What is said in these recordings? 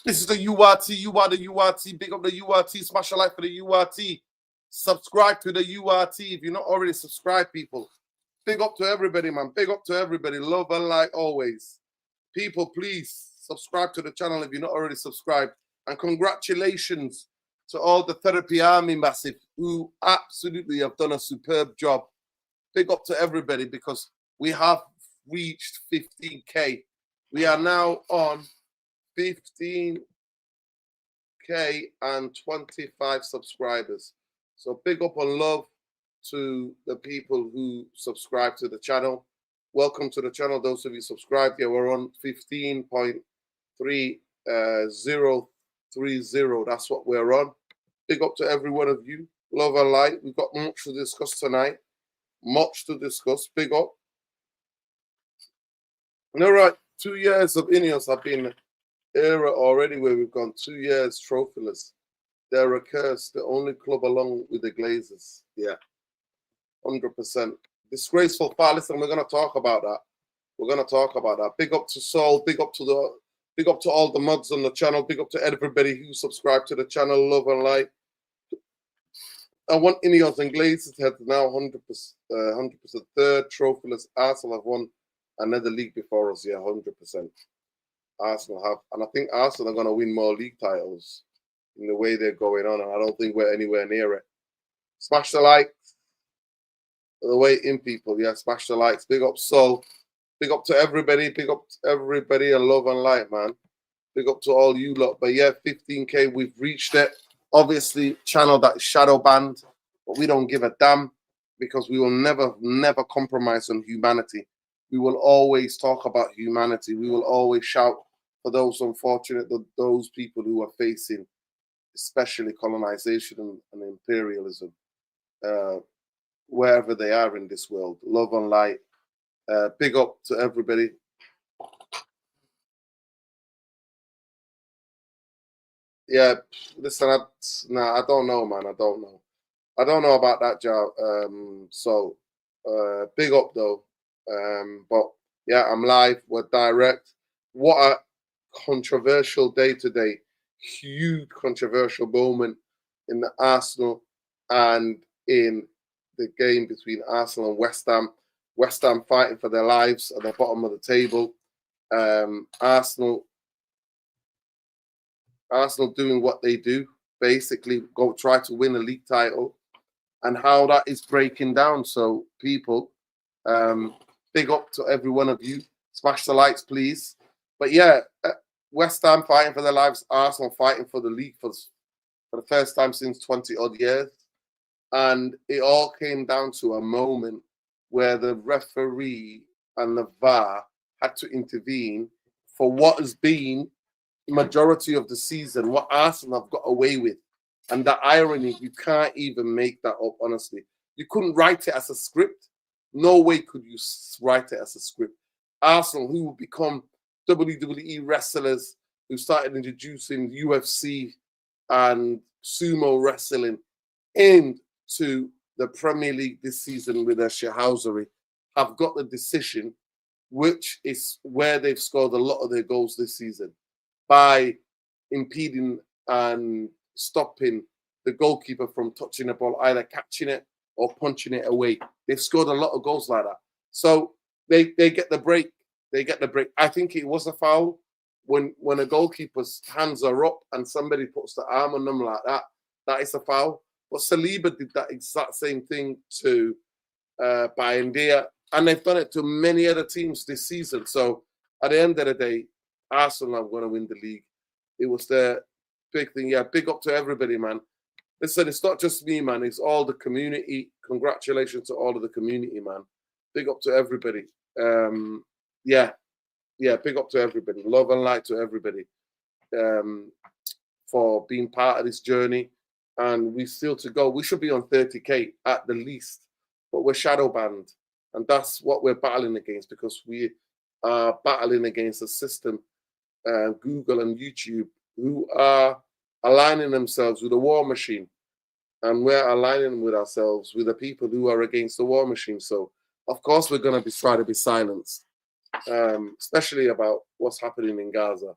This is the URT. You are the URT. Big up the URT. Smash a like for the URT. Subscribe to the URT if you're not already subscribed, people. Big up to everybody, man. Big up to everybody. Love and light always. People, please subscribe to the channel if you're not already subscribed. And congratulations to all the Therapy Army Massive who absolutely have done a superb job. Big up to everybody because we have reached 15K. We are now on 15K and 25 subscribers. So big up and love to the people who subscribe to the channel. Welcome to the channel, those of you subscribed. Yeah, we're on 15.3030. That's what we're on. Big up to every one of you. Love and light. We've got much to discuss tonight. Much to discuss. Big up. And all right, 2 years of Ineos have been era already where we've gone 2 years trophyless. They're a curse. The only club along with the Glazers. Yeah, 100%. Disgraceful far. Listen, we're going to talk about that. We're going to talk about that. Big up to Saul. Big up to all the mods on the channel. Big up to everybody who subscribed to the channel. Love and light. I want Ineos and Glazers to head now 100%. Third trophyless. Arsenal have won another league before us. Yeah, 100%. Arsenal have, and I think Arsenal are going to win more league titles in the way they're going on, and I don't think we're anywhere near it. Smash the likes. The way in, people. Yeah, smash the likes. Big up Sol. Big up to everybody. Big up to everybody and love and light, man. Big up to all you lot. But yeah, 15K, we've reached it. Obviously, channel that is shadow banned, but we don't give a damn because we will never compromise on humanity. We will always talk about humanity. We will always shout for those unfortunate, those people who are facing, especially colonization and imperialism, wherever they are in this world. Love and light. Big up to everybody. Yeah, listen, I don't know, man. I don't know about that job. So big up though. But yeah, I'm live. We're direct. What a controversial day today. Huge controversial moment in the Arsenal and in the game between Arsenal and West Ham. West Ham fighting for their lives at the bottom of the table. Arsenal doing what they do, basically go try to win a league title, and how that is breaking down. So people, big up to every one of you. Smash the likes, please. But yeah, West Ham fighting for their lives, Arsenal fighting for the league for the first time since 20 odd years. And it all came down to a moment where the referee and the VAR had to intervene for what has been majority of the season, what Arsenal have got away with. And the irony, you can't even make that up, honestly. You couldn't write it as a script. No way could you write it as a script. Arsenal, who will become WWE wrestlers, who started introducing UFC and sumo wrestling into the Premier League this season with their shithousery, have got the decision, which is where they've scored a lot of their goals this season, by impeding and stopping the goalkeeper from touching the ball, either catching it or punching it away. They've scored a lot of goals like that. So they get the break. They get the break. I think it was a foul when a goalkeeper's hands are up and somebody puts the arm on them like that. That is a foul. But Saliba did that exact same thing to Bayendia, and they've done it to many other teams this season. So at the end of the day, Arsenal are going to win the league. It was their big thing. Yeah, big up to everybody, man. Listen, it's not just me, man. It's all the community. Congratulations to all of the community, man. Big up to everybody. Yeah, big up to everybody. Love and light to everybody for being part of this journey. And we still to go. We should be on 30K at the least, but we're shadow banned. And that's what we're battling against, because we are battling against a system, Google and YouTube, who are aligning themselves with the war machine. And we're aligning with ourselves with the people who are against the war machine. So, of course, we're going to try to be silenced, especially about what's happening in Gaza.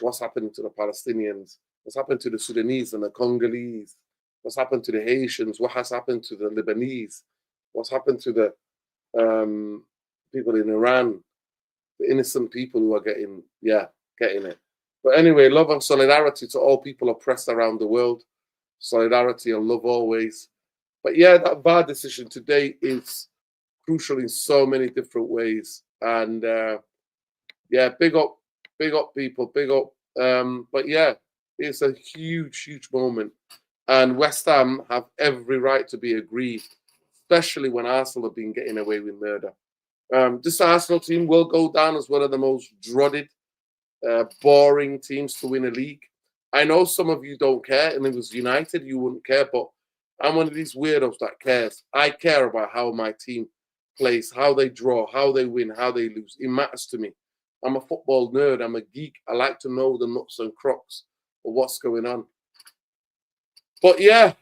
what's happening to the Palestinians, what's happened to the Sudanese and the Congolese, what's happened to the Haitians, what has happened to the Lebanese, what's happened to the people in Iran, the innocent people who are getting it. But anyway, love and solidarity to all people oppressed around the world. Solidarity and love always. But yeah, that VAR decision today is crucial in so many different ways. And big up people, big up. But yeah, it's a huge moment. And West Ham have every right to be aggrieved, especially when Arsenal have been getting away with murder. This Arsenal team will go down as one of the most dreaded, boring teams to win a league. I know some of you don't care, and it was United, you wouldn't care, but I'm one of these weirdos that cares. I care about how my team plays, how they draw, how they win, how they lose. It matters to me. I'm a football nerd. I'm a geek. I like to know the nuts and crocks of what's going on. But yeah,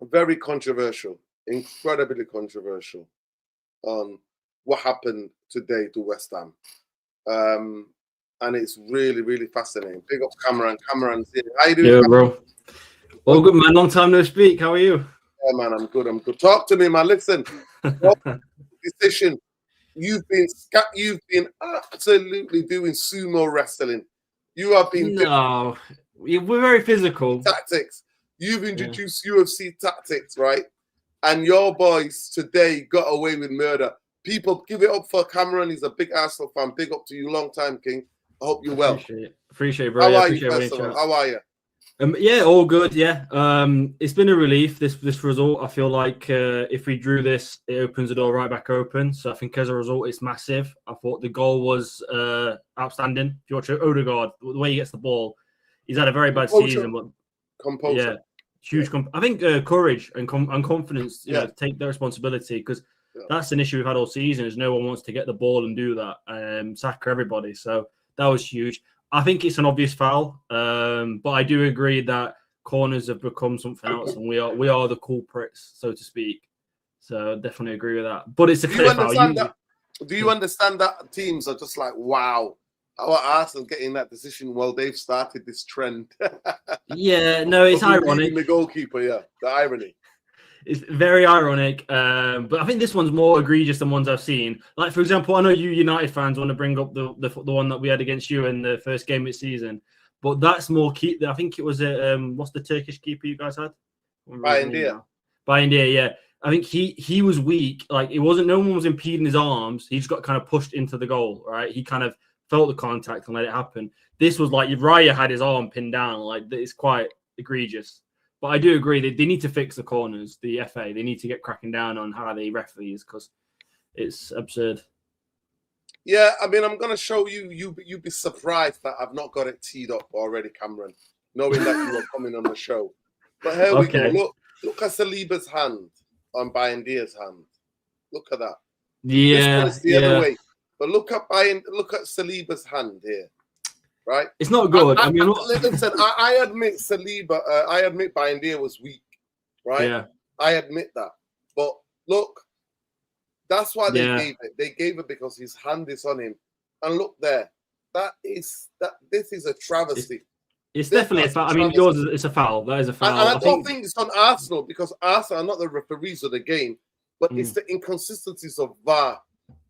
very controversial, incredibly controversial on what happened today to West Ham. And it's really fascinating. Big up Cameron. Cameron's here. How you doing? Yeah, bro. All good, man. Long time no speak. How are you? Yeah, man. I'm good. Talk to me, man. Listen. Decision. You've been absolutely doing sumo wrestling. You have been we're very physical. Tactics. You've introduced UFC tactics, right? And your boys today got away with murder. People, give it up for Cameron. He's a big Arsenal fan. Big up to you. Long time, King. I hope you're well. Appreciate it, bro. How are you, first of all? How are you? Yeah, all good. Yeah, it's been a relief. This result, I feel like if we drew this, it opens the door right back open. So I think as a result, it's massive. I thought the goal was outstanding. If you watch Odegaard, the way he gets the ball, he's had a very bad season. But composure, yeah, huge. I think courage and confidence, you know, to take their responsibility, because that's an issue we've had all season. Is no one wants to get the ball and do that, sack everybody. So that was huge. I think it's an obvious foul, but I do agree that corners have become something else, and we are the culprits, so to speak. So definitely agree with that. But it's a clear foul. Do you understand that teams are just like, wow, how are Arsenal getting that decision? Well, they've started this trend. Yeah, no, it's ironic. The goalkeeper, the irony. It's very ironic, but I think this one's more egregious than ones I've seen. Like, for example, I know you United fans want to bring up the one that we had against you in the first game of the season, but that's more key. I think it was what's the Turkish keeper you guys had? Bayindir, yeah. I think he was weak. Like, it wasn't. No one was impeding his arms. He just got kind of pushed into the goal. Right? He kind of felt the contact and let it happen. This was like Raya had his arm pinned down. Like, it's quite egregious. But I do agree they need to fix the corners, the FA. They need to get cracking down on how they ref these, because it's absurd. Yeah, I mean, I'm going to show you. You'd be surprised that I've not got it teed up already, Cameron, knowing that you were coming on the show. But here we go. Look at Saliba's hand on Bayindir's hand. Look at that. Yeah. This one is the other way. But look at Saliba's hand here. Right, it's not good. Listen, I admit Saliba. I admit Bayindir was weak. Right, yeah. I admit that. But look, that's why they gave it. They gave it because his hand is on him. And look there. This is a travesty. It's definitely a foul. I mean, yours is a foul. That is a foul. And I don't think it's on Arsenal, because Arsenal are not the referees of the game, but it's the inconsistencies of VAR.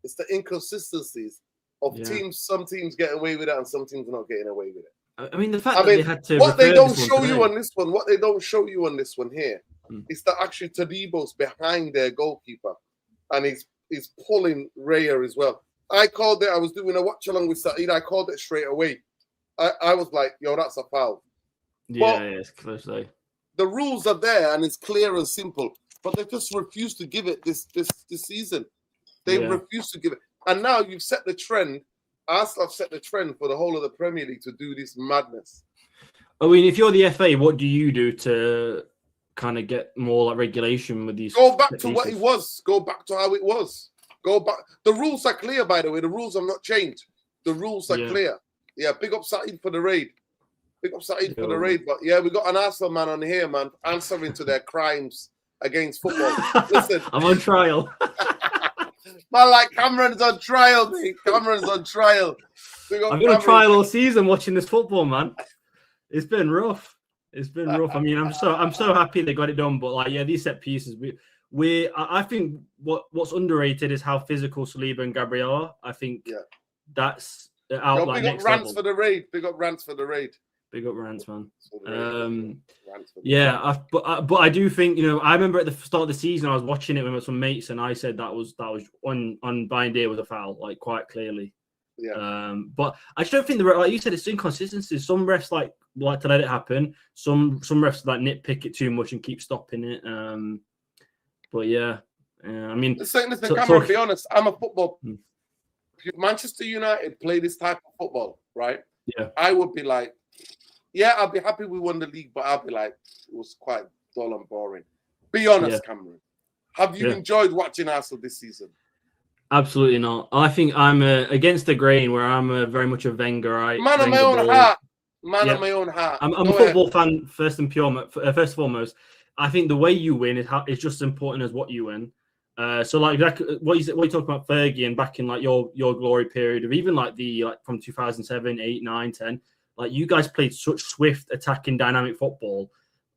It's the inconsistencies of teams. Some teams get away with it, and some teams are not getting away with it. I mean, the fact that they had to. What they don't show you on this one, here, is that actually Tadebo's behind their goalkeeper, and he's pulling Raya as well. I called it. I was doing a watch along with Saeed. I called it straight away. I was like, yo, that's a foul. Yeah, it's close though. The rules are there, and it's clear and simple, but they just refuse to give it this season. They refuse to give it. And now you've set the trend. Arsenal have set the trend for the whole of the Premier League to do this madness. I mean, if you're the FA, what do you do to kind of get more like regulation with these? Go back to what it was. Go back to how it was. Go back. The rules are clear, by the way. The rules have not changed. The rules are clear. Yeah, big up Saeed for the raid. Big up Saeed for the raid. But yeah, we got an Arsenal man on here, man, answering to their crimes against football. Listen, I'm on trial. Man, like Cameron's on trial, mate. Cameron's on trial. I've been on trial all season watching this football, man. It's been rough. It's been rough. I mean, I'm so happy they got it done. But like, yeah, these set pieces, I think what's underrated is how physical Saliba and Gabriel are. I think that's out like next level. Rants for the raid. Big up rants for the raid. Big up rants, man. Yeah, but I do think, you know, I remember at the start of the season I was watching it with some mates, and I said that was on Bindier was a foul, like quite clearly. Yeah. But I just don't think like you said, it's inconsistencies. Some refs like to let it happen. Some refs like nitpick it too much and keep stopping it. But yeah, I mean, listen, Cameron, be honest. I'm a football. If Manchester United play this type of football, right? Yeah, I would be like, yeah, I'll be happy we won the league, but I'll be like, it was quite dull and boring. Be honest, Cameron. Have you enjoyed watching Arsenal this season? Absolutely not. I think I'm against the grain, where I'm very much a Wenger. Man of my own heart. Man of my own heart. I'm a football fan first and foremost. I think the way you win is just as important as what you win. So like exactly what you talking about Fergie and back in like your glory period of even like from 2007, 8, 9, 10. Like you guys played such swift, attacking, dynamic football.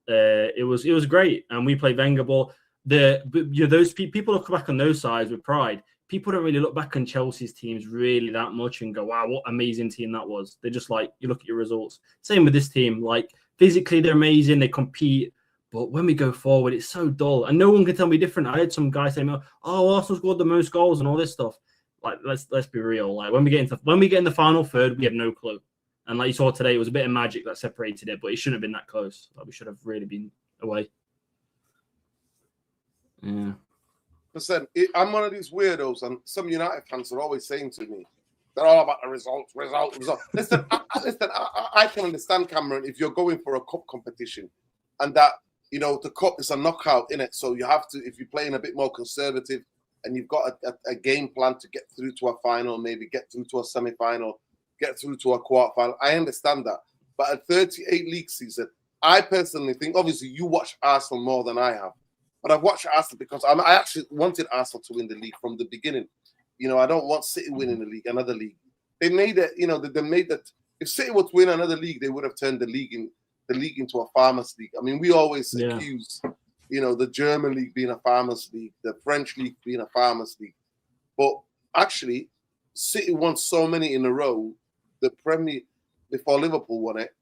It was great, and we played Wenger ball. Those people look back on those sides with pride. People don't really look back on Chelsea's teams really that much and go, "Wow, what amazing team that was." They're just like, you look at your results. Same with this team. Like physically, they're amazing. They compete, but when we go forward, it's so dull, and no one can tell me different. I had some guy saying, "Oh, Arsenal scored the most goals and all this stuff." Like, let's be real. Like when we get in the final third, we have no clue. And like you saw today, it was a bit of magic that separated it, but it shouldn't have been that close. Like we should have really been away. Yeah. Listen, I'm one of these weirdos, and some United fans are always saying to me, they're all about the results. Listen, I can understand, Cameron, if you're going for a cup competition, and that, you know, the cup is a knockout in it, so you have to, if you're playing a bit more conservative, and you've got a game plan to get through to a final, maybe get through to a semi-final, get through to a quarter-final. I understand that. But a 38 league season, I personally think, obviously, you watch Arsenal more than I have. But I've watched Arsenal because I actually wanted Arsenal to win the league from the beginning. You know, I don't want City winning the league, another league. They made it, you know, they made that. If City would win another league, they would have turned the league into a farmers' league. I mean, we always accuse, you know, the German league being a farmers' league, the French league being a farmers' league. But actually, City won so many in a row, the Premier, before Liverpool won it,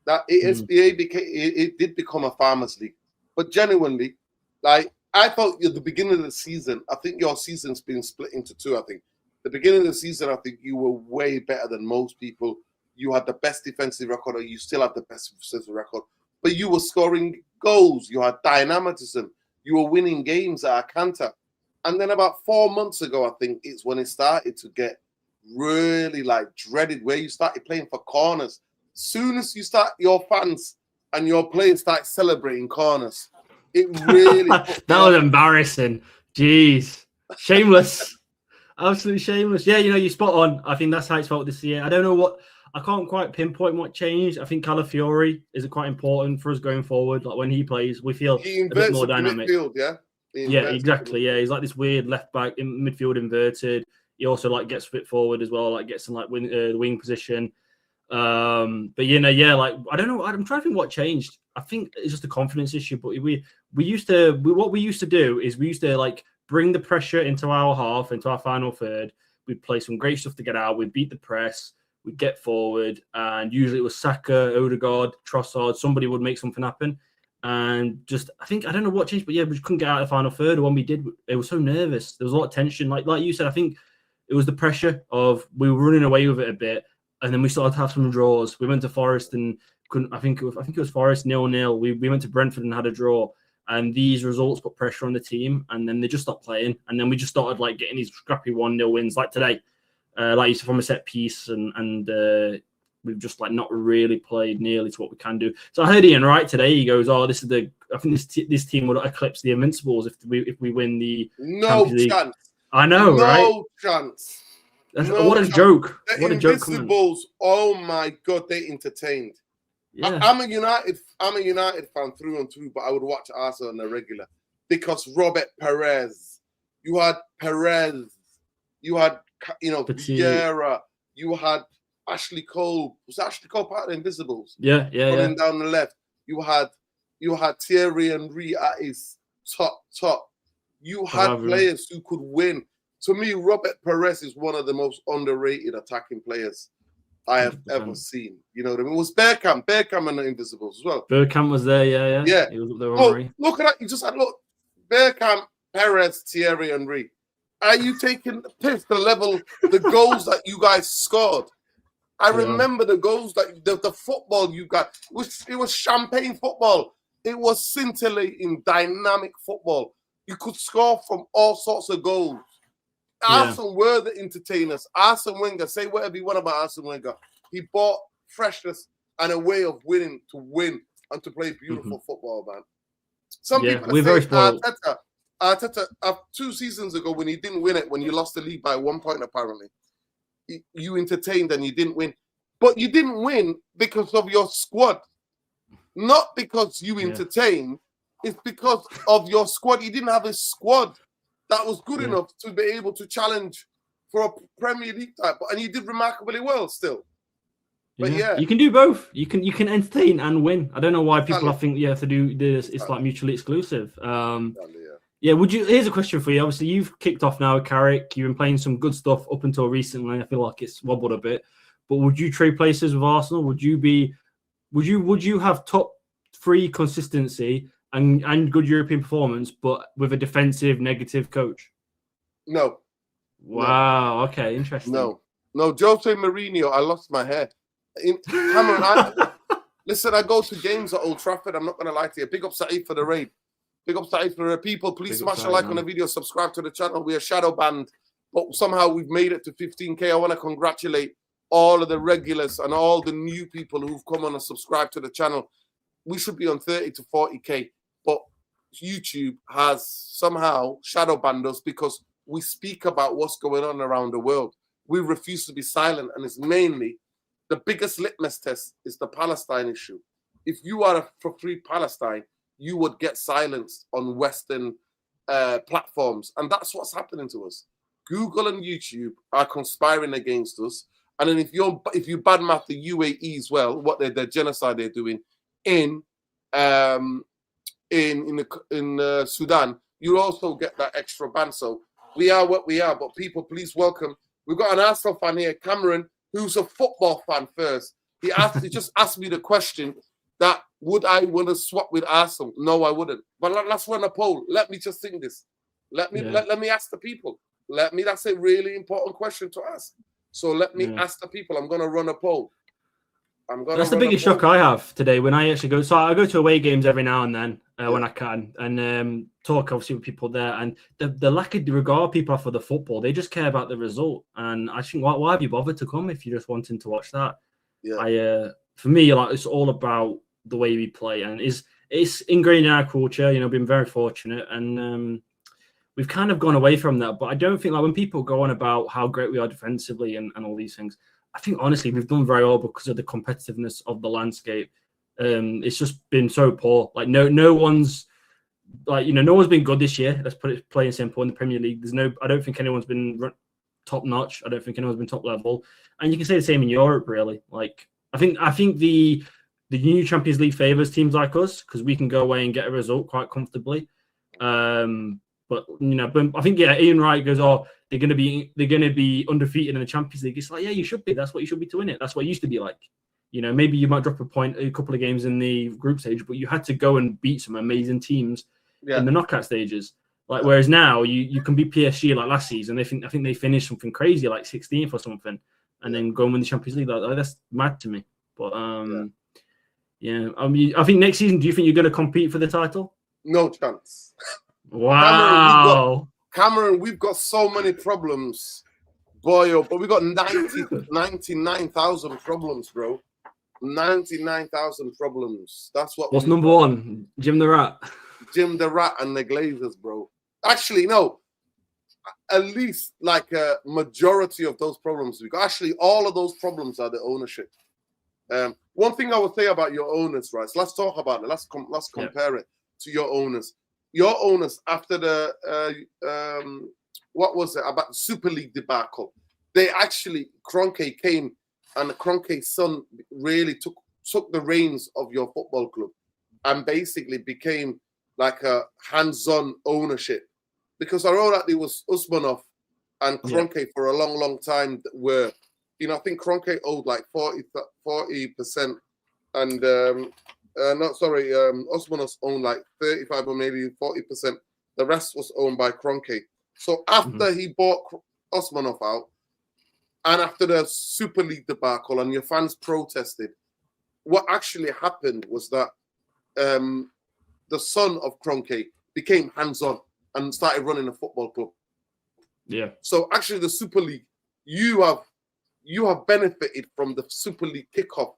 that it did become a farmers' league. But genuinely, like, I thought at the beginning of the season, I think your season's been split into two, I think. The beginning of the season, I think you were way better than most people. You had the best defensive record, or you still have the best defensive record. But you were scoring goals. You had dynamicism. You were winning games at a canter. And then about 4 months ago, I think it's when it started to get really, like, dreaded, where you started playing for corners. Soon as you start, your fans and your players start celebrating corners. It really that was embarrassing. Jeez, shameless, absolutely shameless. Yeah, you know, you spot on. I think that's how it's felt this year. I don't know I can't quite pinpoint what changed. I think Calafiori is quite important for us going forward. Like when he plays, we feel a bit more dynamic. Midfield, yeah, exactly. Yeah, he's like this weird left back in midfield inverted. He also like gets a bit forward as well, like gets in like the wing position. But you know, yeah, like I don't know. I'm trying to think what changed. I think it's just a confidence issue. But what we used to do is we used to like bring the pressure into our half, into our final third. We'd play some great stuff to get out. We'd beat the press. We'd get forward, and usually it was Saka, Odegaard, Trossard. Somebody would make something happen, and just I don't know what changed, but yeah, we just couldn't get out of the final third. When we did, it was so nervous. There was a lot of tension. Like you said, I think it was the pressure of we were running away with it a bit. And then we started to have some draws. We went to Forest and couldn't. I think it was Forest 0-0. We went to Brentford and had a draw. And these results put pressure on the team. And then they just stopped playing. And then we just started like getting these scrappy 1-0 wins, like today, like you said, from a set piece. And we've just like not really played nearly to what we can do. So I heard Ian Wright today. He goes, "Oh, this is I think this team will eclipse the Invincibles if we win the Champions League." Chance. I know, right? No chance. What a joke! What a joke! Invincibles, oh my God, they entertained. Yeah. I'm a United fan through and through, but I would watch Arsenal on a regular because Robert Perez, you had Vieira, You had Ashley Cole. Was Ashley Cole part of the Invisibles? Yeah. Running down the left. You had Thierry Henry at his top. You had players who could win. To me, Robert Perez is one of the most underrated attacking players I have 100%. ever seen. You know what I mean? It was Bergkamp and the Invisibles as well. Bergkamp was there, yeah. He was up there. Look at that. You just had Bergkamp, Perez, Thierry Henry. Are you taking the piss? The goals that you guys scored. I remember the goals that the football you got. It was champagne football. It was scintillating, dynamic football. You could score from all sorts of goals. Arsene were the entertainers. Arsene Wenger, say whatever you want about Arsene Wenger. He brought freshness and a way of winning to win and to play beautiful football, man. Some people are saying Arteta, 2 seasons ago when he didn't win it, when you lost the league by 1 point apparently, you entertained and you didn't win. But you didn't win because of your squad. Not because you entertained. It's because of your squad. You didn't have a squad that was good enough to be able to challenge for a Premier League type. And you did remarkably well still. But you can do both. You can entertain and win. I don't know why people think you have to do this. It's like mutually exclusive. Here's a question for you. Obviously, you've kicked off now with Carrick. You've been playing some good stuff up until recently. I feel like it's wobbled a bit. But would you trade places with Arsenal? Would you have top 3 consistency and good European performance, but with a defensive negative coach? No. Wow. Okay. Interesting. No. Jose Mourinho. I lost my hair. Cameron, listen. I go to games at Old Trafford. I'm not going to lie to you. Big up Saeed for the raid. Big up Saeed for the people. Please smash a like on the video. Subscribe to the channel. We are shadow banned, but somehow we've made it to 15K. I want to congratulate all of the regulars and all the new people who've come on and subscribed to the channel. We should be on 30 to 40K, but YouTube has somehow shadow banned us because we speak about what's going on around the world. We refuse to be silent, and it's mainly the biggest litmus test is the Palestine issue. If you are for free Palestine, you would get silenced on Western platforms, and that's what's happening to us. Google and YouTube are conspiring against us. And then if you badmouth the UAE as well, what the genocide they're doing in Sudan, you also get that extra ban. So we are what we are. But people, please welcome. We've got an Arsenal fan here, Cameron, who's a football fan first. He just asked me the question that would I want to swap with Arsenal? No, I wouldn't. But let's run a poll. Let me just think this. Let me ask the people. That's a really important question to ask. So let me ask the people. I'm going to run a poll. That's the biggest shock I have today when I actually go. So I go to away games every now and then when I can, and talk obviously with people there. And the lack of regard people have for the football, they just care about the result. And I think why have you bothered to come if you're just wanting to watch that? Yeah. For me, like it's all about the way we play, and it's ingrained in our culture. You know, been very fortunate, and we've kind of gone away from that. But I don't think like when people go on about how great we are defensively and all these things, I think honestly we've done very well because of the competitiveness of the landscape. It's just been so poor. Like no one's been good this year. Let's put it plain and simple in the Premier League. I don't think anyone's been top notch. I don't think anyone's been top level. And you can say the same in Europe, really. Like I think the new Champions League favours teams like us because we can go away and get a result quite comfortably. But I think Ian Wright goes, "Oh, they're going to be undefeated in the Champions League." It's like, yeah, you should be. That's what you should be to win it. That's what it used to be like. You know, maybe you might drop a couple of games in the group stage, but you had to go and beat some amazing teams in the knockout stages. Like whereas now you can beat PSG like last season. I think they finished something crazy like 16th or something, and then go and win the Champions League. Like, that's mad to me. But I mean, I think next season, do you think you're going to compete for the title? No chance. Wow. Cameron, we've got so many problems. Boy, but we've got 99,000 problems, bro. 99,000 problems. That's what's number one? Jim the Rat. Jim the Rat and the Glazers, bro. Actually, no. At least like a majority of those problems we got. Actually, all of those problems are the ownership. One thing I would say about your owners, right? So let's talk about it. Let's compare it to your owners. Your owners after the what was it about the Super League debacle? they actually, Kroenke came, and Kroenke's son really took the reins of your football club and basically became like a hands-on ownership. Because I know that it was Usmanov and Kroenke for a long, long time were, you know, I think Kroenke owed like 40%, and Usmanov owned like 35 or maybe 40%. The rest was owned by Kroenke. So after he bought Usmanov out, and after the Super League debacle and your fans protested, what actually happened was that the son of Kroenke became hands-on and started running a football club. Yeah. So actually, the Super League, you have benefited from the Super League kickoff.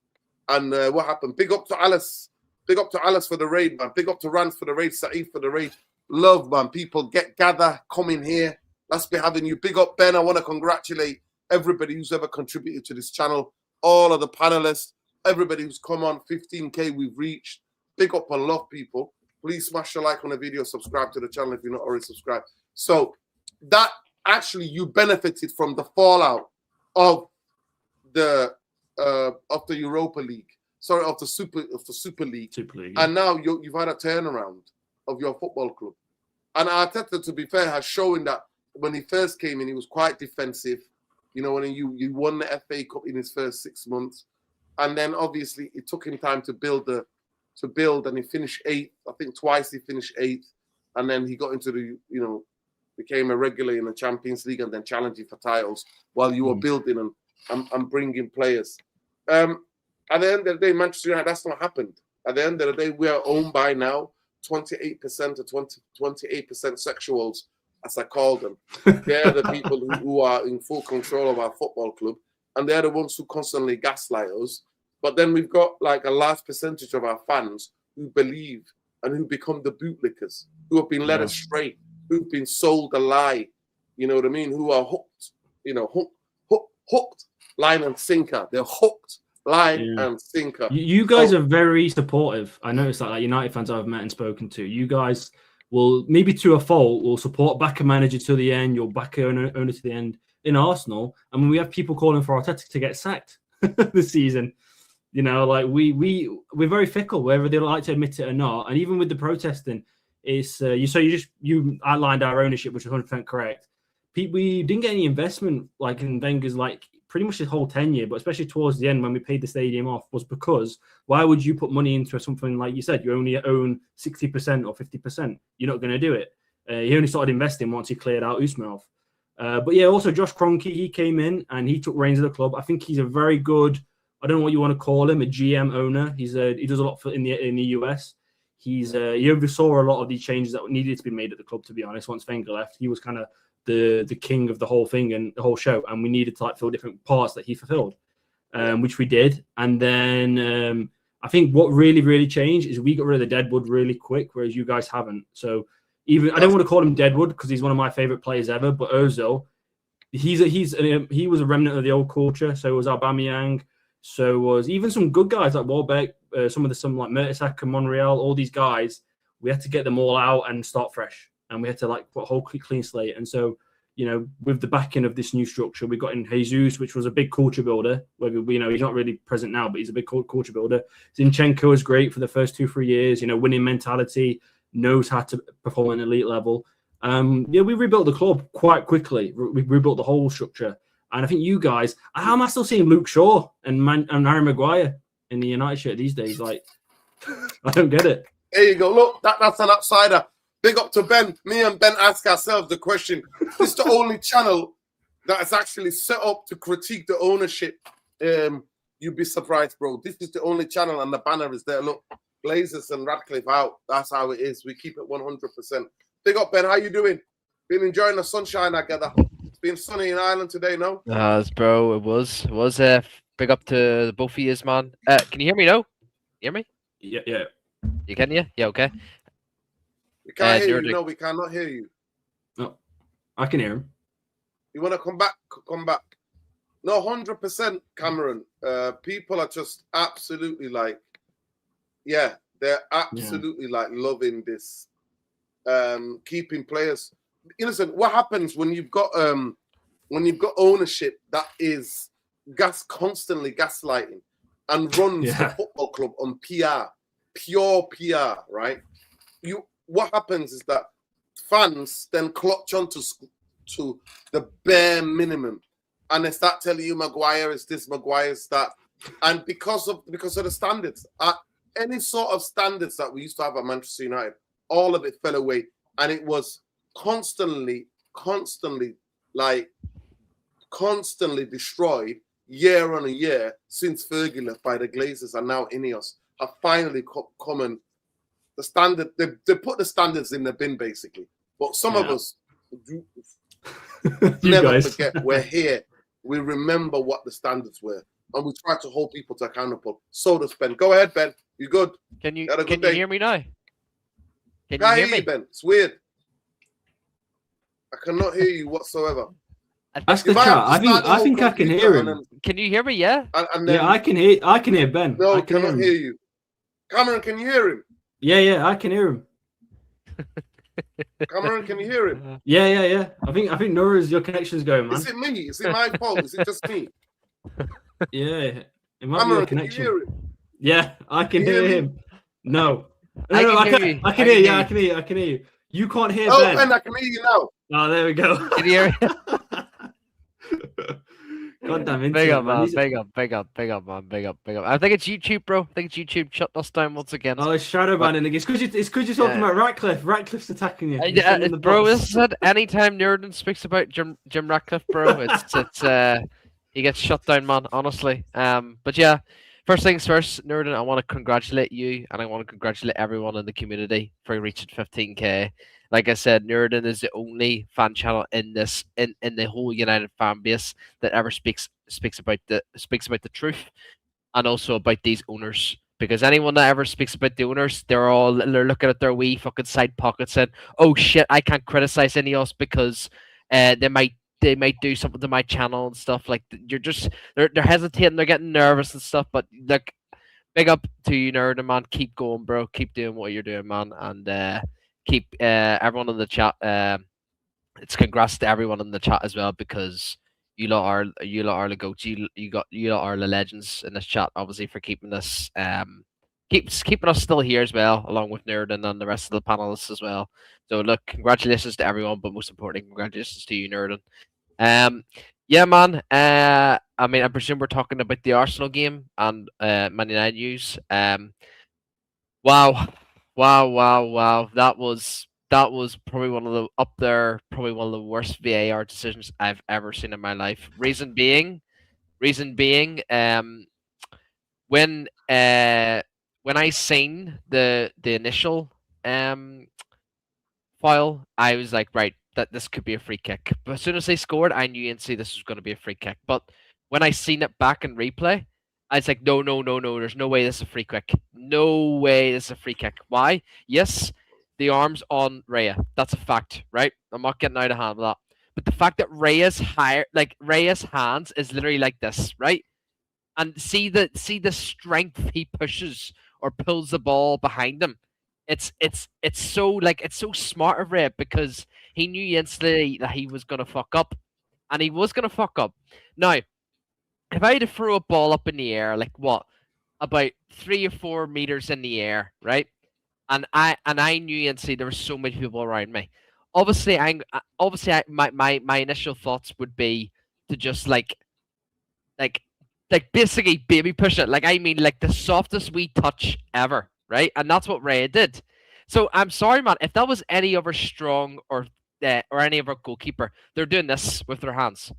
And what happened? Big up to Alice. Big up to Alice for the raid, man. Big up to Rance for the raid. Saeed for the raid. Love, man. People gather, come in here. Let's be having you. Big up, Ben. I want to congratulate everybody who's ever contributed to this channel. All of the panelists, everybody who's come on. 15K we've reached. Big up and love, people. Please smash a like on the video. Subscribe to the channel if you're not already subscribed. So that actually you benefited from the fallout of the Europa League. Sorry, of the Super League. And now you've had a turnaround of your football club. And Arteta, to be fair, has shown that when he first came in, he was quite defensive. You know, when you won the FA Cup in his first 6 months, and then obviously it took him time to build, and he finished 8th. I think twice he finished 8th, and then he got into the, you know, became a regular in the Champions League and then challenging for titles while you were building and bringing players. At the end of the day, Manchester United, that's not happened. At the end of the day, we are owned by now 28% to 28% sexuals, as I call them. They're the people who are in full control of our football club, and they're the ones who constantly gaslight us. But then we've got like a large percentage of our fans who believe and who become the bootlickers, who have been led astray, who've been sold a lie. You know what I mean? Who are hooked, you know, hooked, line and sinker. They're hooked, line and sinker. You guys are very supportive. I noticed that, like United fans I've met and spoken to, you guys will, maybe to a fault, will support back a manager to the end, you'll back a owner to the end. In Arsenal, and when we have people calling for Arteta to get sacked this season, you know, like we're very fickle, whether they like to admit it or not. And even with the protesting, it's you outlined our ownership, which is 100% correct. We didn't get any investment like in Wenger's like pretty much his whole tenure, but especially towards the end when we paid the stadium off, was because why would you put money into something like you said? You only own 60% or 50%. You're not going to do it. He only started investing once he cleared out Usmanov. But yeah, also Josh Kroenke, he came in and he took reins of the club. I think he's a very good, I don't know what you want to call him, a GM owner. He does a lot in the US. He oversaw a lot of these changes that needed to be made at the club, to be honest. Once Wenger left, he was kind of the king of the whole thing and the whole show, and we needed to like fill different parts that he fulfilled, which we did. And then I think what really changed is we got rid of the Deadwood really quick, whereas you guys haven't. So even I don't want to call him Deadwood because he's one of my favorite players ever, but Ozil, he was a remnant of the old culture. So was Aubameyang. So was even some good guys like Welbeck, some like Mertesacker, Monreal, all these guys. We had to get them all out and start fresh, and we had to like put a whole clean slate. And so, you know, with the backing of this new structure, we got in Jesus, which was a big culture builder. Whether you know he's not really present now, but he's a big culture builder. Zinchenko was great for the first 2-3 years. You know, winning mentality, knows how to perform at an elite level. We rebuilt the club quite quickly. We rebuilt the whole structure. And I think you guys, how am I still seeing Luke Shaw and Harry Maguire in the United shirt these days? Like, I don't get it. There you go. Look, that's an outsider. Big up to Ben. Me and Ben ask ourselves the question. This is the only channel that is actually set up to critique the ownership. You'd be surprised, bro. This is the only channel and the banner is there. Look, Blazers and Radcliffe out. That's how it is. We keep it 100%. Big up, Ben. How you doing? Been enjoying the sunshine, I gather. It's been sunny in Ireland today, no? Bro, it was. Big up to the both of yous, man. Can you hear me now? You hear me? Yeah. You can, yeah? Yeah, okay. We can't hear you. No, we cannot hear you. No, I can hear him. You want to come back? Come back. No, 100%, Cameron. People are just absolutely like, they're absolutely like loving this. Keeping players. Innocent, what happens when you've got when you've got ownership that is constantly gaslighting and runs the football club on PR, pure PR, right? What happens is that fans then clutch onto to the bare minimum, and they start telling you Maguire is this, Maguire is that, and because of the standards, any sort of standards that we used to have at Manchester United, all of it fell away, and it was constantly destroyed year on a year since Fergie left by the Glazers, and now Ineos have finally come and the standard. They put the standards in the bin basically, but some of us never forget. We're here. We remember what the standards were, and we try to hold people to accountable. So does Ben. Go ahead, Ben. You good? Can you hear me now? Can you I hear hear me, you, Ben? It's weird. I cannot hear you whatsoever. Ask the chat. I think I can hear him. Can you hear me? Yeah. And then, yeah, I can hear Ben. No, I cannot hear you. Cameron, can you hear him? Yeah, I can hear him. Cameron, can you hear him? Yeah. I think Nora's your connection's going, man. Is it me? Is it my fault? Is it just me? Yeah, it might Cameron, be your can you connection. hear him? Yeah, I can hear him. No, I can hear you. I can hear you. You can't hear Ben. Ben. Ben, I can hear you now. Oh, there we go. Can you hear me? God damn it. Big up, man. Big up, man. Big up. I think it's YouTube, bro. I think it's YouTube shut us down once again. Oh, it's shadow banning again. It's because you're talking about Ratcliffe. Ratcliffe's attacking you. Bro, this is it. Anytime Nerdin speaks about Jim Ratcliffe, bro, it's he gets shut down, man. Honestly. But yeah, first things first, Nerdin. I want to congratulate you, and I want to congratulate everyone in the community for reaching 15k. Like I said, Nerdin is the only fan channel in the whole United fan base that ever speaks about the truth, and also about these owners. Because anyone that ever speaks about the owners, they're looking at their wee fucking side pockets and, oh shit, I can't criticize any of us because they might do something to my channel and stuff. Like they're hesitating, they're getting nervous and stuff. But like, big up to you, Nerdin, man. Keep going, bro. Keep doing what you're doing, man, and keep everyone in the chat. It's congrats to everyone in the chat as well, because you lot are the goats. You lot are the legends in this chat, obviously, for keeping this keeping us still here as well, along with Nerdin and the rest of the panelists as well. So look, congratulations to everyone, but most importantly, congratulations to you, Nerdin. Yeah, man. I mean, I presume we're talking about the Arsenal game and Man United news. Wow. That was probably one of the worst VAR decisions I've ever seen in my life. Reason being, when I seen the initial file, I was like, right, that this could be a free kick. But as soon as they scored, I knew instantly this was going to be a free kick. But when I seen it back in replay, I was like, no, there's no way this is a free kick. No way this is a free kick. Why? Yes, the arm's on Raya. That's a fact, right? I'm not getting out of hand with that. But the fact that Raya's hands is literally like this, right? And see the strength he pushes or pulls the ball behind him. It's so smart of Raya, because he knew instantly that he was gonna fuck up. And he was gonna fuck up. Now, if I had to throw a ball up in the air, like what, about 3 or 4 meters in the air, right? And I knew instantly there were so many people around me. Obviously, my initial thoughts would be to just like basically baby push it. Like, I mean, like the softest wee touch ever, right? And that's what Ray did. So I'm sorry, man, if that was any other strong or any other goalkeeper, they're doing this with their hands.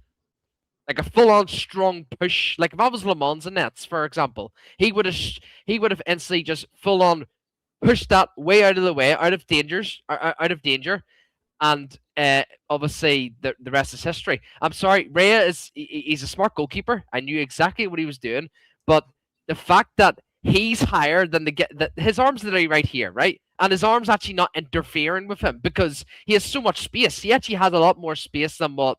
Like a full-on strong push. Like if I was Le Mans in nets, for example, he would have instantly just full-on pushed that way out of the way, out of danger, and obviously the rest is history. I'm sorry, Raya he's a smart goalkeeper. I knew exactly what he was doing, but the fact that he's higher than his arm's literally right here, right? And his arm's actually not interfering with him because he has so much space. He actually has a lot more space than what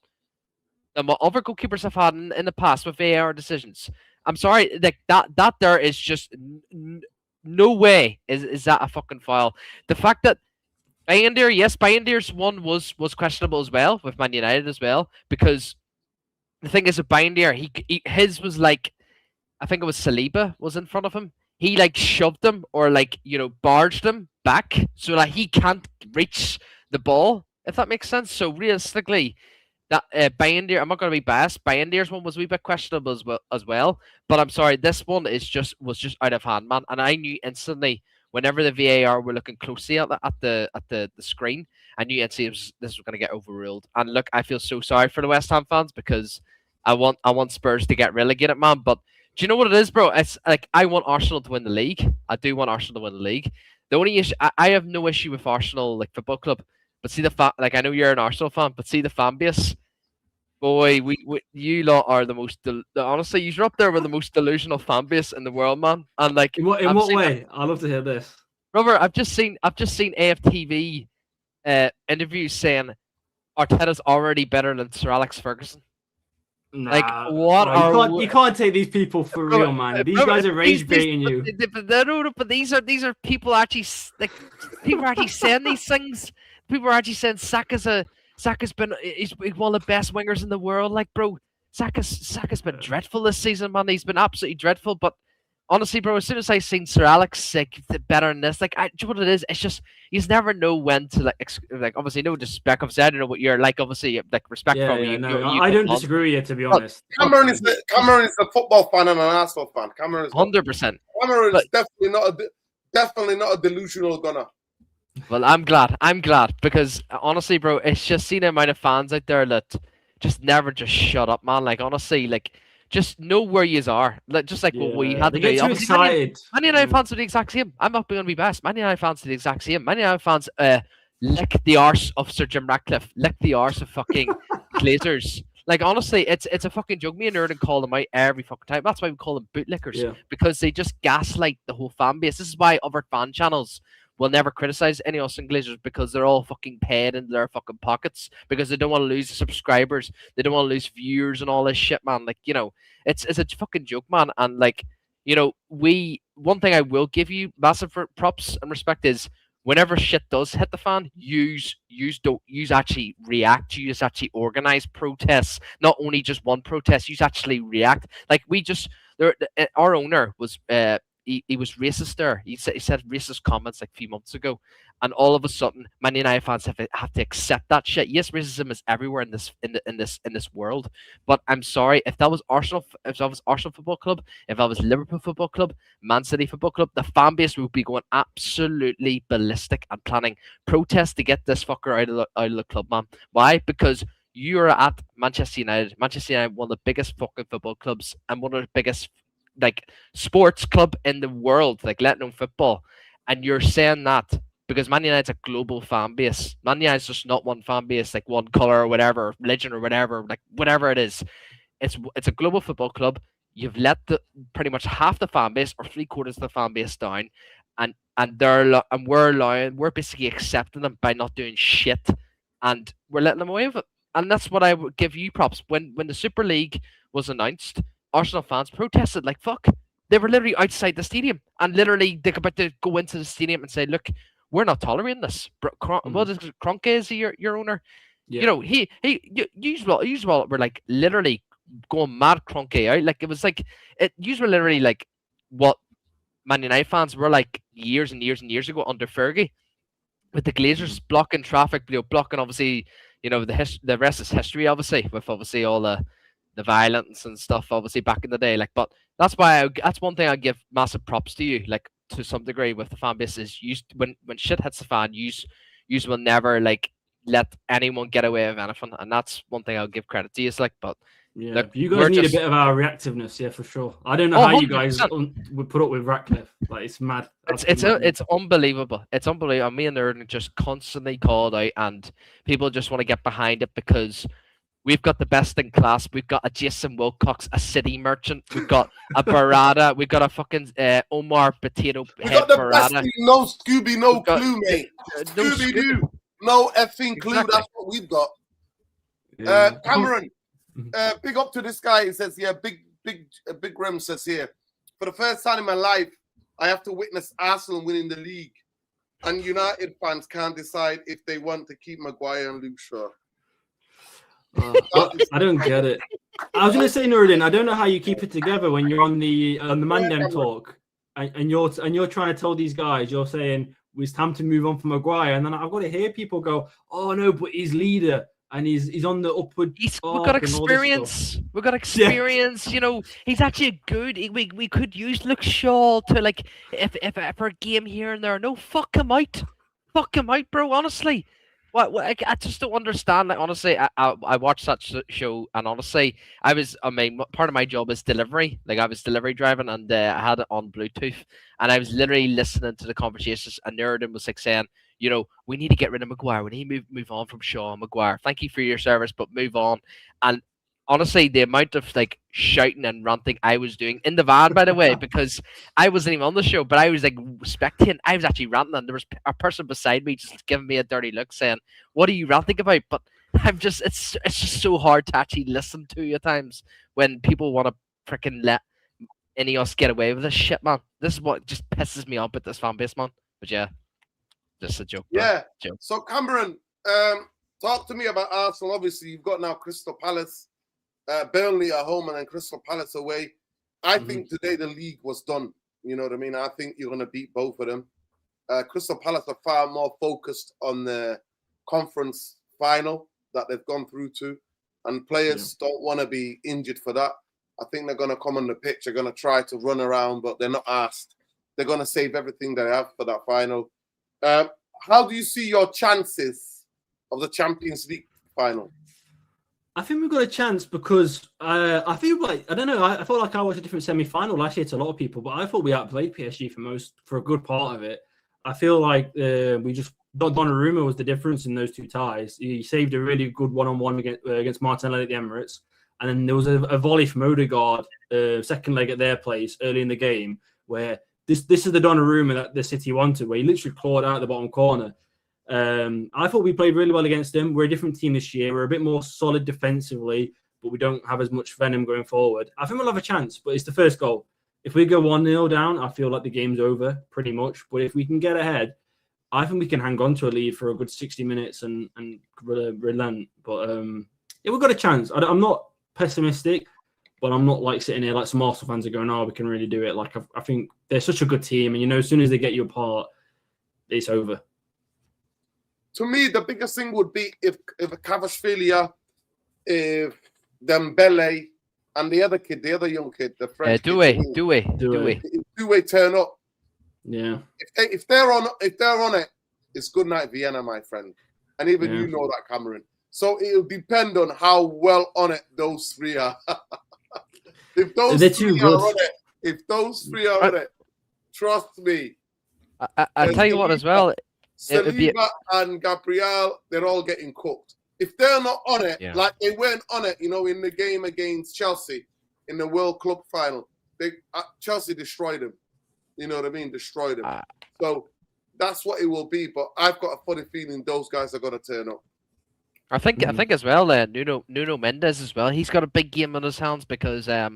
other goalkeepers have had in the past with VAR decisions. I'm sorry, like that there is just no way is that a fucking foul. The fact that Bayindir, yes, Bayindir's one was questionable as well with Man United as well, because the thing is, a Bindier, his was like, I think it was Saliba was in front of him. He like shoved him or like barged him back so that he can't reach the ball. If that makes sense. So realistically, that Bindier, I'm not going to be biased. Bindier's one was a wee bit questionable as well. But I'm sorry, this one was just out of hand, man. And I knew instantly whenever the VAR were looking closely at the screen, I knew this was going to get overruled. And look, I feel so sorry for the West Ham fans because I want Spurs to get relegated, man. But do you know what it is, bro? It's like I want Arsenal to win the league. I do want Arsenal to win the league. The only issue I have no issue with Arsenal like football club, but see like I know you're an Arsenal fan, but see the fan base. Boy, you lot are the most honestly, you're up there with the most delusional fan base in the world, man. And like, in what way? I'd love to hear this. Robert, I've just seen AFTV interviews saying Arteta's already better than Sir Alex Ferguson. Nah, like what you can't take these people for real, man. These guys are rage baiting you. But these are people actually like people are actually saying these things. People are actually saying Saka's he's one of the best wingers in the world. Like, bro, Saka's been dreadful this season, man. He's been absolutely dreadful. But honestly, bro, as soon as I seen Sir Alex better than this, like, do you know what it is? It's just you never know when to like obviously no disrespect. Obviously, I don't know what you're like. Obviously, like respect for you. I don't disagree with you, to be honest. Cameron is a football fan and an Arsenal fan. Cameron is 100%. Cameron is definitely not a delusional gunner. Well, I'm glad because honestly, bro, it's just seeing the amount of fans out there that just never just shut up, man. Like honestly, like just know where you are. Like just like what we had to do. Get too excited. Man United fans are the exact same. I'm not going to be best. Man United fans are the exact same. Man United fans lick the arse of Sir Jim Ratcliffe, lick the arse of fucking Glazers. Like honestly, it's a fucking joke. Me and Erden call them out every fucking time. That's why we call them bootlickers because they just gaslight the whole fan base. This is why other fan channels will never criticize any Austin Glazers because they're all fucking paid into their fucking pockets because they don't want to lose subscribers, they don't want to lose viewers and all this shit, man. Like, it's a fucking joke, man. And like, one thing I will give you massive props and respect is whenever shit does hit the fan, use actually react, use actually organize protests, not only just one protest, use actually react. Like our owner was he was racist there. He said racist comments like a few months ago, and all of a sudden, Man United fans have to accept that shit. Yes, racism is everywhere in this world. But I'm sorry, if that was Arsenal Football Club, if that was Liverpool Football Club, Man City Football Club, the fan base would be going absolutely ballistic and planning protests to get this fucker out of the club, man. Why? Because you're at Manchester United. Manchester United, one of the biggest fucking football clubs and one of the biggest like sports club in the world, like let alone football, and you're saying that because Man United's a global fan base. Man United's just not one fan base, like one color or whatever, religion or whatever, like whatever it is. It's a global football club. You've let pretty much half the fan base or 3/4 of the fan base down, and we're basically accepting them by not doing shit, and we're letting them away with it. And that's what I would give you props. When the Super League was announced, Arsenal fans protested like fuck. They were literally outside the stadium and literally they're about to go into the stadium and say, "Look, we're not tolerating this." What is Cronke is your owner? Yeah. He usual were like literally going mad Cronke out. Like it was like were literally like what Man United fans were like years and years and years ago under Fergie, with the Glazers blocking traffic, blocking obviously the rest is history obviously with obviously all the violence and stuff obviously back in the day, like, but that's one thing I give massive props to you, like to some degree with the fan base is when shit hits the fan, you will never like let anyone get away with anything, and that's one thing I'll give credit to you. It's like, but yeah, look, you guys need a bit of our reactiveness, yeah, for sure. I don't know how 100%. You guys would put up with Ratcliffe, like it's mad. It's unbelievable. It's unbelievable. Me and Erden just constantly called out, and people just want to get behind it because we've got the best in class. We've got a Jason Wilcox, a City merchant. We've got a Barada. We've got a fucking Omar Potato Head Barada. No Scooby, no clue, mate. Scooby-Doo, no effing clue. Exactly. That's what we've got. Yeah. Cameron, big up to this guy. He says, yeah, Big Rem says here, for the first time in my life, I have to witness Arsenal winning the league. And United fans can't decide if they want to keep Maguire and Luke Shaw. I don't get it. I was going to say, Nuruddin, I don't know how you keep it together when you're on the Mandem talk, and you're trying to tell these guys, you're saying it's time to move on from Maguire, and then I've got to hear people go, "Oh no, but he's leader and he's on the upward." We've got experience. We've got experience. You know, he's actually good. We could use Luke Shaw to like if for a game here and there. No, fuck him out, bro. Honestly. I just don't understand. Like, honestly, I watched that show, and honestly, I mean, part of my job is delivery. Like, I was delivery driving, and I had it on Bluetooth, and I was literally listening to the conversations, and Nerden was like saying, you know, we need to get rid of Maguire. We need to move on from Shaw and Maguire. Thank you for your service, but move on. And honestly, the amount of like shouting and ranting I was doing in the van, by the way, because I wasn't even on the show, but I was like spectating. I was actually ranting, and there was a person beside me just giving me a dirty look, saying, "What are you ranting about?" But I'm just, it's just so hard to actually listen to at times when people want to freaking let any of us get away with this shit, man. This is what just pisses me off at this fan base, man. But yeah, just a joke. Yeah. Joke. So Cameron, talk to me about Arsenal. Obviously, you've got now Crystal Palace. Burnley at home and then Crystal Palace away. I think today the league was done. You know what I mean? I think you're going to beat both of them. Crystal Palace are far more focused on the conference final that they've gone through to, and players don't want to be injured for that. I think they're going to come on the pitch. They're going to try to run around, but they're not asked. They're going to save everything they have for that final. How do you see your chances of the Champions League final? I think we've got a chance because I feel like, I don't know, I felt like I watched a different semi-final last year to a lot of people, but I thought we outplayed PSG for a good part of it. I feel like Donnarumma was the difference in those two ties. He saved a really good one-on-one against Martinelli at the Emirates, and then there was a volley from Odegaard, second leg at their place early in the game, where this is the Donnarumma that the City wanted, where he literally clawed out the bottom corner. I thought we played really well against them. We're a different team this year. We're a bit more solid defensively, but we don't have as much venom going forward. I think we'll have a chance, but it's the first goal. If we go 1-0 down, I feel like the game's over pretty much. But if we can get ahead, I think we can hang on to a lead for a good 60 minutes and relent. But yeah, we've got a chance. I'm not pessimistic, but I'm not like sitting here like some Arsenal fans are going, "Oh, we can really do it." Like I think they're such a good team, and you know, as soon as they get you apart, it's over. To me, the biggest thing would be if Kvaratskhelia, if Dembele, and the other young kid, the French Doué turn up. Yeah. If they're on it, it's good night Vienna, my friend. And even you know that, Cameron. So it'll depend on how well on it those three are. If those three are on it, trust me. I'll tell you what as well. Saliba and Gabriel, they're all getting cooked. If they're not on it, like they weren't on it, you know, in the game against Chelsea in the World Club final, Chelsea destroyed them. You know what I mean? Destroyed them. So that's what it will be. But I've got a funny feeling those guys are going to turn up. I think as well, Nuno Mendes as well. He's got a big game on his hands because I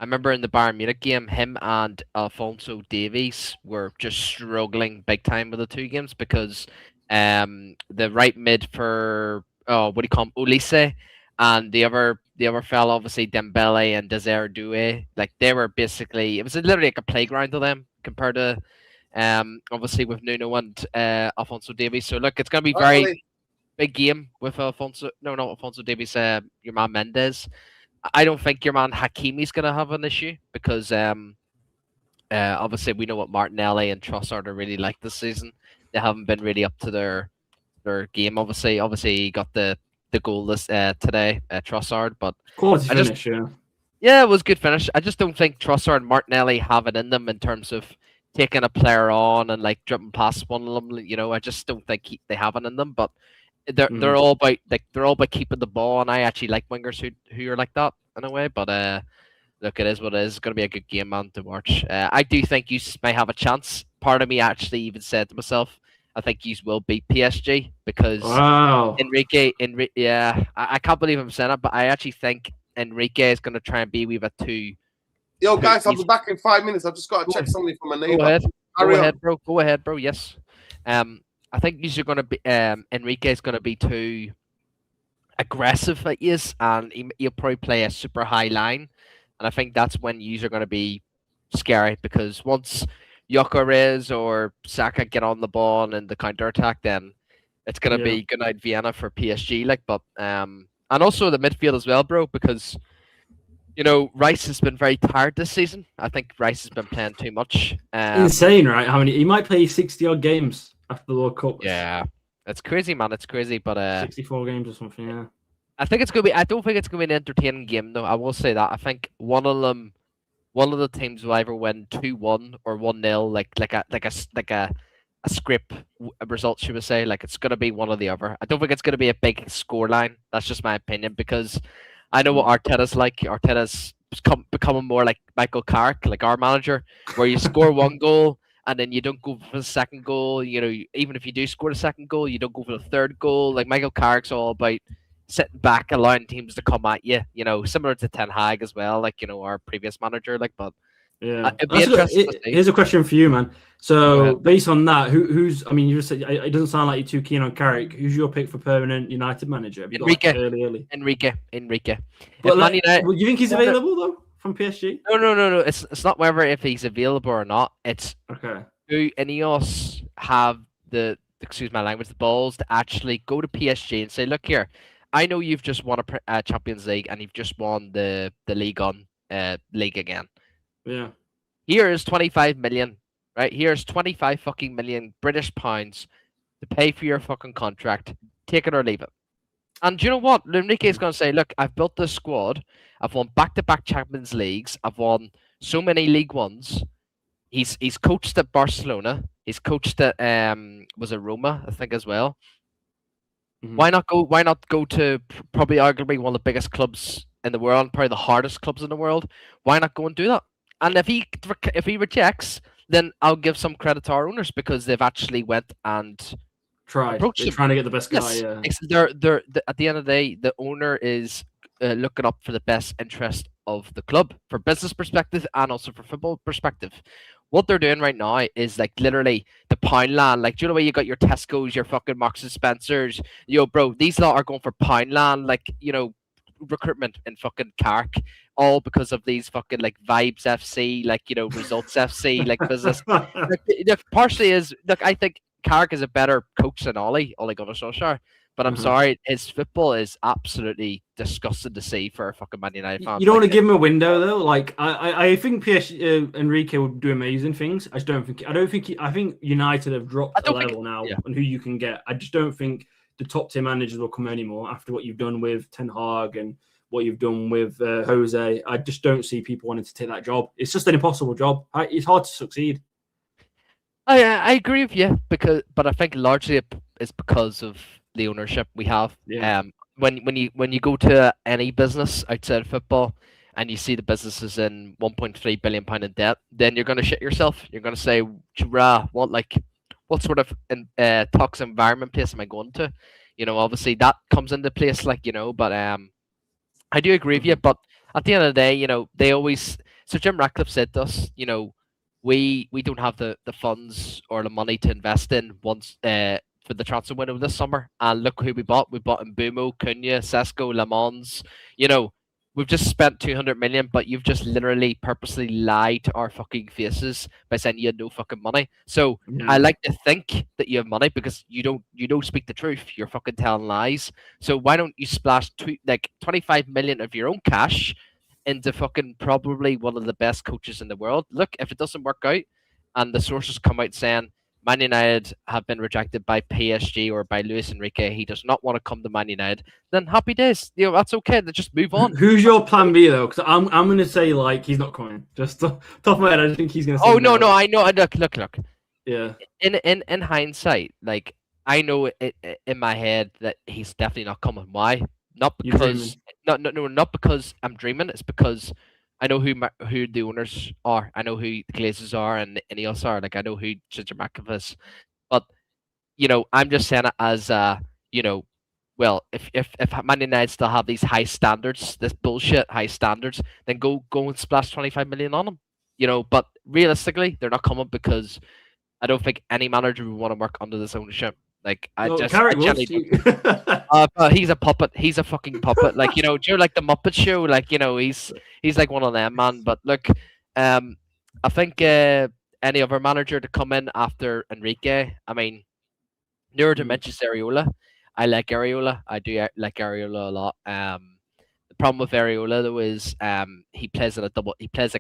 remember in the Bayern Munich game, him and Alphonso Davies were just struggling big time with the two games because the right mid for what do you call him, Olise, and the other fella, obviously Dembele and Desire Doué, like they were basically, it was literally like a playground to them compared to obviously with Nuno and Alphonso Davies. So look, it's gonna be very big game with Alphonso Davies, your man Mendes. I don't think your man Hakimi's going to have an issue because obviously we know what Martinelli and Trossard are really like this season. They haven't been really up to their game. Obviously he got the goal this today, Trossard, but it was a good finish. I just don't think Trossard and Martinelli have it in them in terms of taking a player on and like dripping past one of them. You know, I just don't think they have it in them, but they're all about keeping the ball, and I actually like wingers who are like that in a way. But look, it is what it is. It's going to be a good game, man, to watch. I do think you may have a chance. Part of me actually even said to myself, I think you will beat PSG because Enrique. I can't believe I'm saying it, but I actually think Enrique is going to try and be with a two. Yo, guys, I'll be back in 5 minutes. I've just got to check something from a neighbor. Go ahead, bro. Yes. I think these are going to be Enrique's going to be too aggressive it is, and he'll probably play a super high line, and I think that's when you are going to be scary, because once Gyökeres or Saka get on the ball and the counter attack, then it's going to Yeah. be good night Vienna for PSG. Like, but and also the midfield as well, bro, because Rice has been very tired this season. I think Rice has been playing too much. Insane, right? How many? He might play 60 odd games after the World Cup. Yeah, it's crazy, man. It's crazy, but 64 games or something. Yeah. I think it's gonna be. I don't think it's gonna be an entertaining game, though. I will say that. I think one of the teams will either win 2-1 or 1-0, like a scrape result, should we say? Like, it's gonna be one or the other. I don't think it's gonna be a big scoreline. That's just my opinion, because I know what Arteta's like. Arteta's becoming more like Michael Carrick, like our manager, where you score one goal and then you don't go for the second goal. Even if you do score the second goal, you don't go for the third goal. Like, Michael Carrick's all about sitting back, allowing teams to come at you. Similar to Ten Hag as well, like our previous manager. Like, but yeah, it'd be interesting to see. Here's a question for you, man. So based on that, who's? I mean, you just said it doesn't sound like you're too keen on Carrick. Who's your pick for permanent United manager? Have you got, Enrique. early. Enrique. But Man United, do you think he's available though from PSG? No. It's not whether if he's available or not. It's Okay. do Ineos have the, excuse my language, the balls to actually go to PSG and say, look here, I know you've just won a Champions League and you've just won the league again. Yeah. Here is 25 million, right? Here's 25 fucking million British pounds to pay for your fucking contract. Take it or leave it. And do you know what? Enrique is going to say, look, I've built this squad. I've won back-to-back Champions Leagues. I've won so many League Ones. He's coached at Barcelona. He's coached at was it Roma, I think, as well. Mm-hmm. Why not go to probably arguably one of the biggest clubs in the world, probably the hardest clubs in the world? Why not go and do that? And if he rejects, then I'll give some credit to our owners, because they've actually went and tried. They're trying to get the best guy. Yes. Yeah. They're at the end of the day, the owner is looking up for the best interest of the club, for business perspective and also for football perspective. What they're doing right now is like literally the Poundland. Like, do you know where you got your Tesco's, your fucking Marks and Spencers? Bro, these lot are going for Poundland. Like, recruitment in fucking Carrick, all because of these fucking like Vibes FC, like Results FC, like business. Look, partially is look. I think Carrick is a better coach than Ole Gunnar Solskjaer. But I'm sorry, his football is absolutely disgusting to see for a fucking Man United fan. You don't want to give him a window though. Like I think Enrique would do amazing things. I think United have dropped a level now on who you can get. I just don't think the top tier managers will come anymore after what you've done with Ten Hag and what you've done with Jose. I just don't see people wanting to take that job. It's just an impossible job. It's hard to succeed. I agree with you, but I think largely it's because of the ownership we have. Yeah. When you go to any business outside of football and you see the businesses in £1.3 billion in debt, then you're going to shit yourself. You're going to say, what sort of toxic environment place am I going to? Obviously that comes into place, but I do agree with you. But at the end of the day, they always, so Jim Ratcliffe said to us, we don't have the funds or the money to invest in once for the transfer window this summer. And look who we bought. We bought Mbumo, Cunha, Sesko, Le Mans. We've just spent 200 million, but you've just literally purposely lied to our fucking faces by saying you had no fucking money. So I like to think that you have money, because you don't speak the truth. You're fucking telling lies. So why don't you splash 25 million of your own cash into fucking probably one of the best coaches in the world? Look, if it doesn't work out and the sources come out saying Man United have been rejected by PSG or by Luis Enrique, he does not want to come to Man United, then happy days. That's okay. Then just move on. Who's your plan B though? Because I'm going to say he's not coming. Just top of my head, I think he's going to say no. I know. Look. Yeah. In hindsight, I know in my head that he's definitely not coming. Why? Not because not because I'm dreaming. It's because I know who the owners are. I know who the Glazers are and the Ineos are. I know who Ginger Makov is. But I'm just saying it as well, if Man United still have these high standards, this bullshit high standards, then go and splash 25 million on them. But realistically, they're not coming, because I don't think any manager would want to work under this ownership. Like Carrick was. but he's a puppet. He's a fucking puppet. Like do you like the Muppet Show? Like he's like one of them, man. But look, I think any other manager to come in after Enrique. I mean, Nurden mentions Areola. I like Areola. I do like Areola a lot. The problem with Areola though is he plays like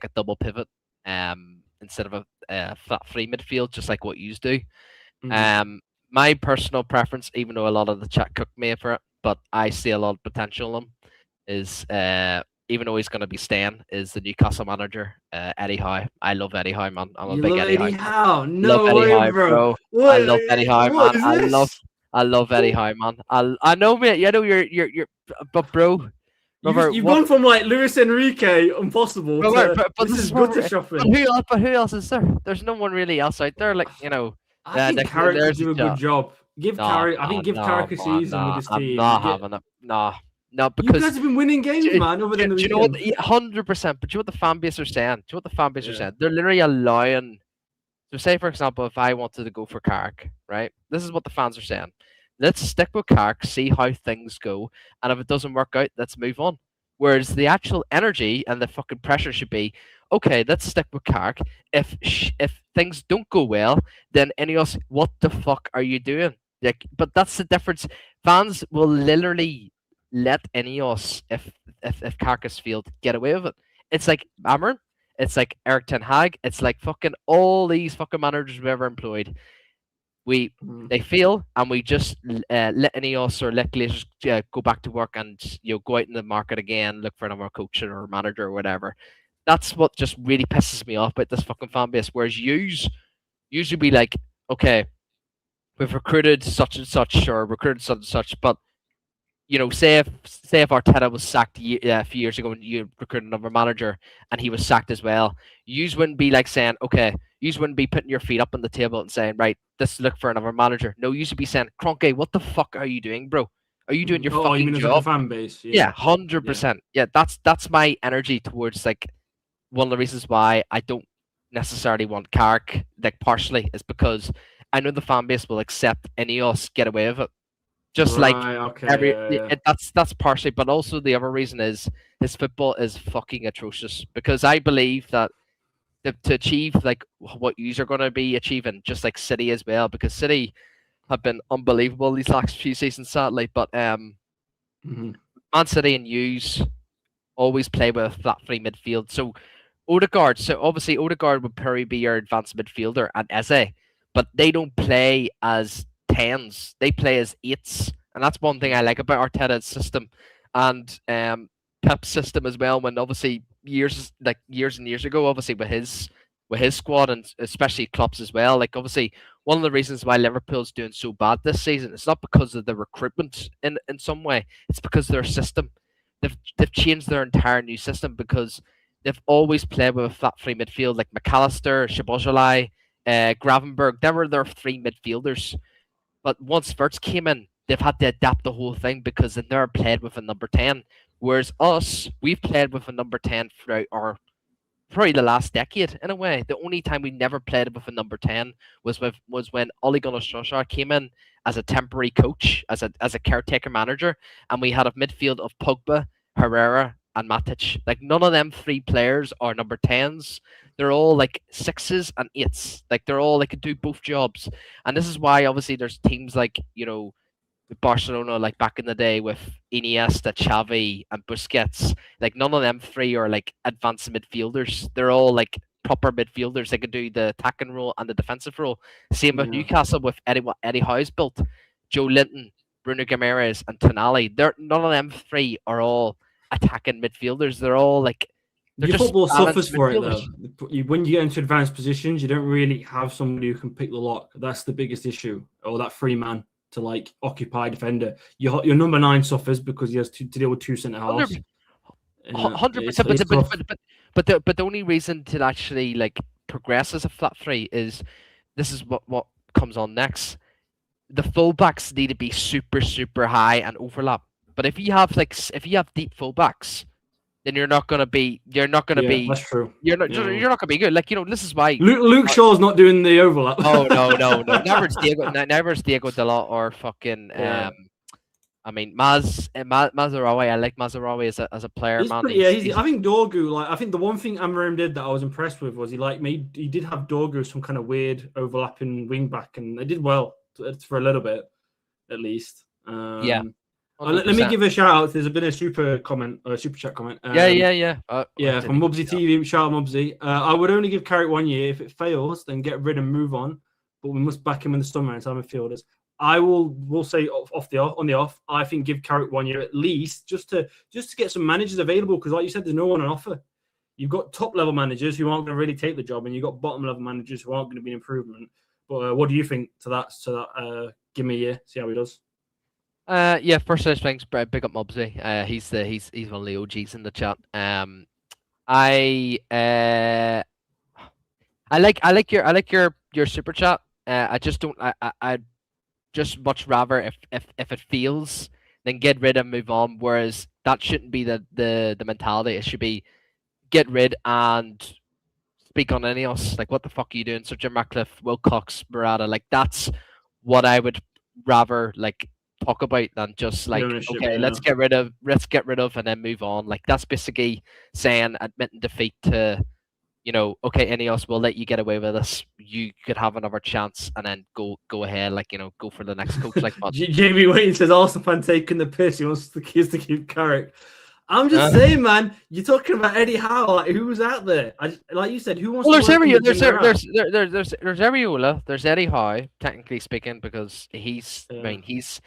a double pivot instead of a flat free midfield, just like what you do. My personal preference, even though a lot of the chat cooked me for it, but I see a lot of potential in him, is even though he's going to be staying, is the Newcastle manager, Eddie Howe. I love Eddie Howe, man. I'm a big Eddie Howe. No love Eddie way, Howe, bro. I love Eddie Howe, What man. is this? I love Eddie Howe, man. I know, mate. You know you're, but bro. You've gone from like Luis Enrique, impossible. But this is gutter shopping. But who else is there? There's no one really else out there. Like I think Carrick could do a good job. Give Carrick a season with his team. I'm not having it. No, you because guys have been winning games, man. Over the do you know what? 100%. But do you know what the fan base are saying? They're literally allowing. So, say for example, if I wanted to go for Carrick, right? This is what the fans are saying. Let's stick with Carrick, see how things go, and if it doesn't work out, let's move on. Whereas the actual energy and the fucking pressure should be, okay, let's stick with Carrick. If things don't go well, then Ineos, what the fuck are you doing? Like, but that's the difference. Fans will literally let Ineos, if Carrick is failed, get away with it. It's like Amarin, it's like Eric Ten Hag, it's like fucking all these fucking managers we've ever employed. They fail, and we just let Ineos or let Glazers go back to work and go out in the market again, look for another coach or manager or whatever. That's what just really pisses me off about this fucking fan base. Whereas usually be like, okay, we've recruited such and such or recruited such and such, but say if Arteta was sacked a few years ago and you recruited another manager and he was sacked as well, you wouldn't be like saying, okay, you wouldn't be putting your feet up on the table and saying, right, let's look for another manager. No, you should be saying, Kroenke, what the fuck are you doing, bro? Are you doing your fucking job? Fan base? Yeah, 100%. Yeah, that's my energy towards like one of the reasons why I don't necessarily want Carrick, like partially, is because I know the fan base will accept Ineos get away with it. Just that's partially, but also the other reason is his football is fucking atrocious. Because I believe that to achieve like what you are going to be achieving, just like City as well, because City have been unbelievable these last few seasons, sadly. But Man City and Hughes always play with a flat free midfield. So obviously Odegaard would probably be your advanced midfielder and Eze, but they don't play as 10s, they play as 8s, and that's one thing I like about Arteta's system and Pep's system as well. When obviously years and years ago, obviously with his squad and especially Klopp's as well, like obviously one of the reasons why Liverpool's doing so bad this season, it's not because of the recruitment in some way, it's because of their system. They've changed their entire new system because they've always played with a flat free midfield like McAllister, Szoboszlai, Gravenberg. They were their three midfielders. But once Wirtz came in, they've had to adapt the whole thing because they've never played with a number 10. Whereas we've played with a number 10 throughout probably the last decade in a way. The only time we never played with a number 10 was when Ole Gunnar Solskjaer came in as a temporary coach, as a caretaker manager, and we had a midfield of Pogba, Herrera, and Matic. Like none of them three players are number 10s. They're all like 6s and 8s. Like they're all like do both jobs. And this is why obviously there's teams like, Barcelona, like back in the day with Iniesta, Xavi, and Busquets. Like none of them three are like advanced midfielders. They're all like proper midfielders. They can do the attacking role and the defensive role. Same with Newcastle with Eddie Howe's built. Joe Linton, Bruno Guimaraes, and Tonali. None of them three are all attacking midfielders. They're all like your football suffers for it though. When you get into advanced positions, you don't really have somebody who can pick the lock. That's the biggest issue. Or that free man to like occupy defender. Your number 9 suffers because he has to deal with 2 centre halves. 100%. But the only reason to actually like progress as a flat three is this is what comes on next. The fullbacks need to be super high and overlap. But if you have deep fullbacks, then you're not gonna be. That's true. You're not. Yeah. You're not gonna be good. Like this is why. Luke Shaw's not doing the overlap. Oh no. Never is Diego Dalot or fucking Yeah. I mean Mazarawi. I like Mazarawi as a player, man. I think Dorgu. Like I think the one thing Amarim did that I was impressed with was he did have Dorgu some kind of weird overlapping wing back, and they did well for a little bit, at least. Yeah. Let me give a shout out. There's been a super chat comment. Yeah. From Mubsy TV. Shout out Mubsy. I would only give Carrick 1 year. If it fails, then get rid and move on. But we must back him in the summer and time midfielders. I will say on the off. I think give Carrick 1 year at least, just to get some managers available, because like you said, there's no one on offer. You've got top level managers who aren't going to really take the job, and you've got bottom level managers who aren't going to be an improvement. But what do you think to that? Give me a year, see how he does. First things, big up Mubsy. He's one of the OGs in the chat. I like your super chat. I just don't. I just much rather if it fails, then get rid and move on. Whereas that shouldn't be the mentality. It should be get rid and speak on any else. Like, what the fuck are you doing? So Jim Ratcliffe, Wilcox, Murata. Like, that's what I would rather talk about than just let's get rid of and then move on. Like, that's basically saying admitting defeat to, okay, Ineos, we'll let you get away with this. You could have another chance and then go ahead, go for the next coach. Jamie Wayne says Arsenal fan taking the piss. He wants the kids to keep Carrick. I'm just saying, man. You're talking about Eddie Howe. Like, who's out there? Like you said, who wants? Well, there's Areola. There's Eddie Howe, technically speaking, because he's. Yeah. I mean, he's.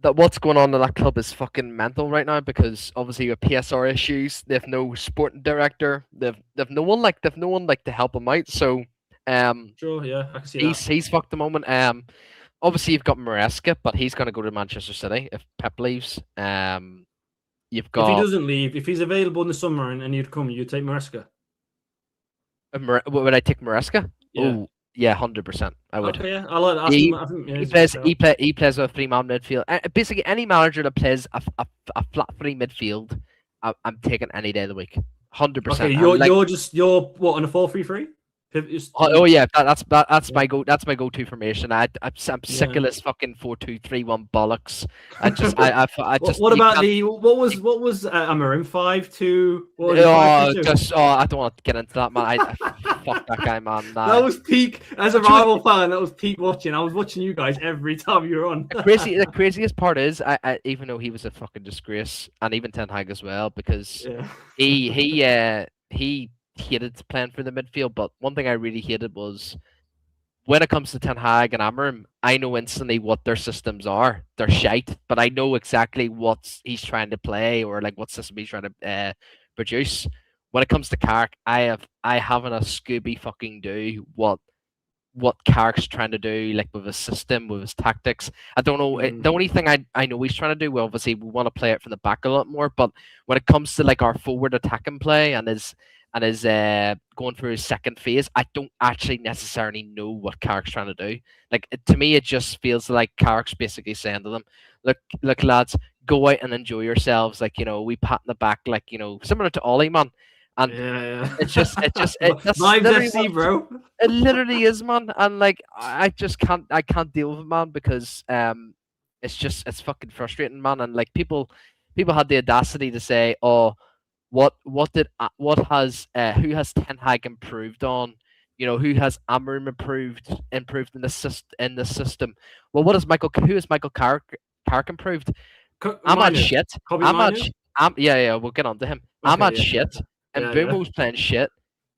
That what's going on in that club is fucking mental right now, because obviously with PSR issues, they have no sporting director. They've no one to help them out. So, sure, yeah, I can see he's fucked the moment. Obviously you've got Maresca, but he's gonna go to Manchester City if Pep leaves. You've got. If he doesn't leave, if he's available in the summer and you'd come, you'd take Maresca. Would I take Maresca? Yeah. Oh, yeah, 100%. I would. Okay, yeah. I like that. He plays a 3-man midfield. Basically, any manager that plays a flat 3 midfield, I'm taking any day of the week. 100%. Okay, you're what, on a 4-3-3? Oh yeah, that's my go-to formation. I'm sick of this fucking 4-2-3-1 bollocks. I just what about what was Amarim 5-2? I don't want to get into that, man. Fuck that guy, man. Nah. That was peak as a rival fan. That was peak watching. I was watching you guys every time you were on. The craziest part is, I even though he was a fucking disgrace, and even Ten Hag as well, because he hated playing for the midfield, but one thing I really hated was when it comes to Ten Hag and Amarim, I know instantly what their systems are. They're shite, but I know exactly what he's trying to play or what system he's trying to produce. When it comes to Carrick, I haven't a Scooby fucking do what Carrick's trying to do, with his system, with his tactics. I don't know. The only thing I know he's trying to do, well, obviously we want to play it from the back a lot more, but when it comes to our forward attacking play and his going through his second phase, I don't actually necessarily know what Carrick's trying to do. To me, it just feels like Carrick's basically saying to them, look lads, go out and enjoy yourselves. We pat in the back, similar to Ollie, man. And it's just that's FC, bro. It literally is, man. And I can't deal with it, man, because it's fucking frustrating, man. And people had the audacity to say, oh, who has Ten Hag improved on? Who has Amarim improved in the system? Well, who has Michael Carrick improved? Ahmad shit. We'll get on to him. Ahmad shit. And Bumo's playing shit.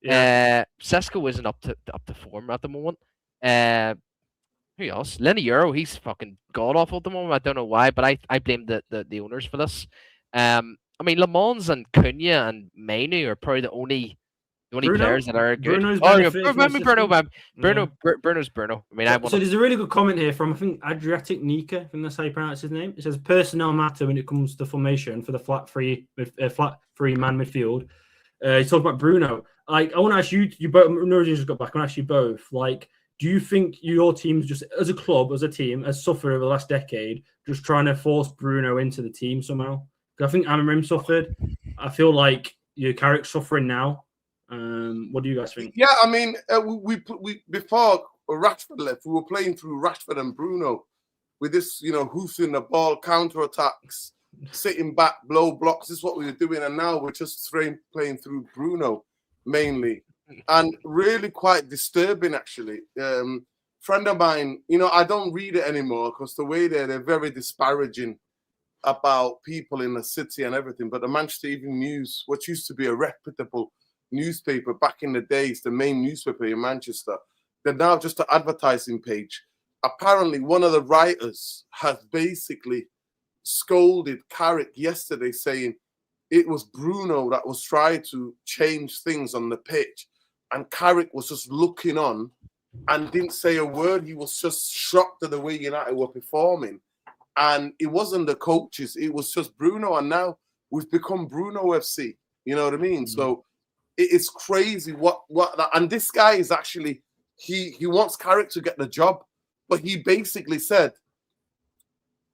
Sesko isn't up to form at the moment. Who else? Lenny Euro, he's fucking god awful at the moment. I don't know why, but I blame the owners for this. I mean, Le Mans and Cunha and Mainu are probably the only players that are good. Bruno's Bruno. I mean, so there's a really good comment here from, I think, Adriatic Nika, I think that's how you pronounce his name. It says personnel matter when it comes to formation for the flat three man midfield. He's talking about Bruno. I want to ask you both. Norwegians just got back. I want to ask you both. Do you think your team's just, as a club, as a team, has suffered over the last decade, just trying to force Bruno into the team somehow? I think Amarim suffered. I feel like your Carrick's suffering now. What do you guys think? Yeah, I mean, we before Rashford left, we were playing through Rashford and Bruno with this, hoofing the ball, counter attacks, sitting back, blow blocks. This is what we were doing, and now we're just playing through Bruno mainly, and really quite disturbing actually. Friend of mine, I don't read it anymore because the way they're very disparaging about people in the city and everything. But the Manchester Evening News, which used to be a reputable newspaper back in the days, the main newspaper in Manchester, they're now just an advertising page. Apparently, one of the writers has basically scolded Carrick yesterday, saying it was Bruno that was trying to change things on the pitch, and Carrick was just looking on and didn't say a word. He was just shocked at the way United were performing. And it wasn't the coaches, it was just Bruno. And now we've become Bruno FC. You know what I mean? Mm-hmm. So it's crazy what and this guy is actually, he wants Carrick to get the job, but he basically said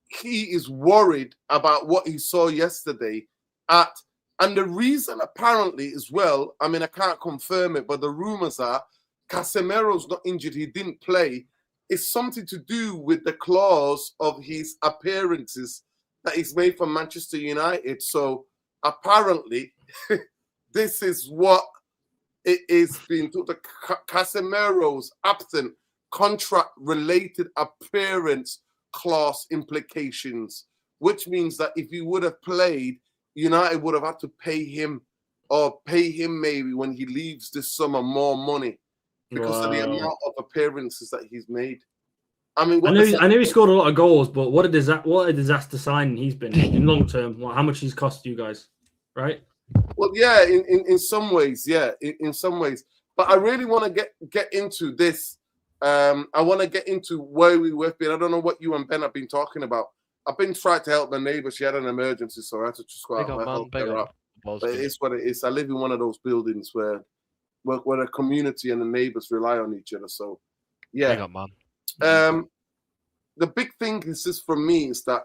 he is worried about what he saw yesterday and the reason apparently as well, I mean, I can't confirm it, but the rumors are Casemiro's not injured, he didn't play. It's something to do with the clause of his appearances that he's made for Manchester United. So apparently, this is what it is being told. The Casemiro's absent contract-related appearance clause implications, which means that if he would have played, United would have had to pay him maybe when he leaves this summer more money. Because of the amount of appearances that he's made. I mean, I know he scored a lot of goals, but what a disaster signing he's been in long term. How much he's cost you guys, right? Well, yeah, in some ways, yeah, in some ways. But I really want to get into this. I want to get into where we've been. I don't know what you and Ben have been talking about. I've been trying to help my neighbour. She had an emergency, so I had to just go out and help her out. But it is what it is. I live in one of those buildings where the community and the neighbors rely on each other. So, yeah. The big thing is just for me is that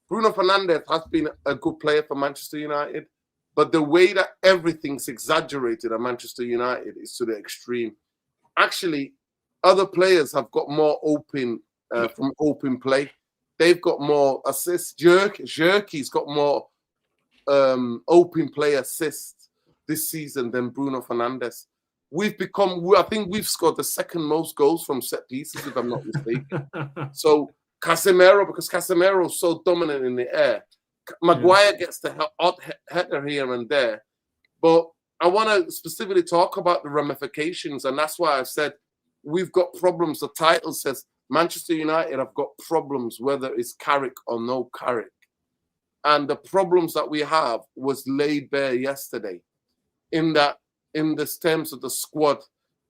Bruno Fernandes has been a good player for Manchester United, but the way that everything's exaggerated at Manchester United is to the extreme. Actually, other players have got more open from open play. They've got more assists. Jerky's got more open play assists this season than Bruno Fernandes. I think we've scored the second most goals from set pieces, if I'm not mistaken. So because Casemiro is so dominant in the air. Maguire gets the odd header here and there. But I want to specifically talk about the ramifications, and that's why I've said we've got problems. The title says Manchester United have got problems, whether it's Carrick or no Carrick. And the problems that we have was laid bare yesterday in the terms of the squad,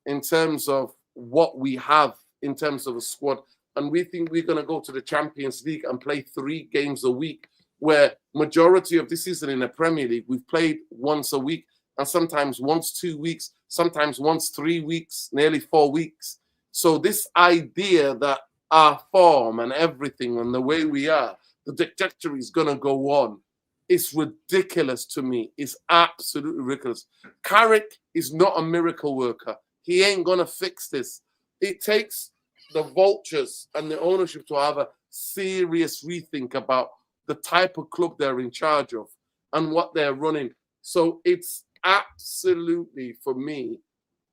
in terms of what we have in terms of a squad. And we think we're going to go to the Champions League and play 3 games a week, where majority of this season in the Premier League, we've played once a week and sometimes once 2 weeks, sometimes once 3 weeks, nearly 4 weeks. So this idea that our form and everything and the way we are, the trajectory is going to go on, it's ridiculous to me. It's absolutely ridiculous. Carrick is not a miracle worker. He ain't going to fix this. It takes the vultures and the ownership to have a serious rethink about the type of club they're in charge of and what they're running. So it's absolutely, for me,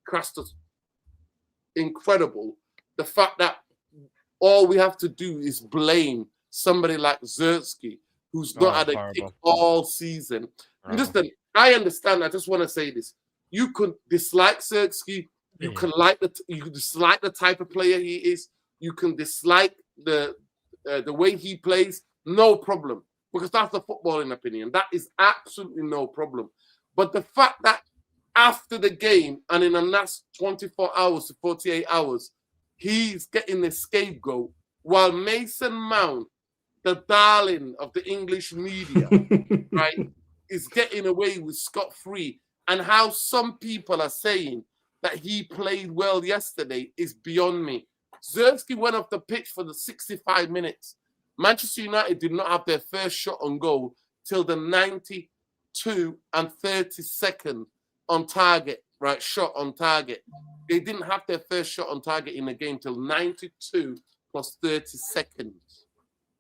Crastus, incredible. The fact that all we have to do is blame somebody like Zertsky, who's not had a kick all season. Listen, I understand. I just want to say this. You could dislike Zertsky. You can dislike the type of player he is. You can dislike the way he plays. No problem. Because that's the footballing opinion. That is absolutely no problem. But the fact that after the game and in the last 24 hours to 48 hours, he's getting the scapegoat while Mason Mount, the darling of the English media, right, is getting away with scot-free. And how some people are saying that he played well yesterday is beyond me. Zertsky went off the pitch for the 65 minutes. Manchester United did not have their first shot on goal till the 92 and 32nd on target, right? Shot on target. They didn't have their first shot on target in the game till 92 plus 30 seconds,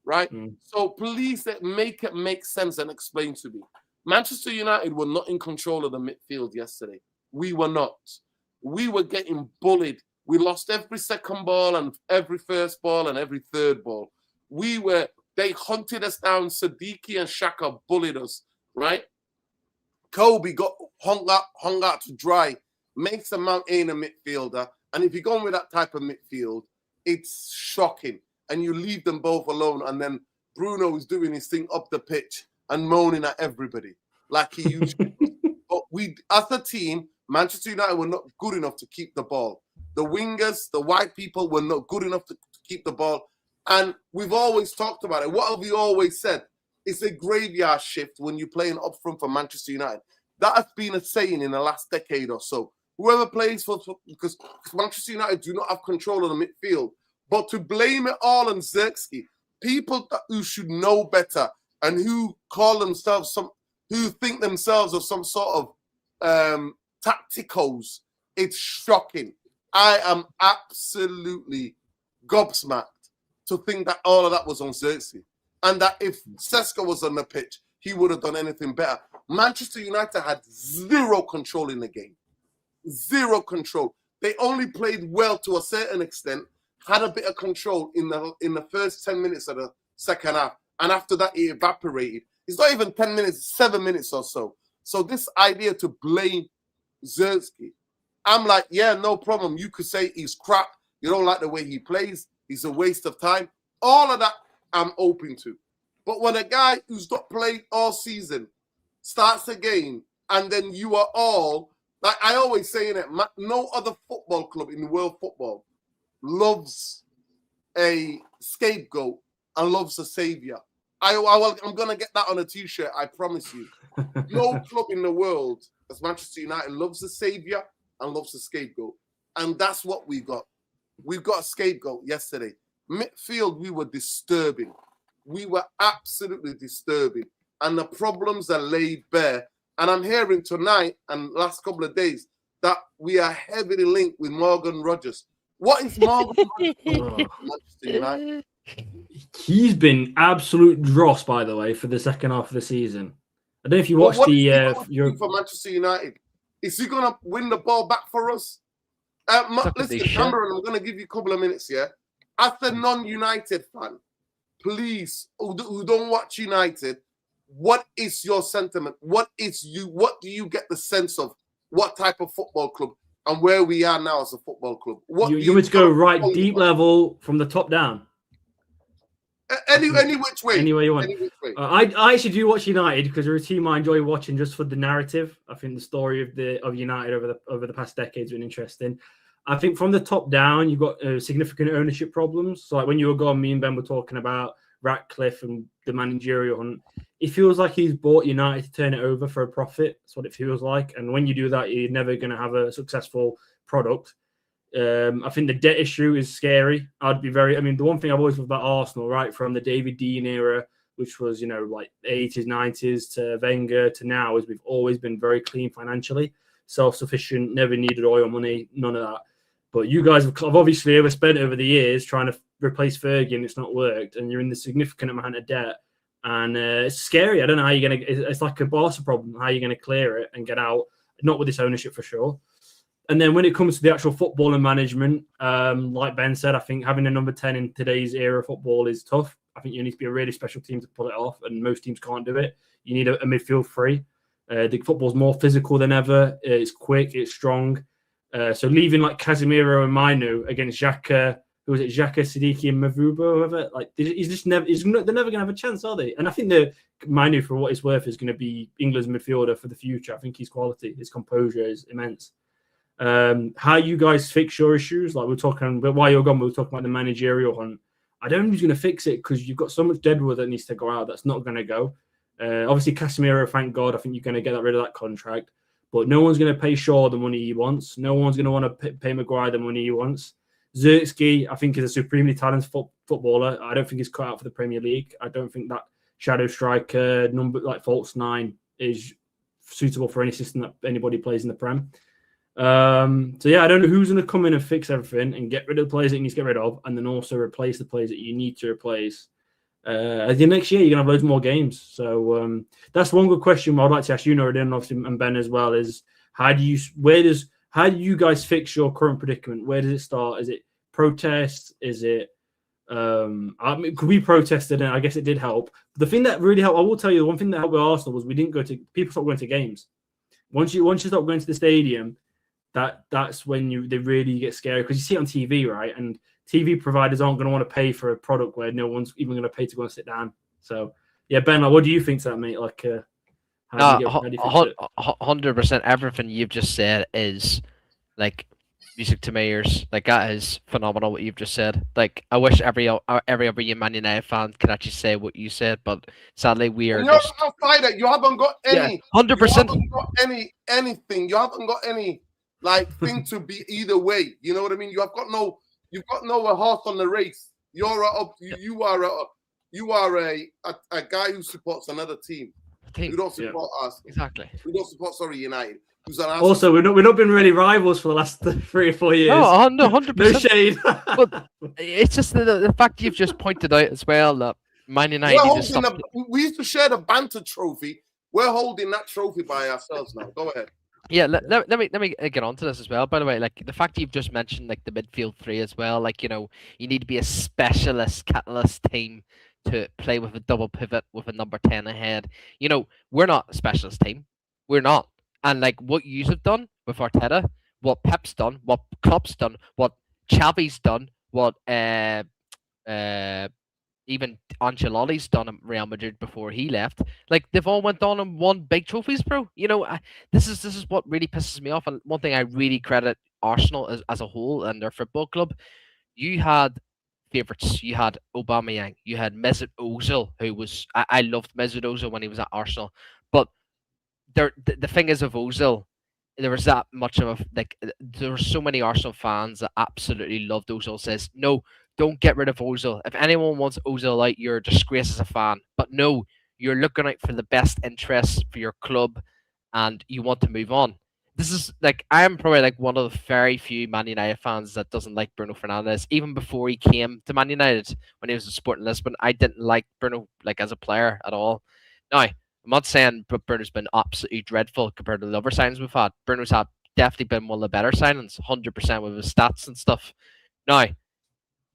right? So please make it make sense and explain to me. Manchester United were not in control of the midfield yesterday. We were not. We were getting bullied. We lost every second ball and every first ball and every third ball. They hunted us down. Siddiqui and Xhaka bullied us, right? Kobe got hung out to dry. Mason Mount ain't a midfielder. And if you're going with that type of midfield, it's shocking. And you leave them both alone. And then Bruno is doing his thing up the pitch and moaning at everybody like he usually does. But we, as a team, Manchester United were not good enough to keep the ball. The wingers, the white people were not good enough to keep the ball. And we've always talked about it. What have we always said? It's a graveyard shift when you're playing up front for Manchester United. That has been a saying in the last decade or so. Whoever plays because Manchester United do not have control of the midfield. But to blame it all on Xerxes, people who should know better and who call themselves who think themselves of some sort of tacticos, it's shocking. I am absolutely gobsmacked to think that all of that was on Xerxes. And that if Sesko was on the pitch, he would have done anything better. Manchester United had zero control in the game. Zero control. They only played well to a certain extent, had a bit of control in the first 10 minutes of the second half. And after that, it evaporated. It's not even 10 minutes, 7 minutes or so. So this idea to blame Xerxes, I'm like, yeah, no problem. You could say he's crap. You don't like the way he plays. He's a waste of time. All of that I'm open to. But when a guy who's not played all season starts a game and then you are all, like I always say in it, no other football club in world football loves a scapegoat and loves a savior. I'm going to get that on a t-shirt, I promise you. No club in the world as Manchester United loves a savior and loves a scapegoat. And that's what we got. We've got a scapegoat yesterday. Midfield, we were disturbing. We were absolutely disturbing. And the problems are laid bare. And I'm hearing tonight and last couple of days that we are heavily linked with Morgan Rogers. What is Morgan Rogers? Manchester United? He's been absolute dross, by the way, for the second half of the season. I don't know if you watched for Manchester United. Is he going to win the ball back for us? Listen, Cameron, I'm going to give you a couple of minutes here. As a non-United fan, please, who don't watch United, what is your sentiment? What do you get the sense of? What type of football club and where we are now as a football club? You want to go right deep level from the top down? Any which way. Any way you want. I actually do watch United because they're a team I enjoy watching just for the narrative. I think the story of United over the past decades has been interesting. I think from the top down, you've got significant ownership problems. So like when you were gone, me and Ben were talking about Ratcliffe and the managerial hunt. It feels like he's bought United to turn it over for a profit. That's what it feels like. And when you do that, you're never going to have a successful product. I think the debt issue is scary. The one thing I've always loved about Arsenal, right, from the David Dean era, which was, like 80s, 90s to Wenger to now, is we've always been very clean financially, self-sufficient, never needed oil money, none of that. But you guys have obviously overspent over the years trying to replace Fergie, and it's not worked, and you're in the significant amount of debt. And it's scary. I don't know how you're going to... It's like a Barca problem, how you're going to clear it and get out, not with this ownership for sure. And then when it comes to the actual football and management, like Ben said, I think having a number 10 in today's era of football is tough. I think you need to be a really special team to pull it off, and most teams can't do it. You need a midfield free. The football's more physical than ever. It's quick, it's strong. So leaving like Casemiro and Mainu against Xhaka, Xhaka, Siddiqui and Mavuba, whoever, like they're never going to have a chance, are they? And I think the Mainu, for what it's worth, is going to be England's midfielder for the future. I think his quality, his composure is immense. How you guys fix your issues? Like we're talking, but while you're gone, we were talking about the managerial hunt. I don't know who's going to fix it because you've got so much deadwood that needs to go out. That's not going to go. Obviously, Casemiro, thank God, I think you're going to get rid of that contract. But no one's going to pay Shaw the money he wants. No one's going to want to pay Maguire the money he wants. Xerxes, I think, is a supremely talented footballer. I don't think he's cut out for the Premier League. I don't think that shadow striker, number like false 9 is suitable for any system that anybody plays in the Prem. So yeah, I don't know who's going to come in and fix everything and get rid of the players that you need to get rid of, and then also replace the players that you need to replace. The next year, you're going to have loads more games. So that's one good question I'd like to ask you, Noreen, obviously, and Ben as well, is how do you guys fix your current predicament? Where does it start? Is it protest? Is it could we protested, and I guess it did help. The thing that really helped, I will tell you, the one thing that helped with Arsenal was people stopped going to games. Once you stop going to the stadium, that's when they really get scary, because you see it on TV, right? And TV providers aren't going to want to pay for a product where no one's even going to pay to go and sit down. So yeah, Ben, what do you think to that, mate? Like, how do you fix it? 100%. Everything you've just said is like music to my ears. Like, that is phenomenal what you've just said. Like, I wish every other Man United fan could actually say what you said, but sadly we are. You're outside it. You haven't got any. 100%. You haven't got anything. You haven't got any thing to be either way. You know what I mean? You've got no horse on the race. You are a guy who supports another team. You don't support us. Exactly. We don't support United. Also, we've not been really rivals for the last 3 or 4 years. No, 100%. No shade. But it's just the fact you've just pointed out as well that Man United. We used to share the banter trophy. We're holding that trophy by ourselves now. Go ahead. Yeah, let me get onto this as well. By the way, like the fact you've just mentioned, like the midfield 3 as well. Like, you know, you need to be a specialist catalyst team to play with a double pivot with a number 10 ahead. You know, we're not a specialist team. We're not. And like what you have done with Arteta, what Pep's done, what Klopp's done, what Xavi's done, what even Ancelotti's done at Real Madrid before he left. Like, they've all went on and won big trophies, bro. You know, this is what really pisses me off. And one thing I really credit Arsenal as a whole and their football club. You had favourites. You had Aubameyang. You had Mesut Ozil, who was I loved Mesut Ozil when he was at Arsenal, but the thing is, of Ozil, there was that much of there were so many Arsenal fans that absolutely loved Ozil. Says, no, don't get rid of Ozil. If anyone wants Ozil out, you're a disgrace as a fan. But no, you're looking out for the best interests for your club, and you want to move on. This is I am probably one of the very few Man United fans that doesn't like Bruno Fernandes. Even before he came to Man United, when he was at Sporting Lisbon, I didn't like Bruno as a player at all. Now, I'm not saying Bruno's been absolutely dreadful compared to the other signings we've had. Bruno's definitely been one of the better signings, 100% with his stats and stuff. Now,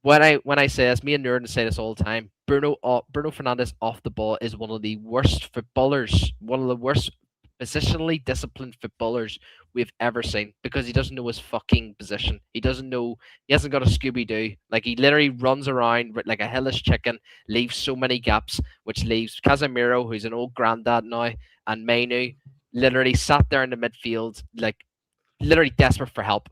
when I say this, me and Nurden say this all the time, Bruno Fernandes off the ball is one of the worst footballers, one of the worst positionally disciplined footballers we've ever seen, because he doesn't know his fucking position. He hasn't got a Scooby-Doo. Like, he literally runs around like a hellish chicken, leaves so many gaps, which leaves Casemiro, who's an old granddad now, and Manu literally sat there in the midfield, literally desperate for help.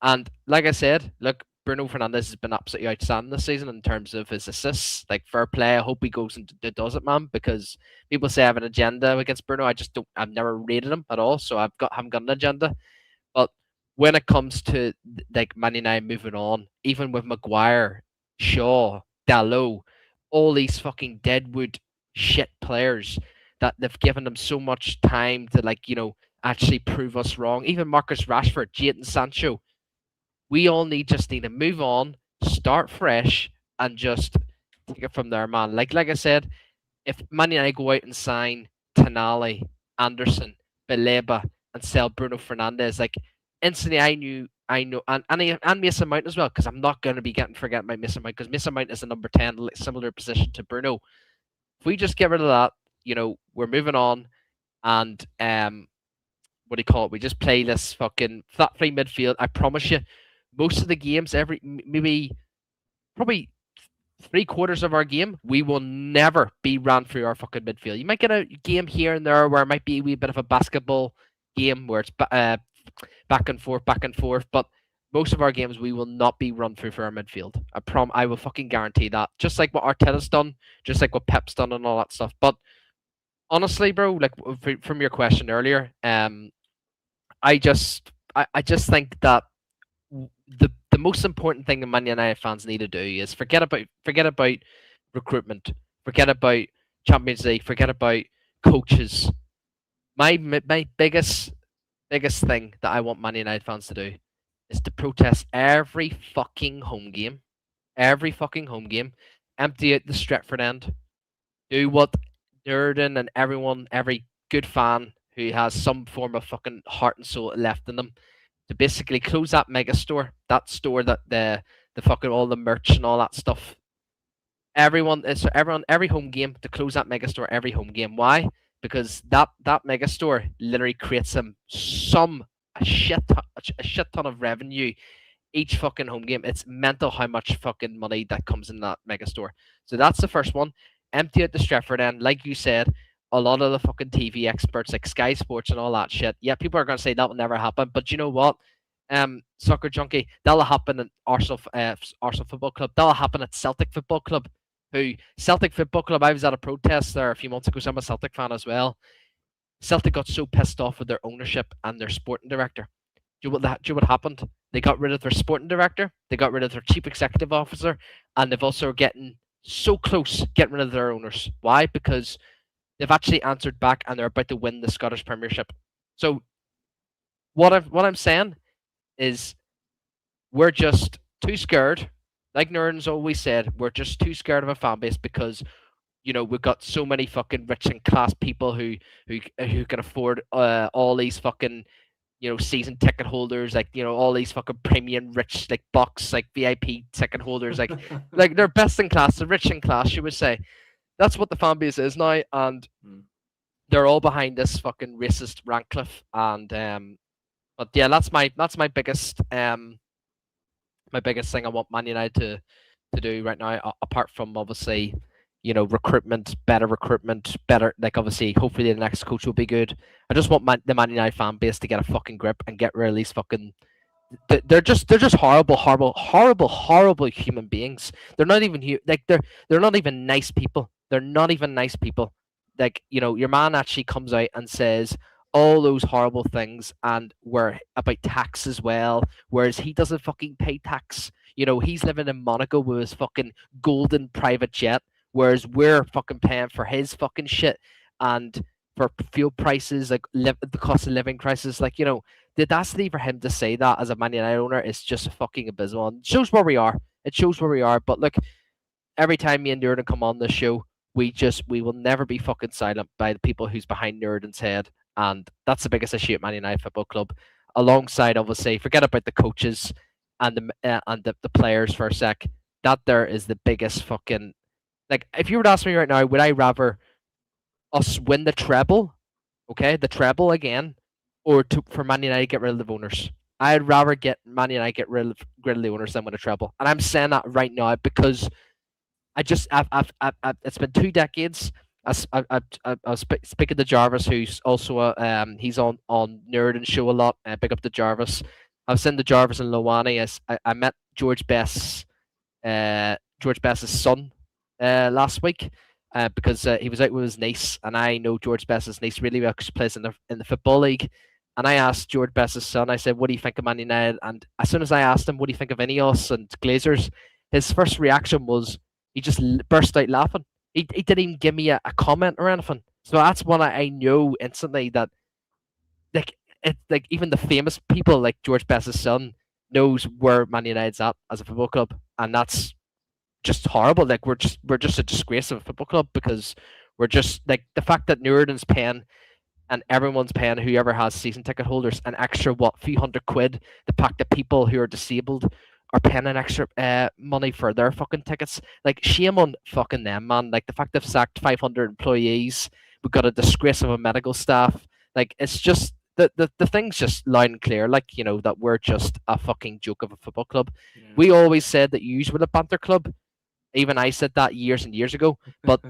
And like I said, look, Bruno Fernandes has been absolutely outstanding this season in terms of his assists. Fair play. I hope he goes and does it, man, because people say I have an agenda against Bruno. I've never rated him at all, so haven't got an agenda. But when it comes to Man United moving on, even with Maguire, Shaw, Dalot, all these fucking deadwood shit players that they've given them so much time to actually prove us wrong. Even Marcus Rashford, Jadon Sancho. We all need to move on, start fresh, and just take it from there, man. Like I said, if Man United go out and sign Tonali, Anderson, Baleba, and sell Bruno Fernandes, instantly I know, and Mason Mount as well, because I'm not going to be forgetting about Mason Mount, because Mason Mount is a number 10, similar position to Bruno. If we just get rid of that, we're moving on, and what do you call it? We just play this fucking flat free midfield. I promise you. Most of the games, probably 3/4 of our game, we will never be ran through our fucking midfield. You might get a game here and there where it might be a wee bit of a basketball game where it's back and forth, but most of our games we will not be run through for our midfield. I will fucking guarantee that. Just like what Arteta's done, just like what Pep's done and all that stuff. But honestly, bro, from your question earlier, I just think that the most important thing that Man United fans need to do is forget about recruitment, forget about Champions League. Forget about coaches. My biggest thing that I want Man United fans to do is to protest every fucking home game. Every fucking home game. Empty out the Stretford end. Do what Durden and everyone, every good fan who has some form of fucking heart and soul left in them, to basically close that mega store, that store that the fucking all the merch and all that stuff. Everyone, every home game to close that mega store every home game. Why? Because that mega store literally creates them a shit ton of revenue each fucking home game. It's mental how much fucking money that comes in that mega store. So that's the first one. Empty out the Stretford end, like you said. A lot of the fucking TV experts like Sky Sports and all that shit. Yeah, people are gonna say that will never happen, but you know what? Soccer Junkie, that'll happen at Arsenal Football Club. That'll happen at Celtic Football Club. Celtic Football Club, I was at a protest there a few months ago, so I'm a Celtic fan as well. Celtic got so pissed off with their ownership and their sporting director. Do you know what happened? They got rid of their sporting director, they got rid of their chief executive officer, and they've also getting so close getting rid of their owners. Why? Because they've actually answered back and they're about to win the Scottish Premiership. So what I'm saying is we're just too scared. Like Nern's always said, we're just too scared of a fan base because, you know, we've got so many fucking rich and class people who can afford all these fucking, you know, season ticket holders, like, you know, all these fucking premium rich, like box, like VIP ticket holders, like like they're best in class, they're rich in class, you would say. That's what the fan base is now, and they're all behind this fucking racist Rancliffe. And but yeah, that's my biggest my biggest thing I want Man United to do right now, apart from obviously, you know, recruitment, better, like obviously hopefully the next coach will be good. I just want the Man United fan base to get a fucking grip and get rid of these fucking they're just horrible human beings. They're not even like they're not even nice people. They're not even nice people. Like, you know, your man actually comes out and says all those horrible things, and we're about tax as well, whereas he doesn't fucking pay tax. You know, he's living in Monaco with his fucking golden private jet, whereas we're fucking paying for his fucking shit and for fuel prices, like the cost of living crisis. Like, you know, the audacity for him to say that as a Man United owner is just fucking abysmal. And it shows where we are. It shows where we are. But look, every time me and Nurden come on this show, we will never be fucking silent by the people who's behind Nurden's head. And that's the biggest issue at Man United Football Club. Alongside, obviously, forget about the coaches and the players for a sec. That there is the biggest fucking, like, if you were to ask me right now, would I rather us win the treble, okay, the treble again, or for Man United get rid of the owners? I'd rather get Man United get rid of the owners than win a treble, and I'm saying that right now because I've it's been 2 decades. I was speaking to Jarvis, who's also he's on Nerd and Show a lot. Big up to Jarvis. I was sent to Jarvis and Lowani. I met George Best's son last week. Because he was out with his niece, and I know George Best's niece really well because she plays in the football league. And I asked George Best's son, I said, "What do you think of Man United?" And as soon as I asked him, "What do you think of Ineos and Glazers?" his first reaction was he just burst out laughing. He didn't even give me a comment or anything. So that's when I know instantly that like even the famous people like George Best's son knows where Man United's at as a football club, and that's just horrible. Like we're just a disgrace of a football club because we're just like the fact that Nurden's paying and everyone's paying, whoever has season ticket holders, an extra few £100. The fact that people who are disabled are paying an extra money for their fucking tickets. Like, shame on fucking them, man. Like the fact they've sacked 500 employees, we've got a disgrace of a medical staff. Like, it's just the thing's just loud and clear. Like, you know, that we're just a fucking joke of a football club. Yeah. We always said that you were the banter club. Even I said that years and years ago. But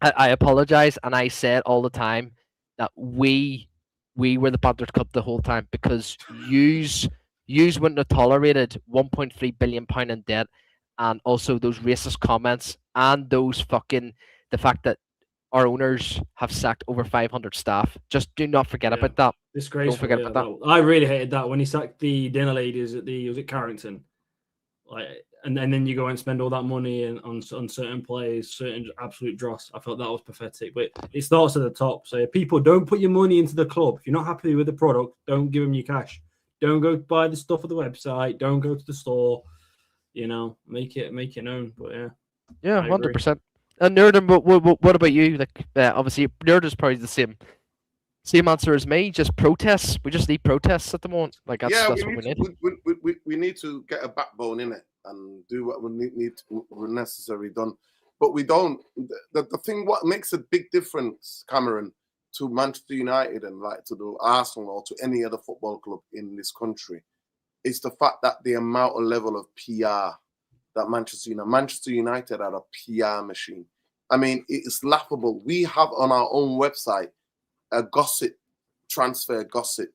I apologize, and I said all the time that we were the banter club the whole time because yous wouldn't have tolerated £1.3 billion in debt, and also those racist comments, and those fucking the fact that our owners have sacked over 500 staff. Just do not forget about that. Disgraceful. Don't forget about that. I really hated that when he sacked the dinner ladies at was it Carrington? and then you go and spend all that money on certain players, certain absolute dross. I felt that was pathetic. But it starts at the top. So people, don't put your money into the club. If you're not happy with the product, don't give them your cash. Don't go buy the stuff at the website. Don't go to the store. Make it known. But yeah, 100%. And Nerden, what about you? Like, obviously, Nerden's probably the same answer as me. Just protests. We just need protests at the moment. Like that's what we need. We need to get a backbone in it and do what we need necessary done. But we don't. The thing, what makes a big difference, Cameron, to Manchester United and like to the Arsenal or to any other football club in this country, is the fact that the amount of level of PR that Manchester United are a PR machine. I mean, it is laughable. We have on our own website a transfer gossip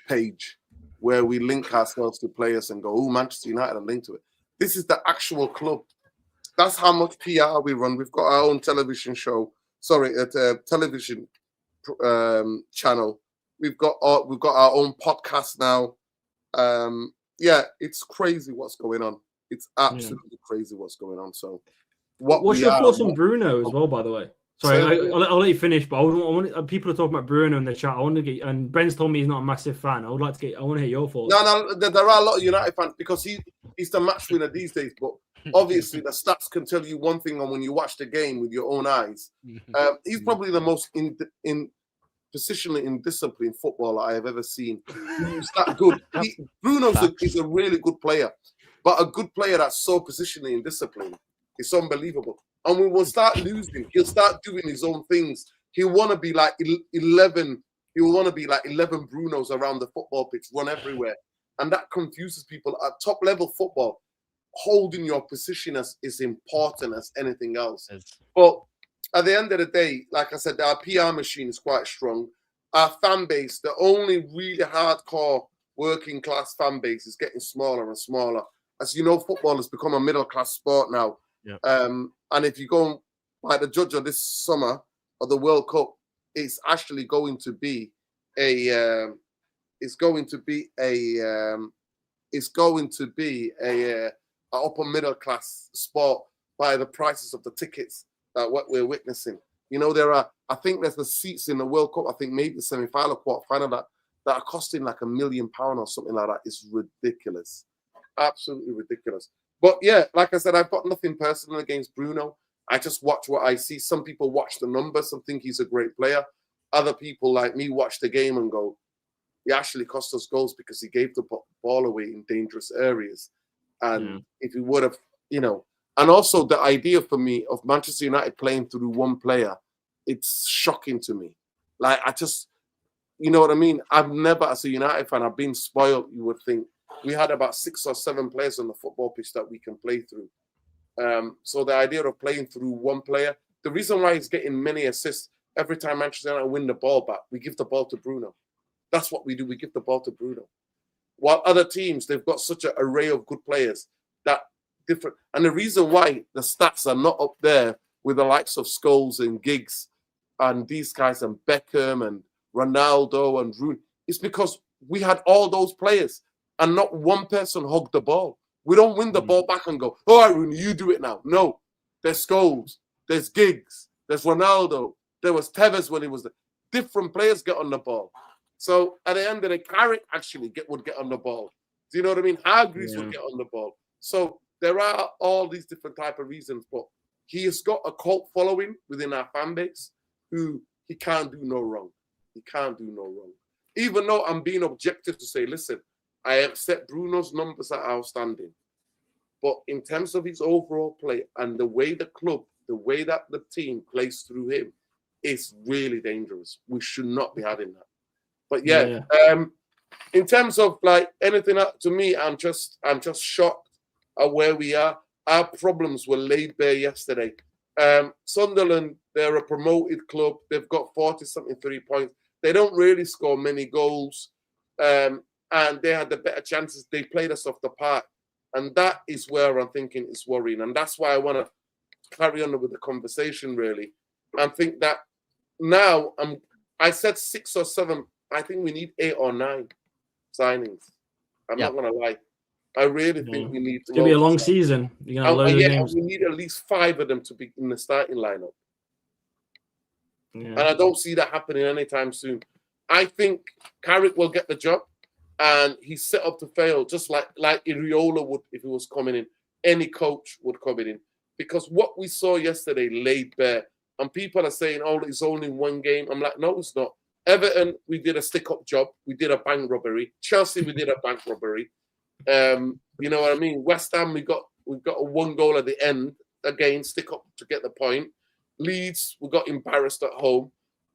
page where we link ourselves to players and go, oh, Manchester United are linked to it. This is the actual club. That's how much PR we run. We've got our own television show. Television channel. We've got our own podcast now. It's crazy what's going on. It's absolutely crazy what's going on. So, what's your thoughts on Bruno as well? By the way, sorry, I'll let you finish. But I want people are talking about Bruno in the chat. I want to get, and Ben's told me he's not a massive fan. I want to hear your thoughts. No, there are a lot of United fans because he's the match winner these days. But obviously, the stats can tell you one thing, and when you watch the game with your own eyes, he's probably the most positionally indisciplined footballer I have ever seen. He's that good. Bruno is a really good player, but a good player that's so positionally indisciplined is unbelievable. And when we'll start losing, he'll start doing his own things. He'll want to be like 11. He'll want to be like 11 Brunos around the football pitch, run everywhere, and that confuses people. At top level football, holding your position is important as anything else. But at the end of the day, like I said, our PR machine is quite strong. Our fan base, the only really hardcore working class fan base, is getting smaller and smaller. As you know, football has become a middle class sport now. Yeah. And if you go by the judge of this summer of the World Cup, it's actually going to be a upper middle class sport by the prices of the tickets that what we're witnessing. I think there's the seats in the World Cup, I think maybe the semi-final, quarter-final, that are costing like £1 million or something like that. It's ridiculous. Absolutely ridiculous. But yeah, like I said, I've got nothing personal against Bruno. I just watch what I see. Some people watch the numbers and think he's a great player. Other people like me watch the game and go, he actually cost us goals because he gave the ball away in dangerous areas. And if he would have, and also the idea for me of Manchester United playing through one player, it's shocking to me. Like, you know what I mean? I've never, as a United fan, I've been spoiled, you would think. We had about 6 or 7 players on the football pitch that we can play through. So the idea of playing through one player, the reason why he's getting many assists, every time Manchester United win the ball back, we give the ball to Bruno. That's what we do. We give the ball to Bruno. While other teams, they've got such an array of good players that different. And the reason why the stats are not up there with the likes of Scholes and Giggs and these guys and Beckham and Ronaldo and Rooney is because we had all those players and not one person hogged the ball. We don't win the ball back and go, all right, Rooney, you do it now. No, there's Scholes, there's Giggs, there's Ronaldo, there was Tevez when he was there. Different players get on the ball. So at the end of the Carrick actually would get on the ball. Do you know what I mean? Hargreaves would get on the ball. So there are all these different type of reasons, but he has got a cult following within our fan base who he can't do no wrong. He can't do no wrong. Even though I'm being objective to say, listen, I accept Bruno's numbers are outstanding. But in terms of his overall play and the way the club, the way that the team plays through him, is really dangerous. We should not be having that. But in terms of like anything to me, I'm just shocked at where we are. Our problems were laid bare yesterday. Sunderland, they're a promoted club. They've got 40-something 3 points. They don't really score many goals. And they had the better chances. They played us off the park. And that is where I'm thinking is worrying. And that's why I want to carry on with the conversation, really. I think that now, I said 6 or 7. I think we need 8 or 9 signings. I'm not gonna lie. I really Yeah. think we need. It's gonna be a long season. You're gonna have loads of games. We need at least 5 of them to be in the starting lineup. Yeah. And I don't see that happening anytime soon. I think Carrick will get the job, and he's set up to fail, just like Iriola would if he was coming in. Any coach would come in, because what we saw yesterday laid bare. And people are saying, "Oh, it's only one game." I'm like, no, it's not. Everton, we did a stick-up job. We did a bank robbery. Chelsea, we did a bank robbery. You know what I mean? West Ham, we got a 1 goal at the end. Again, stick up to get the point. Leeds, we got embarrassed at home.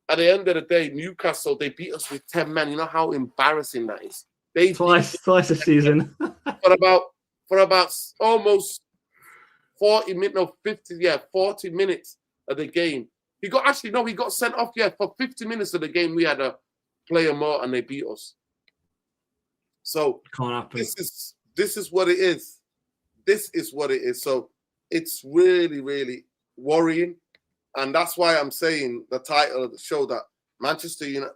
At the end of the day, Newcastle, they beat us with 10 men. You know how embarrassing that is? They twice a season. for about almost 40 minutes of the game. He got sent off, for 50 minutes of the game. We had a player more and they beat us. So Can't happen. This is what it is. This is what it is. So it's really, really worrying. And that's why I'm saying the title of the show that Manchester United,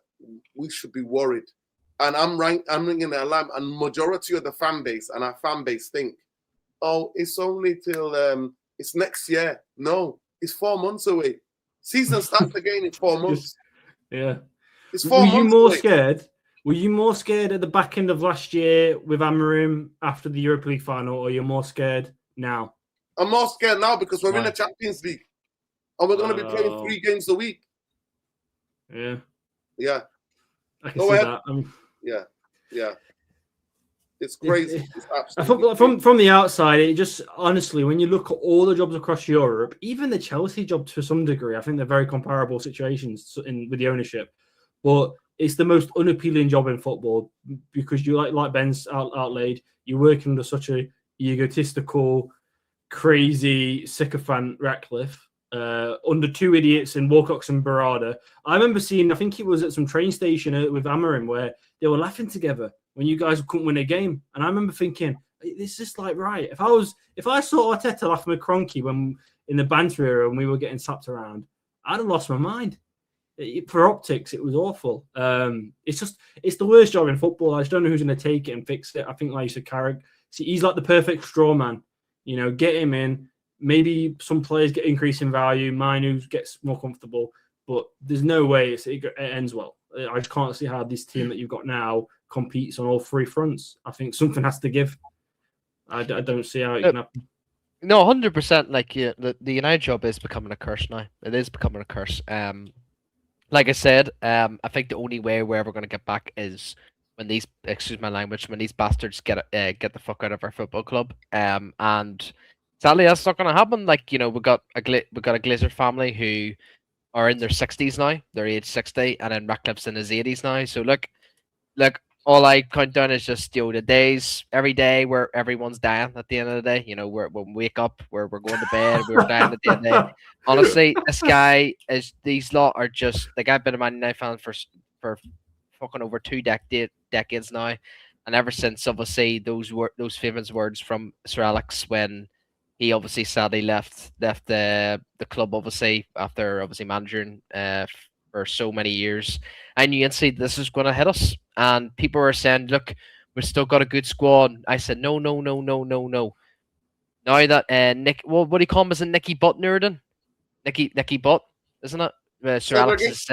we should be worried. And I'm ringing the alarm. And majority of the fan base and our fan base think, oh, it's only till it's next year. No, it's 4 months away. Season starts again in 4 months. Yeah. It's 4 months away. Scared? Were you more scared at the back end of last year with Amorim after the Europa League final, or you're more scared now? I'm more scared now because we're in the Champions League. And we're going to be playing 3 games a week. Yeah. Yeah. I can see that. Yeah. It's crazy. It's absolutely from the outside, it just, honestly, when you look at all the jobs across Europe, even the Chelsea jobs to some degree, I think they're very comparable situations with the ownership. But it's the most unappealing job in football because you like Ben's outlaid, you're working under such a egotistical, crazy sycophant Ratcliffe, under 2 idiots in Wilcox and Barada. I remember seeing, I think it was at some train station with Amorim where they were laughing together when you guys couldn't win a game. And I remember thinking, this is like, right. If I saw Arteta laughing with Kroenke when in the banter era and we were getting slapped around, I'd have lost my mind. For optics, it was awful. It's the worst job in football. I just don't know who's going to take it and fix it. I think, like you said, Carrick, he's like the perfect straw man. You know, get him in. Maybe some players get increase in value. Manu gets more comfortable, but there's no way it ends well. I just can't see how this team that you've got now competes on all 3 fronts. I think something has to give. I don't see how it can happen. No, 100%. Like the United job is becoming a curse now. It is becoming a curse. Like I said, I think the only way we're ever going to get back is when these, excuse my language, when these bastards get the fuck out of our football club. And sadly, that's not going to happen. Like, you know, we got a Glazer family who are in their 60s now. They're age 60, and then Ratcliffe's in his 80s now. So look, all I count down is just, the days, every day where everyone's dying at the end of the day. You know, when we wake up, we're going to bed, we're dying at the end of the day. Honestly, these lot are just, like, I've been a Man United fan for fucking over 2 decades now. And ever since, obviously, those famous words from Sir Alex when he obviously sadly left the club, obviously, after obviously managing for so many years. I knew instantly this is going to hit us. And people were saying, look, we've still got a good squad. I said, no. Now that Nick, what do you call him? Is it Nicky Butt, Nurden? Nicky Butt, isn't it? Sir Alex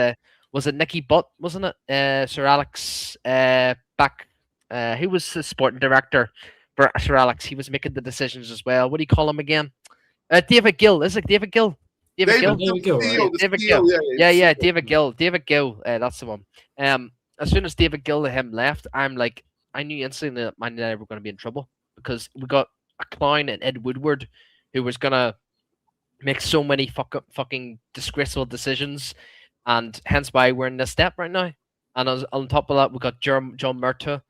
was it Nicky Butt, wasn't it? Sir Alex back. Who was the sporting director for Sir Alex? He was making the decisions as well. What do you call him again? David Gill. Is it David Gill? David Gill. David Gill. Yeah. David Gill. David Gill. That's the one. As soon as David Gill left, I knew instantly that Man United were going to be in trouble because we got a clown in Ed Woodward who was going to make so many fucking disgraceful decisions, and hence why we're in this step right now. And on top of that, we got John Murtaugh,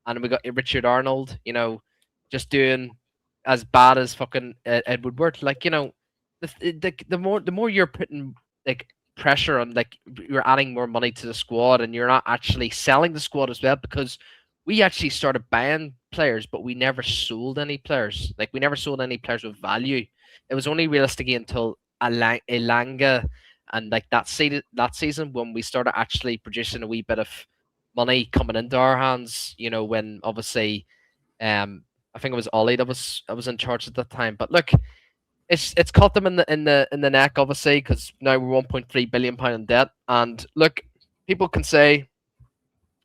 and we got Richard Arnold, you know, just doing as bad as fucking Ed Woodward. Like, you know, the more you're putting like pressure on, like, you're adding more money to the squad, and you're not actually selling the squad as well, because we actually started buying players, but we never sold any players. Like, we never sold any players with value. It was only realistically until Elanga and like that season when we started actually producing a wee bit of money coming into our hands. You know, when obviously I think it was Ollie that was in charge at that time. But look, it's caught them in the neck, obviously, because now we're 1.3 billion pound in debt. And look, people can say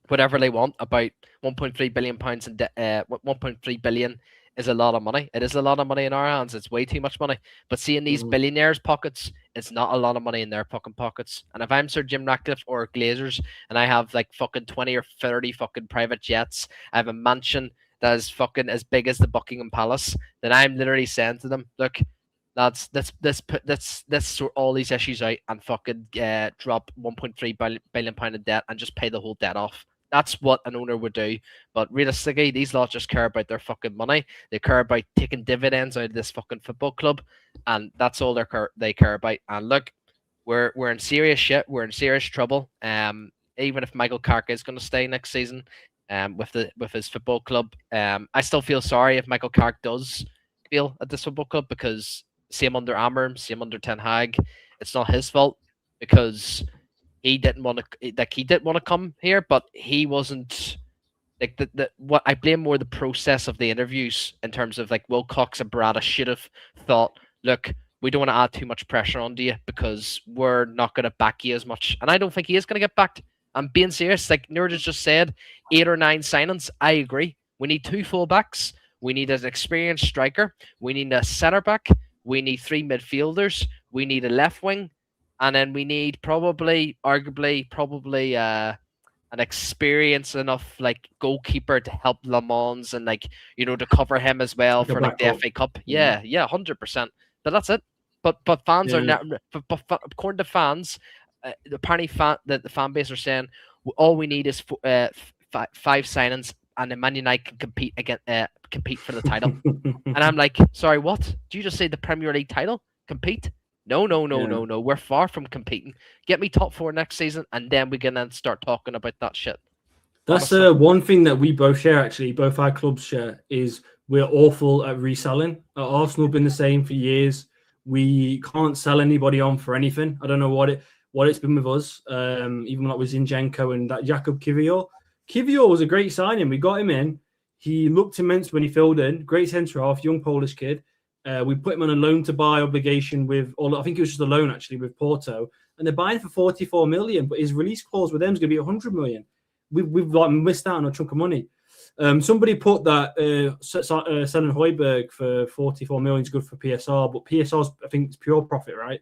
whatever they want about 1.3 billion pounds in debt. 1.3 billion is a lot of money. It is a lot of money in our hands. It's way too much money. But seeing these billionaires' pockets, it's not a lot of money in their fucking pockets. And if I'm Sir Jim Ratcliffe or Glazers and I have like fucking 20 or 30 fucking private jets, I have a mansion that is fucking as big as the Buckingham Palace, then I'm literally saying to them, look, lads, let's sort all these issues out and fucking drop 1.3 billion pound of debt and just pay the whole debt off. That's what an owner would do. But realistically, these lads just care about their fucking money. They care about taking dividends out of this fucking football club, and that's all they care about. And look, we're in serious shit. We're in serious trouble. Even if Michael Carrick is going to stay next season, with his football club, I still feel sorry if Michael Carrick does fail at this football club, because same under Amorim, same under Ten Hag, it's not his fault, because he didn't want to come here, but he wasn't like what I blame more the process of the interviews, in terms of like Wilcox and Barada should have thought, look, we don't want to add too much pressure onto you because we're not going to back you as much. And I don't think he is going to get backed. I'm being serious. Like Nerd has just said, 8 or 9 signings. I agree. We need 2 fullbacks. We need an experienced striker. We need a centre back. We need 3 midfielders. We need a left wing. And then we need arguably, an experienced enough like goalkeeper to help Le Mans and like, to cover him as well for like the FA Cup. Yeah, 100%. But that's it. But fans are now, but according to fans, apparently the fan base are saying all we need is 5 signings, and then Man United can compete for the title. And I'm like, sorry, what? Do you just say the Premier League title? Compete? No. We're far from competing. Get me top 4 next season, and then we can then start talking about that shit. That's one thing that we both share, actually. Both our clubs share, is we're awful at reselling. At Arsenal, been the same for years. We can't sell anybody on for anything. I don't know what it's been with us. Even like with Zinchenko and that Jakub Kiwior. Kiwior was a great signing. We got him in. He looked immense when he filled in. Great centre half, young Polish kid. We put him on a loan to buy obligation I think it was just a loan actually with Porto, and they're buying for 44 million. But his release clause with them is going to be 100 million. We've like missed out on a chunk of money. Somebody put that selling Højbjerg for 44 million is good for PSR, but PSR's I think it's pure profit, right?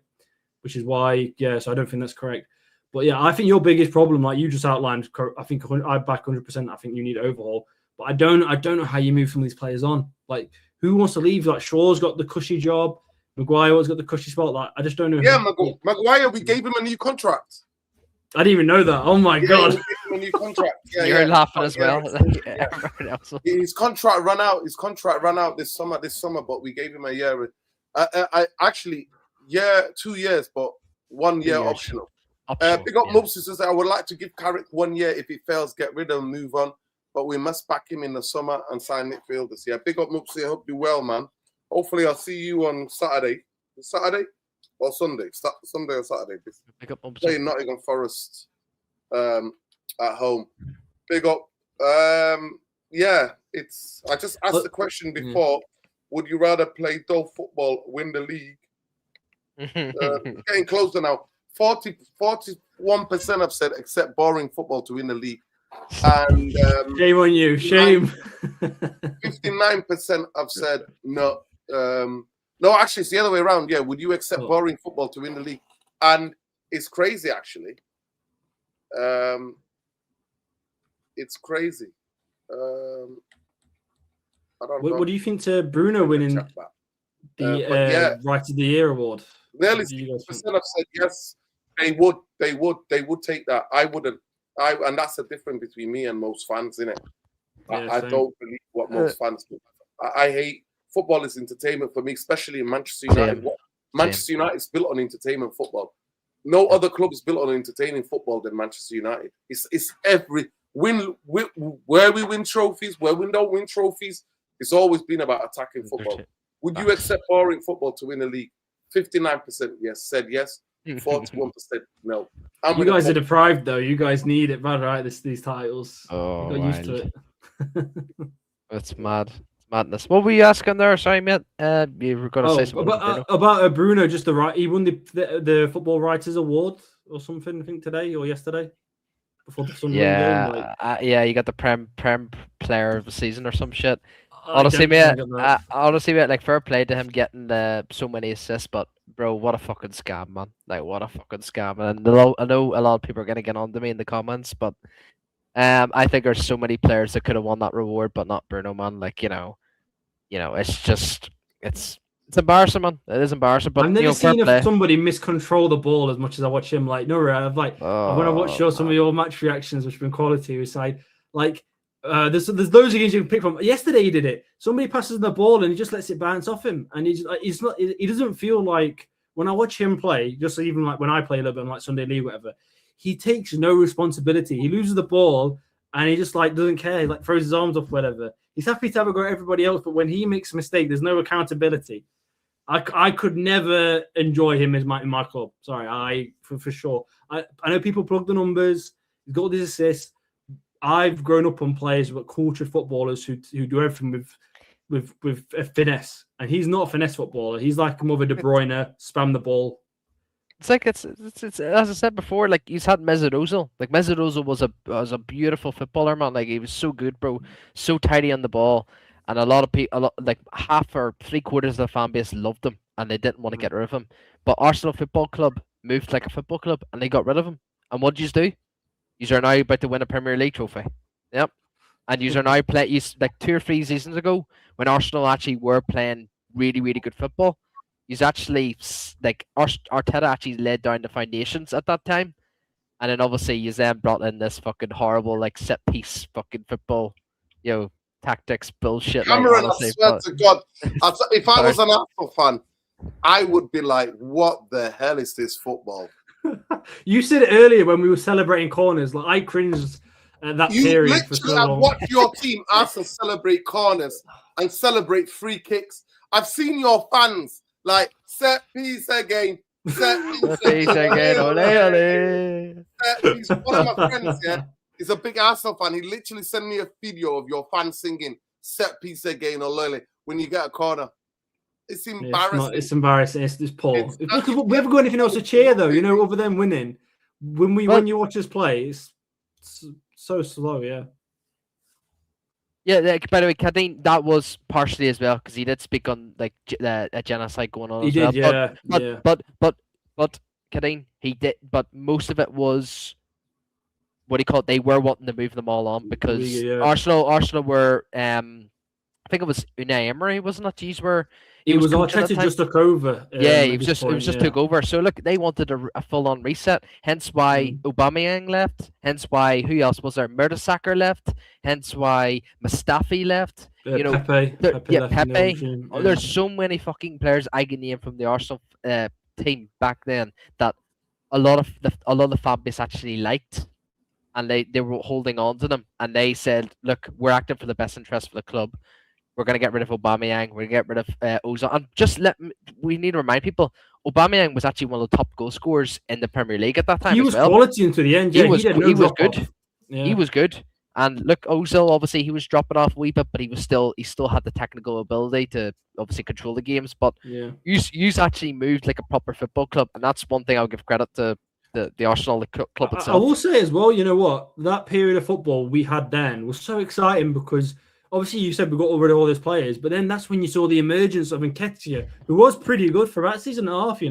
Which is why, so I don't think that's correct. But yeah, I think your biggest problem, like you just outlined, I think I back 100%. I think you need an overhaul, but I don't know how you move some of these players on. Like, who wants to leave? Like, Shaw's got the cushy job. Maguire's got the cushy spot. Like, I just don't know. Yeah, Maguire, we gave him a new contract. I didn't even know that. Oh my god! We gave him a new contract. You're laughing as well. His contract ran out. This summer, but we gave him a year. I actually 2 years, but 1 year optional. Big up Mopsy says that I would like to give Carrick 1 year. If he fails, get rid of him, move on. But we must back him in the summer and sign midfielders. Yeah, big up Mopsy. I hope you well, man. Hopefully, I'll see you on Saturday. Saturday or Sunday? Sunday or Saturday? Big up Mopsy. Playing Nottingham Forest at home. Big up. Yeah, I just asked the question before. Would you rather play dull football, win the league? Getting closer now. 41% have said accept boring football to win the league. And shame on you. Shame. 59% have said no. No, actually, it's the other way around. Yeah, would you accept boring football to win the league? And it's crazy, actually. It's crazy. What do you think to Bruno winning the Right of the Year award? Nearly 60% have said yes. They would take that. I wouldn't. And that's the difference between me and most fans, innit? I don't believe what most fans do. I hate football is entertainment for me, especially in Manchester United. Manchester United is built on entertainment football. No other club is built on entertaining football than Manchester United. It's every win where we win trophies, where we don't win trophies. It's always been about attacking football. Would you accept boring football to win a league? 59% yes, said yes. 41% no. You guys are deprived though. You guys need it, man, right? These titles. Oh, you got used to it. It's mad. It's madness. What were you asking there? Sorry, mate. You were going to say something about Bruno. About Bruno. Just he won the Football Writers Award or something. I think today or yesterday before the Sunderland game. Like, yeah, you got the Prem Player of the Season or some shit. Honestly, mate, like fair play to him getting so many assists, but bro, what a fucking scam, man! Like, what a fucking scam. And I know a lot of people are gonna get on to me in the comments, but I think there's so many players that could have won that reward, but not Bruno, man. Like, it's just it's embarrassing, man. It is embarrassing. But I've never seen somebody miscontrol the ball as much as I watch him. Like, no, I've when I watch some of your match reactions, which have been quality, it's like there's loads of games you can pick from. Yesterday he did it. Somebody passes the ball and he just lets it bounce off him, and he doesn't feel like, when I watch him play, just even like when I play a little bit on like Sunday League, whatever, he takes no responsibility. He loses the ball and he just like doesn't care, like throws his arms up, whatever. He's happy to have a go at everybody else, but when he makes a mistake, there's no accountability. I could never enjoy him in my club. Sorry, for sure. I know people plug the numbers. He's got these assists. I've grown up on players but cultured footballers who do everything with a finesse, and he's not a finesse footballer. He's like more of a De Bruyne, spam the ball. It's like it's as I said before. Like, he's had Mesut Ozil. Like, Mesut Ozil was a beautiful footballer, man. Like, he was so good, bro. So tidy on the ball, and a lot of people, like half or 3/4 of the fan base loved him, and they didn't want to get rid of him. But Arsenal Football Club moved like a football club, and they got rid of him. And what did you do? You are now about to win a Premier League trophy. Yep. And you are now playing, like 2 or 3 seasons ago, when Arsenal actually were playing really, really good football. He's actually, like, Arteta actually laid down the foundations at that time. And then obviously he's then brought in this fucking horrible, like, set piece fucking football, tactics bullshit. Cameron, like, I swear to God, if I was an Arsenal fan, I would be like, what the hell is this football? You said it earlier when we were celebrating corners. Like, I cringed at that period. You literally have watched your team Arsenal celebrate corners and celebrate free kicks. I've seen your fans like set piece again. Set piece again. Ole, ole. One of my friends, he's a big Arsenal fan. He literally sent me a video of your fans singing set piece again, ole, ole, when you get a corner. It's embarrassing. It's embarrassing. It's poor. We haven't got anything else to cheer, though, other than winning. When you watch us play, it's so slow, yeah. Yeah, by the way, Kadeen, that was partially as well, because he did speak on like a genocide going on. He did, well. yeah. But Kadeen, he did. But most of it was what he called. They were wanting to move them all on because Arsenal were. I think it was Unai Emery, wasn't it? These were. It was Arteta just took over. It was just took over. So look, they wanted a full-on reset. Hence why Aubameyang left. Hence why who else was there? Mertesacker left. Hence why Mustafi left. Pepe. There's so many fucking players I can name from the Arsenal team back then that a lot of the fan base actually liked, and they were holding on to them. And they said, "Look, we're acting for the best interest for the club. We're going to get rid of Aubameyang. We're going to get rid of Ozil." And we need to remind people, Aubameyang was actually one of the top goal scorers in the Premier League at that time. He was quality into the end. Yeah, he was good. Yeah. He was good. And look, Ozil, obviously, he was dropping off a wee bit, but he still had the technical ability to obviously control the games. But you actually moved like a proper football club, and that's one thing I'll give credit to the Arsenal club itself. I will say as well, you know what? That period of football we had then was so exciting because obviously you said we got rid of all these players, but then that's when you saw the emergence of Nketiah, who was pretty good for that season and a half,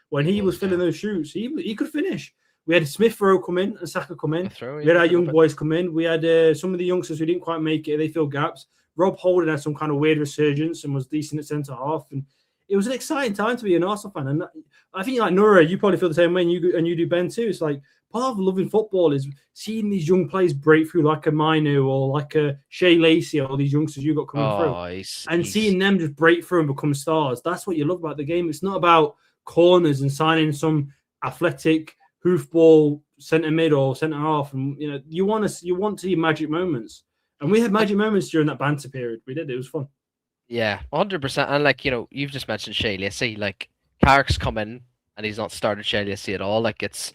when he was filling those shoes. He could finish. We had Smith Rowe come in and Saka come in. We had our young boys come in. We had some of the youngsters who didn't quite make it. They filled gaps. Rob Holding had some kind of weird resurgence and was decent at centre half. And it was an exciting time to be an Arsenal fan. And I think, like Nora, you probably feel the same way, and you do, Ben, too. It's like part of loving football is seeing these young players break through, like a Minu or like a Shea Lacey or all these youngsters you got coming through. Seeing them just break through and become stars. That's what you love about the game. It's not about corners and signing some athletic hoofball centre mid or centre half. And you want to see magic moments. And we had magic moments during that banter period. We did. It was fun. Yeah, 100%. And you've just mentioned Shea Lacey. Like, Carrick's come in and he's not started Chelsea at all. Like it's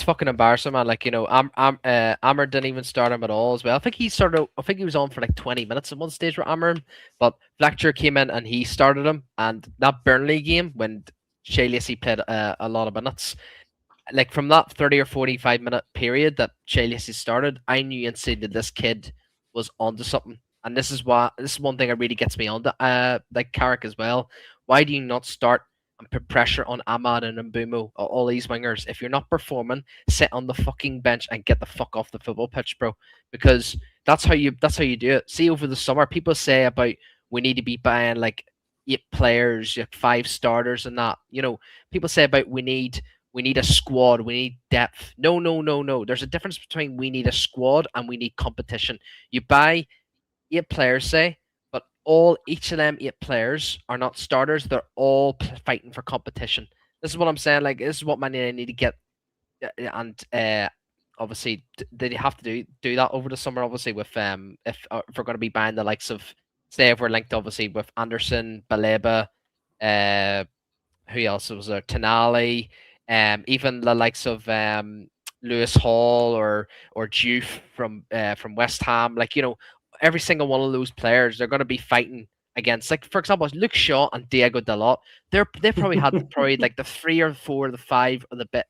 fucking embarrassing, man. Like Ammer didn't even start him at all as well. I think he started. I think he was on for like 20 minutes at one stage with Ammer, but Fletcher came in and he started him. And that Burnley game when Chelsea played a lot of minutes, like from that 30 or 45-minute period that Chelsea started, I knew instantly that this kid was onto something. And this is one thing that really gets me on like Carrick as well. Why do you not start and put pressure on Ahmad and Mbumo, all these wingers? If you're not performing, sit on the fucking bench and get the fuck off the football pitch, bro. Because that's how you do it. See, over the summer, people say about we need to be buying like 8 players, 5 starters, and that. People say about we need a squad, we need depth. No, no, no, no. There's a difference between we need a squad and we need competition. You buy 8 players, say, but each of them 8 players are not starters. They're all fighting for competition. This is what I'm saying. Like, this is what Man United need to get, and obviously they have to do that over the summer. Obviously, with if we're going to be buying the likes of, say, if we're linked obviously with Anderson, Baleba, who else was there? Tonali, even the likes of Lewis Hall or Juve from West Ham. Like, every single one of those players, they're going to be fighting against, like, for example, Luke Shaw and Diego Dalot. They probably had like the 3 or 4 or the 5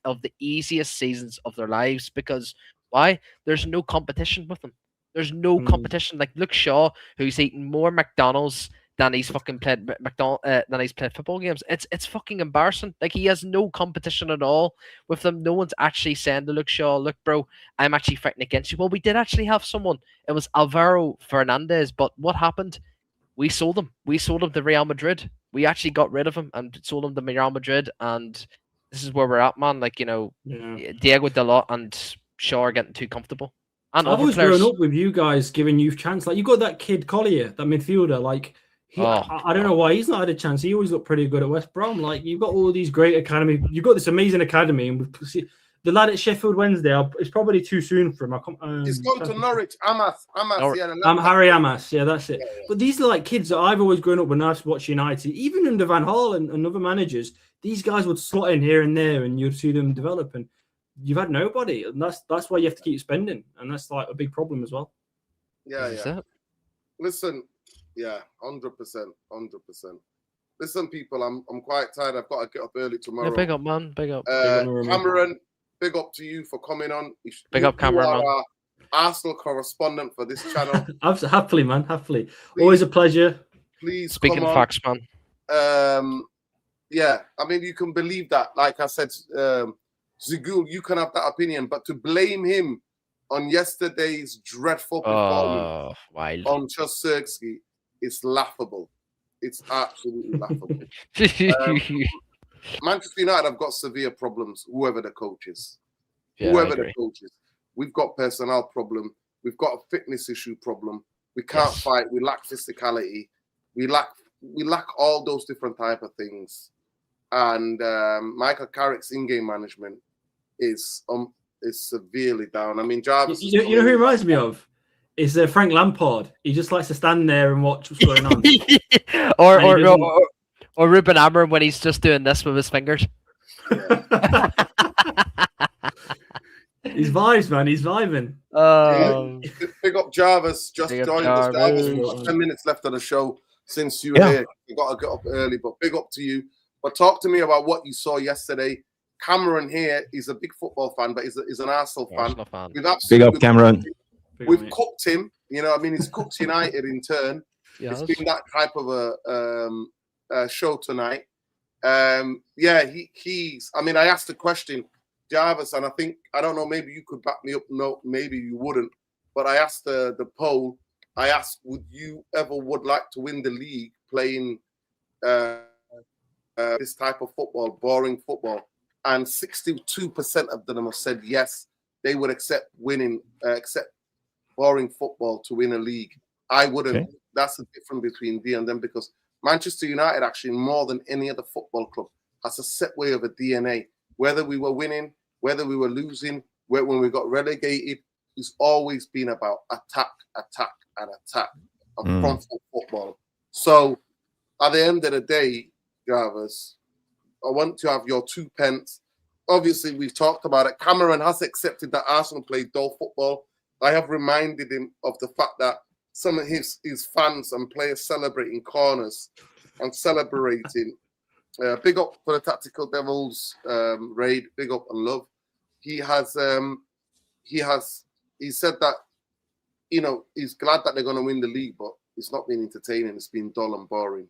of the easiest seasons of their lives, because why? There's no competition with them. There's no competition. Like Luke Shaw, who's eaten more McDonald's than he's fucking played than he's played football games. It's fucking embarrassing. Like, he has no competition at all with them. No one's actually saying to Luke Shaw, look, bro, I'm actually fighting against you. Well, we did actually have someone. It was Alvaro Fernandez, but what happened? We sold him. We sold him to Real Madrid. We actually got rid of him and sold him to Real Madrid, and this is where we're at, man. Like, Diego Dalot and Shaw are getting too comfortable. And I've always grown up with you guys giving youth chance. Like, you got that kid Collier, that midfielder. Like, I don't know why he's not had a chance. He always looked pretty good at West Brom. Like, you've got all these great academy. You've got this amazing academy, and the lad at Sheffield Wednesday. It's probably too soon for him. He's gone to Norwich. Amas. Harry Amas. Yeah, that's it. Yeah. But these are like kids that I've always grown up when I've watched United. Even under Van Gaal and other managers, these guys would slot in here and there, and you'd see them develop. And you've had nobody, and that's why you have to keep spending, and that's like a big problem as well. Yeah. Listen. Yeah, 100%. Listen, people, I'm quite tired. I've got to get up early tomorrow. Yeah, big up, man. Big up. Cameron, big up to you for coming on. Big up, Cameron, man. Our Arsenal correspondent for this channel. Happily, man. Happily. Please, always a pleasure. Please, speaking facts, man. Yeah, I mean, you can believe that. Like I said, Zigul, you can have that opinion, but to blame him on yesterday's dreadful performance on Trosirski is laughable. It's absolutely laughable. Manchester United have got severe problems, whoever the coach is. We've got personnel problem. We've got a fitness issue problem. We can't fight. We lack physicality. We lack all those different type of things. And Michael Carrick's in-game management is severely down. I mean, Jarvis. You know who he reminds me of? Is Frank Lampard. He just likes to stand there and watch what's going on. or Ruben Amorim when he's just doing this with his fingers. Yeah. He's vibes, man. He's vibing. Big up Jarvis. Just joined us. Jarvis, we've got 10 minutes left of the show since you were here. You got to get up early, but big up to you. But talk to me about what you saw yesterday. Cameron here is a big football fan, but he's an Arsenal fan. Big up, Cameron. We've cooked him. You know, I mean, he's cooked United in turn. It's been that type of a show tonight. He's. I mean, I asked the question, Jarvis, and I don't know, maybe you could back me up. No, maybe you wouldn't. But I asked the poll. I asked, would you ever like to win the league playing this type of football, boring football? And 62% of them have said yes, they would accept boring football to win a league. I wouldn't. Okay. That's the difference between me and them, because Manchester United actually, more than any other football club, has a set way of a DNA. Whether we were winning, whether we were losing, when we got relegated, it's always been about attack, and front foot football. So at the end of the day, Jarvis, I want to have your 2 pence. Obviously, we've talked about it. Cameron has accepted that Arsenal played dull football. I have reminded him of the fact that some of his fans and players celebrating corners and celebrating. Big up for the Tactical Devils raid. Big up and love. He said that, you know, he's glad that they're going to win the league, but it's not been entertaining. It's been dull and boring.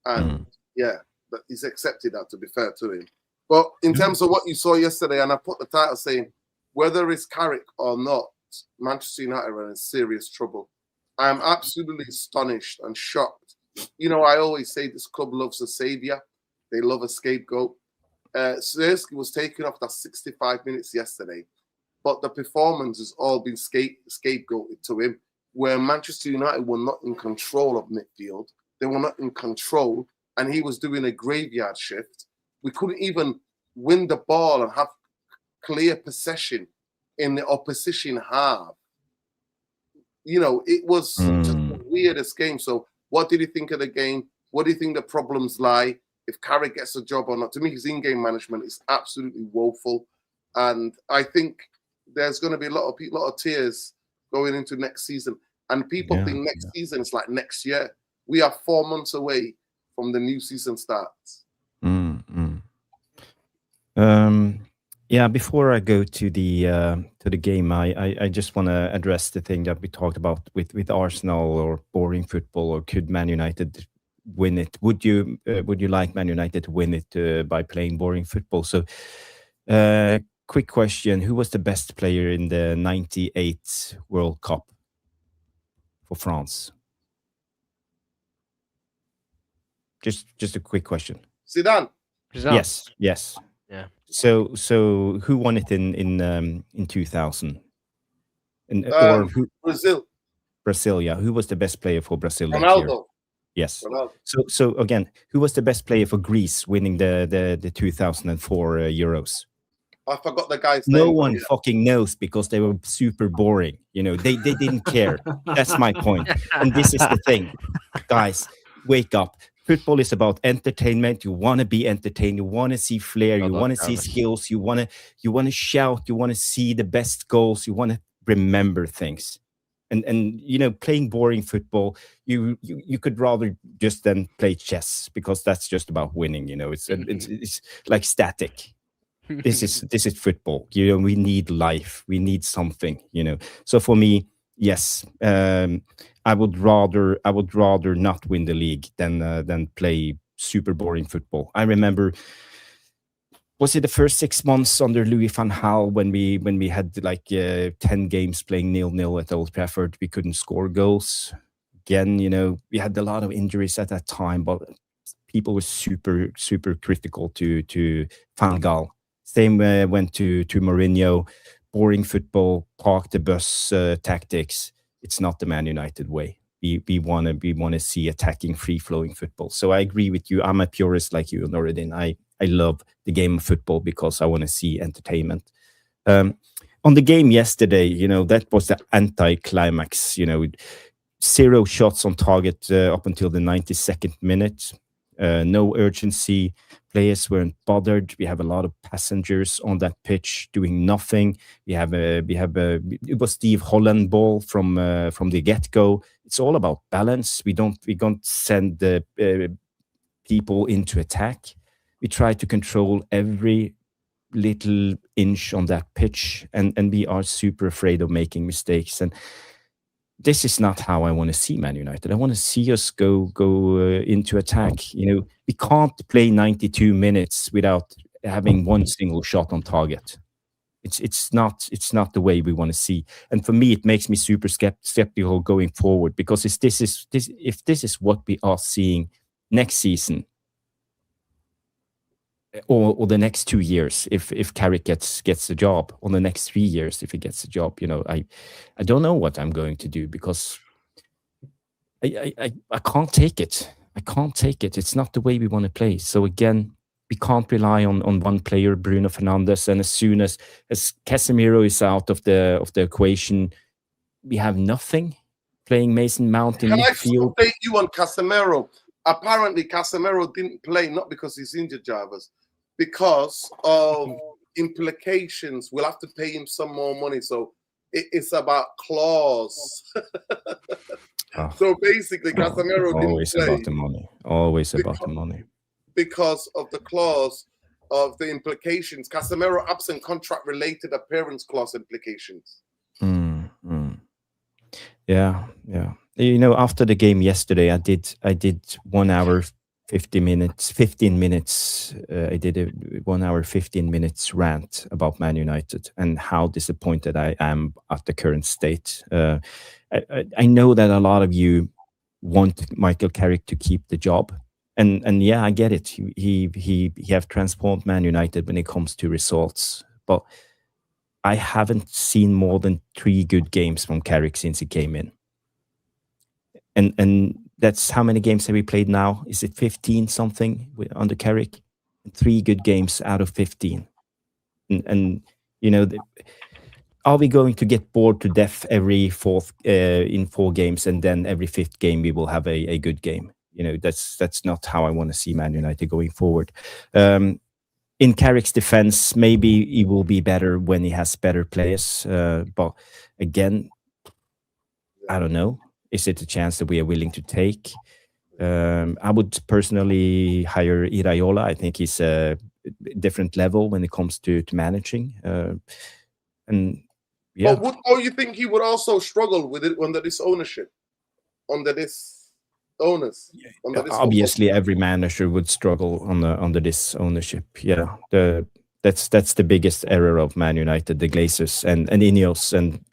And yeah, but he's accepted that, to be fair to him. But in terms of what you saw yesterday, and I put the title saying, whether it's Carrick or not, Manchester United are in serious trouble. I am absolutely astonished and shocked. You know, I always say this club loves a saviour. They love a scapegoat. Sierski was taken off that 65 minutes yesterday, but the performance has all been scapegoated to him, where Manchester United were not in control of midfield. They were not in control, and he was doing a graveyard shift. We couldn't even win the ball and have clear possession in the opposition half. You know, it was just the weirdest game. So what did you think of the game? What do you think the problems lie? If Carrick gets a job or not? To me, his in-game management is absolutely woeful. And I think there's going to be a lot of tears going into next season. And people think next season is like next year. We are 4 months away from the new season starts. Yeah, before I go to the game, I just want to address the thing that we talked about with Arsenal or boring football, or could Man United win it? Would you like Man United to win it by playing boring football? So, quick question: who was the best player in the '98 World Cup for France? Just a quick question. Zidane. Yes. Yeah. So who won it in 2000? Or Brazil. Brazil, yeah. Who was the best player for Brazil that year? Ronaldo. Yes. Ronaldo. So again, who was the best player for Greece winning the 2004 Euros? I forgot the guy's name. No one fucking knows because they were super boring. You know, they didn't care. That's my point. And this is the thing, guys. Wake up. Football is about entertainment. You want to be entertained. You want to see flair. You want to see skills. You want to shout. You want to see the best goals. You want to remember things. And you know, playing boring football, you could rather just then play chess, because that's just about winning. You know, it's like static. This is football. You know, we need life. We need something. You know, so for me, yes. I would rather not win the league than play super boring football. I remember, was it the first 6 months under Louis van Gaal when we had like 10 games playing 0-0 at Old Trafford? We couldn't score goals. Again, you know, we had a lot of injuries at that time, but people were super critical to Van Gaal. Same went to Mourinho. Boring football, park the bus tactics. It's not the Man United way. We want to see attacking, free-flowing football. So I agree with you. I'm a purist like you, Noradin. I love the game of football because I want to see entertainment. On the game yesterday, you know, that was the anti-climax. You know, 0 shots on target up until the 92nd minute. No urgency. Players weren't bothered. We have a lot of passengers on that pitch doing nothing. It was Steve Holland ball from the get-go. It's all about balance. We don't send the people into attack. We try to control every little inch on that pitch, and we are super afraid of making mistakes. And this is not how I want to see Man United. I want to see us go into attack. You know, we can't play 92 minutes without having one single shot on target. It's not the way we want to see. And for me, it makes me super skeptical going forward, because if this is what we are seeing next season, or the next 2 years, if Carrick gets the job, or the next 3 years if he gets a job, you know, I don't know what I'm going to do, because I can't take it. I can't take it. It's not the way we want to play. So again, we can't rely on one player, Bruno Fernandes, and as soon as Casemiro is out of the equation, we have nothing. Playing Mason Mount in midfield. Can I update you on Casemiro? Apparently, Casemiro didn't play not because he's injured, Jarvis, because of implications. We'll have to pay him some more money. So it's about clause. So basically, Casemiro didn't always play about the money. Always about the money. because of the clause of the implications. Casemiro absent contract-related appearance clause implications. Yeah. You know, after the game yesterday, I did 1 hour 15 minutes. I did a 1 hour 15 minutes rant about Man United and how disappointed I am at the current state. I know that a lot of you want Michael Carrick to keep the job, and yeah, I get it. He have transformed Man United when it comes to results, but I haven't seen more than 3 good games from Carrick since he came in. And that's how many games have we played now? Is it 15 something under Carrick? 3 good games out of 15. And you know, are we going to get bored to death every fourth in 4 games, and then every 5th game we will have a good game? You know, that's not how I want to see Man United going forward. In Carrick's defense, maybe he will be better when he has better players. But again, I don't know. Is it a chance that we are willing to take? I would personally hire Iraola. I think he's a different level when it comes to managing. And yeah. But you think he would also struggle with it under this ownership? Under this owners? Under this obviously, every manager would struggle under this ownership. Yeah. That's the biggest error of Man United, the Glazers and Ineos, and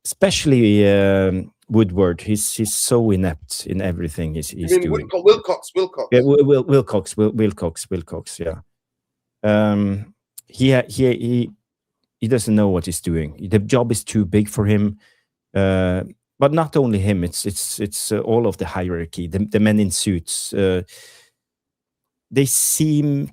especially Woodward. He's so inept in everything he's doing. Wilcox. Yeah, Wilcox. Yeah. He doesn't know what he's doing. The job is too big for him. But not only him. It's all of the hierarchy. The men in suits. They seem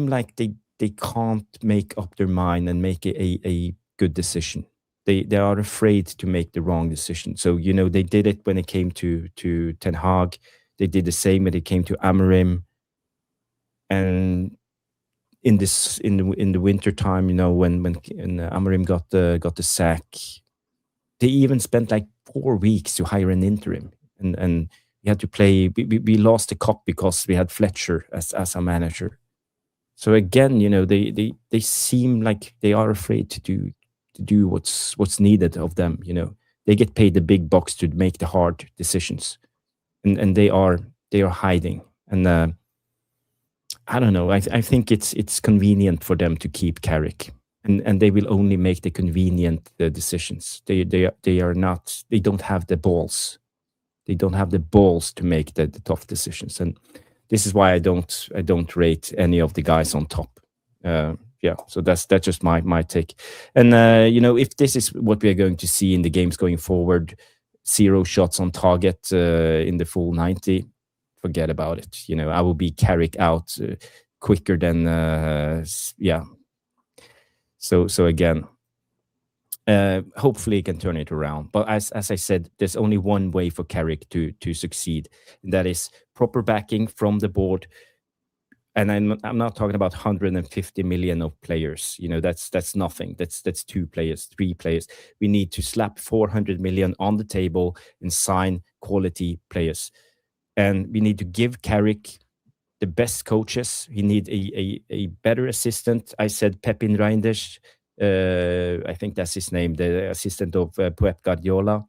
like they can't make up their mind and make a good decision. They are afraid to make the wrong decision. So, you know, they did it when it came to Ten Hag. They did the same when it came to Amorim. And in the winter time, you know, when Amorim got the sack, they even spent like 4 weeks to hire an interim, and we had to play. We lost the cup because we had Fletcher as a manager. So again, you know, they seem like they are afraid to do what's needed of them. You know, they get paid the big bucks to make the hard decisions, and they are hiding. And I don't know. I think it's convenient for them to keep Carrick, and they will only make the convenient decisions. They don't have the balls. They don't have the balls to make the tough decisions, and this is why I don't rate any of the guys on top. Yeah, so that's just my take. And you know, if this is what we are going to see in the games going forward, 0 shots on target in the full 90, forget about it. You know, I will be Carrick out quicker than yeah. So again, hopefully he can turn it around. But as I said, there's only one way for Carrick to succeed, and that is proper backing from the board. And I'm not talking about 150 million of players. You know, that's nothing. That's 2 players, 3 players. We need to slap 400 million on the table and sign quality players. And we need to give Carrick the best coaches. We need a better assistant. I said Pepin Reinders. I think that's his name, the assistant of Pep Guardiola.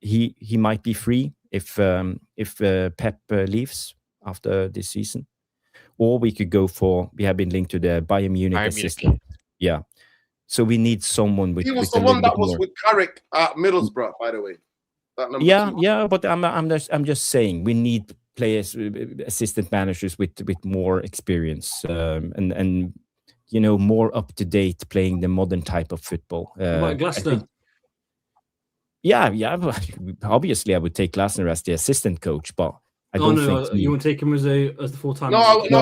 He might be free if Pep leaves after this season. Or we could go for, we have been linked to the Bayern Munich assistant. Yeah. So we need someone with. He was the one that was with Carrick at Middlesbrough, by the way. Yeah, but I'm just saying we need players, assistant managers with more experience, and you know, more up to date, playing the modern type of football. What about Glasner? Yeah. Obviously, I would take Glasner as the assistant coach, but I don't think you want to take him as the full-time. No. That's The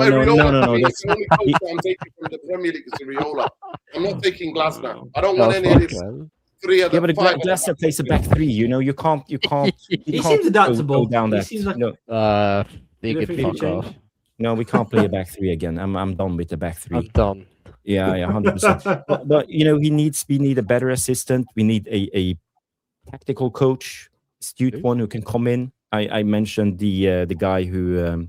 only coach I'm taking from the Premier League is Iraola. I'm not taking Glasner. I don't want any of this. 3 of the 5. Glasner plays a back 3. You know, you can't. He seems adaptable. Go down that. He seems like you could fuck off. No, we can't play a back three again. I'm done with the back three. I'm done. Yeah, 100%. But we need a better assistant. We need a tactical coach, astute one who can come in. I mentioned the guy who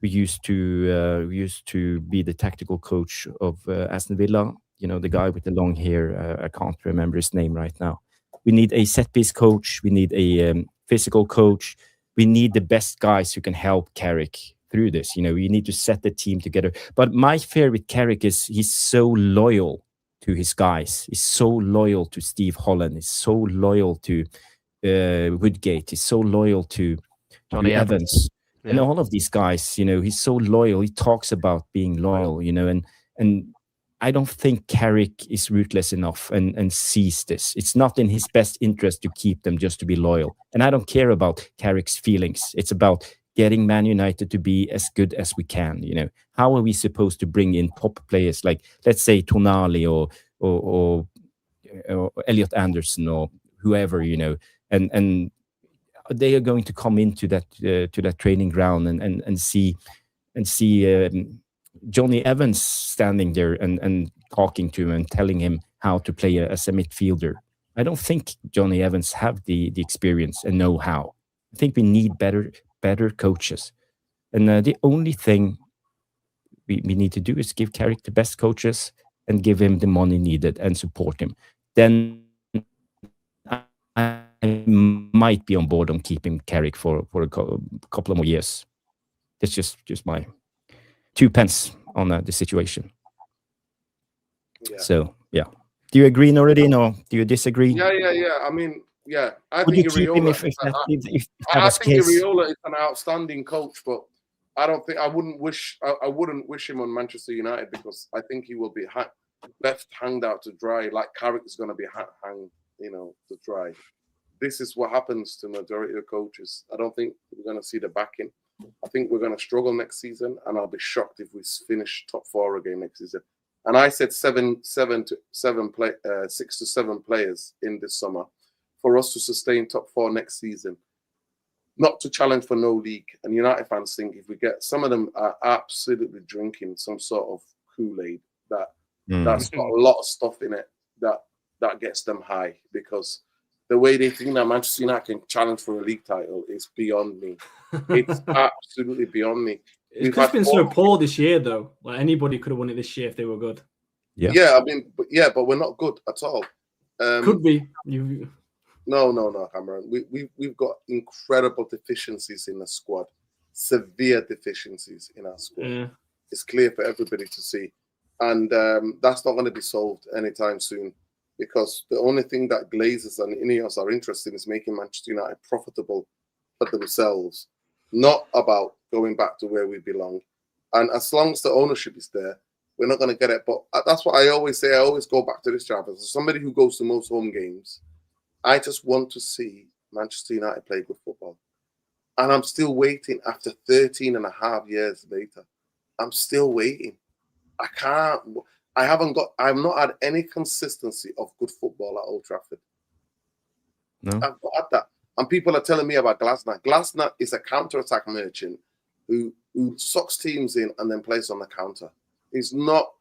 used to be the tactical coach of Aston Villa. The guy with the long hair. I can't remember his name right now. We need a set piece coach. We need a physical coach. We need the best guys who can help Carrick through this. We need to set the team together. But my fear with Carrick is he's so loyal to his guys. He's so loyal to Steve Holland. He's so loyal to Woodgate. He's so loyal to Johnny Evans. Yeah. And all of these guys, he's so loyal. He talks about being loyal, and I don't think Carrick is ruthless enough and sees this. It's not in his best interest to keep them just to be loyal. And I don't care about Carrick's feelings. It's about getting Man United to be as good as we can. How are we supposed to bring in top players like, let's say, Tonali or Elliot Anderson or whoever, and they are going to come into that training ground and see Johnny Evans standing there and talking to him and telling him how to play as a midfielder. I don't think Johnny Evans have the experience and know how. I think we need better coaches. And the only thing we need to do is give Carrick the best coaches and give him the money needed and support him. Then I might be on board on keeping Carrick for a couple of more years. That's just my 2 pence on the situation. Yeah. So, yeah. Do you agree, Nuruddin, or do you disagree? Yeah. I mean, yeah. I Would think you keep him if that was the case? Iriola is an outstanding coach, but I don't think I wouldn't wish him on Manchester United, because I think he will be left hanged out to dry, like Carrick is going to be hanged, to dry. This is what happens to majority of coaches. I don't think we're going to see the backing. I think we're going to struggle next season, and I'll be shocked if we finish top 4 again next season. And I said 6 to 7 players in this summer for us to sustain top 4 next season, not to challenge for no league. And United fans think if we get, some of them are absolutely drinking some sort of Kool-Aid that's got a lot of stuff in it that gets them high, because the way they think that Manchester United can challenge for a league title is beyond me. It's absolutely beyond me. It's just been so poor this year, though. Like, anybody could have won it this year if they were good. Yeah. I mean, but we're not good at all. Could be. No, Cameron. We've got incredible deficiencies in the squad. Severe deficiencies in our squad. Yeah. It's clear for everybody to see, and that's not going to be solved anytime soon. Because the only thing that Glazers and Ineos are interested in is making Manchester United profitable for themselves, not about going back to where we belong. And as long as the ownership is there, we're not going to get it. But that's what I always say. I always go back to this, Travis. As somebody who goes to most home games, I just want to see Manchester United play good football. And I'm still waiting after 13 and a half years later. I'm still waiting. I've not had any consistency of good football at Old Trafford. No. I've not had that. And people are telling me about Glasner. Glasner is a counter-attack merchant who sucks teams in and then plays on the counter. He's not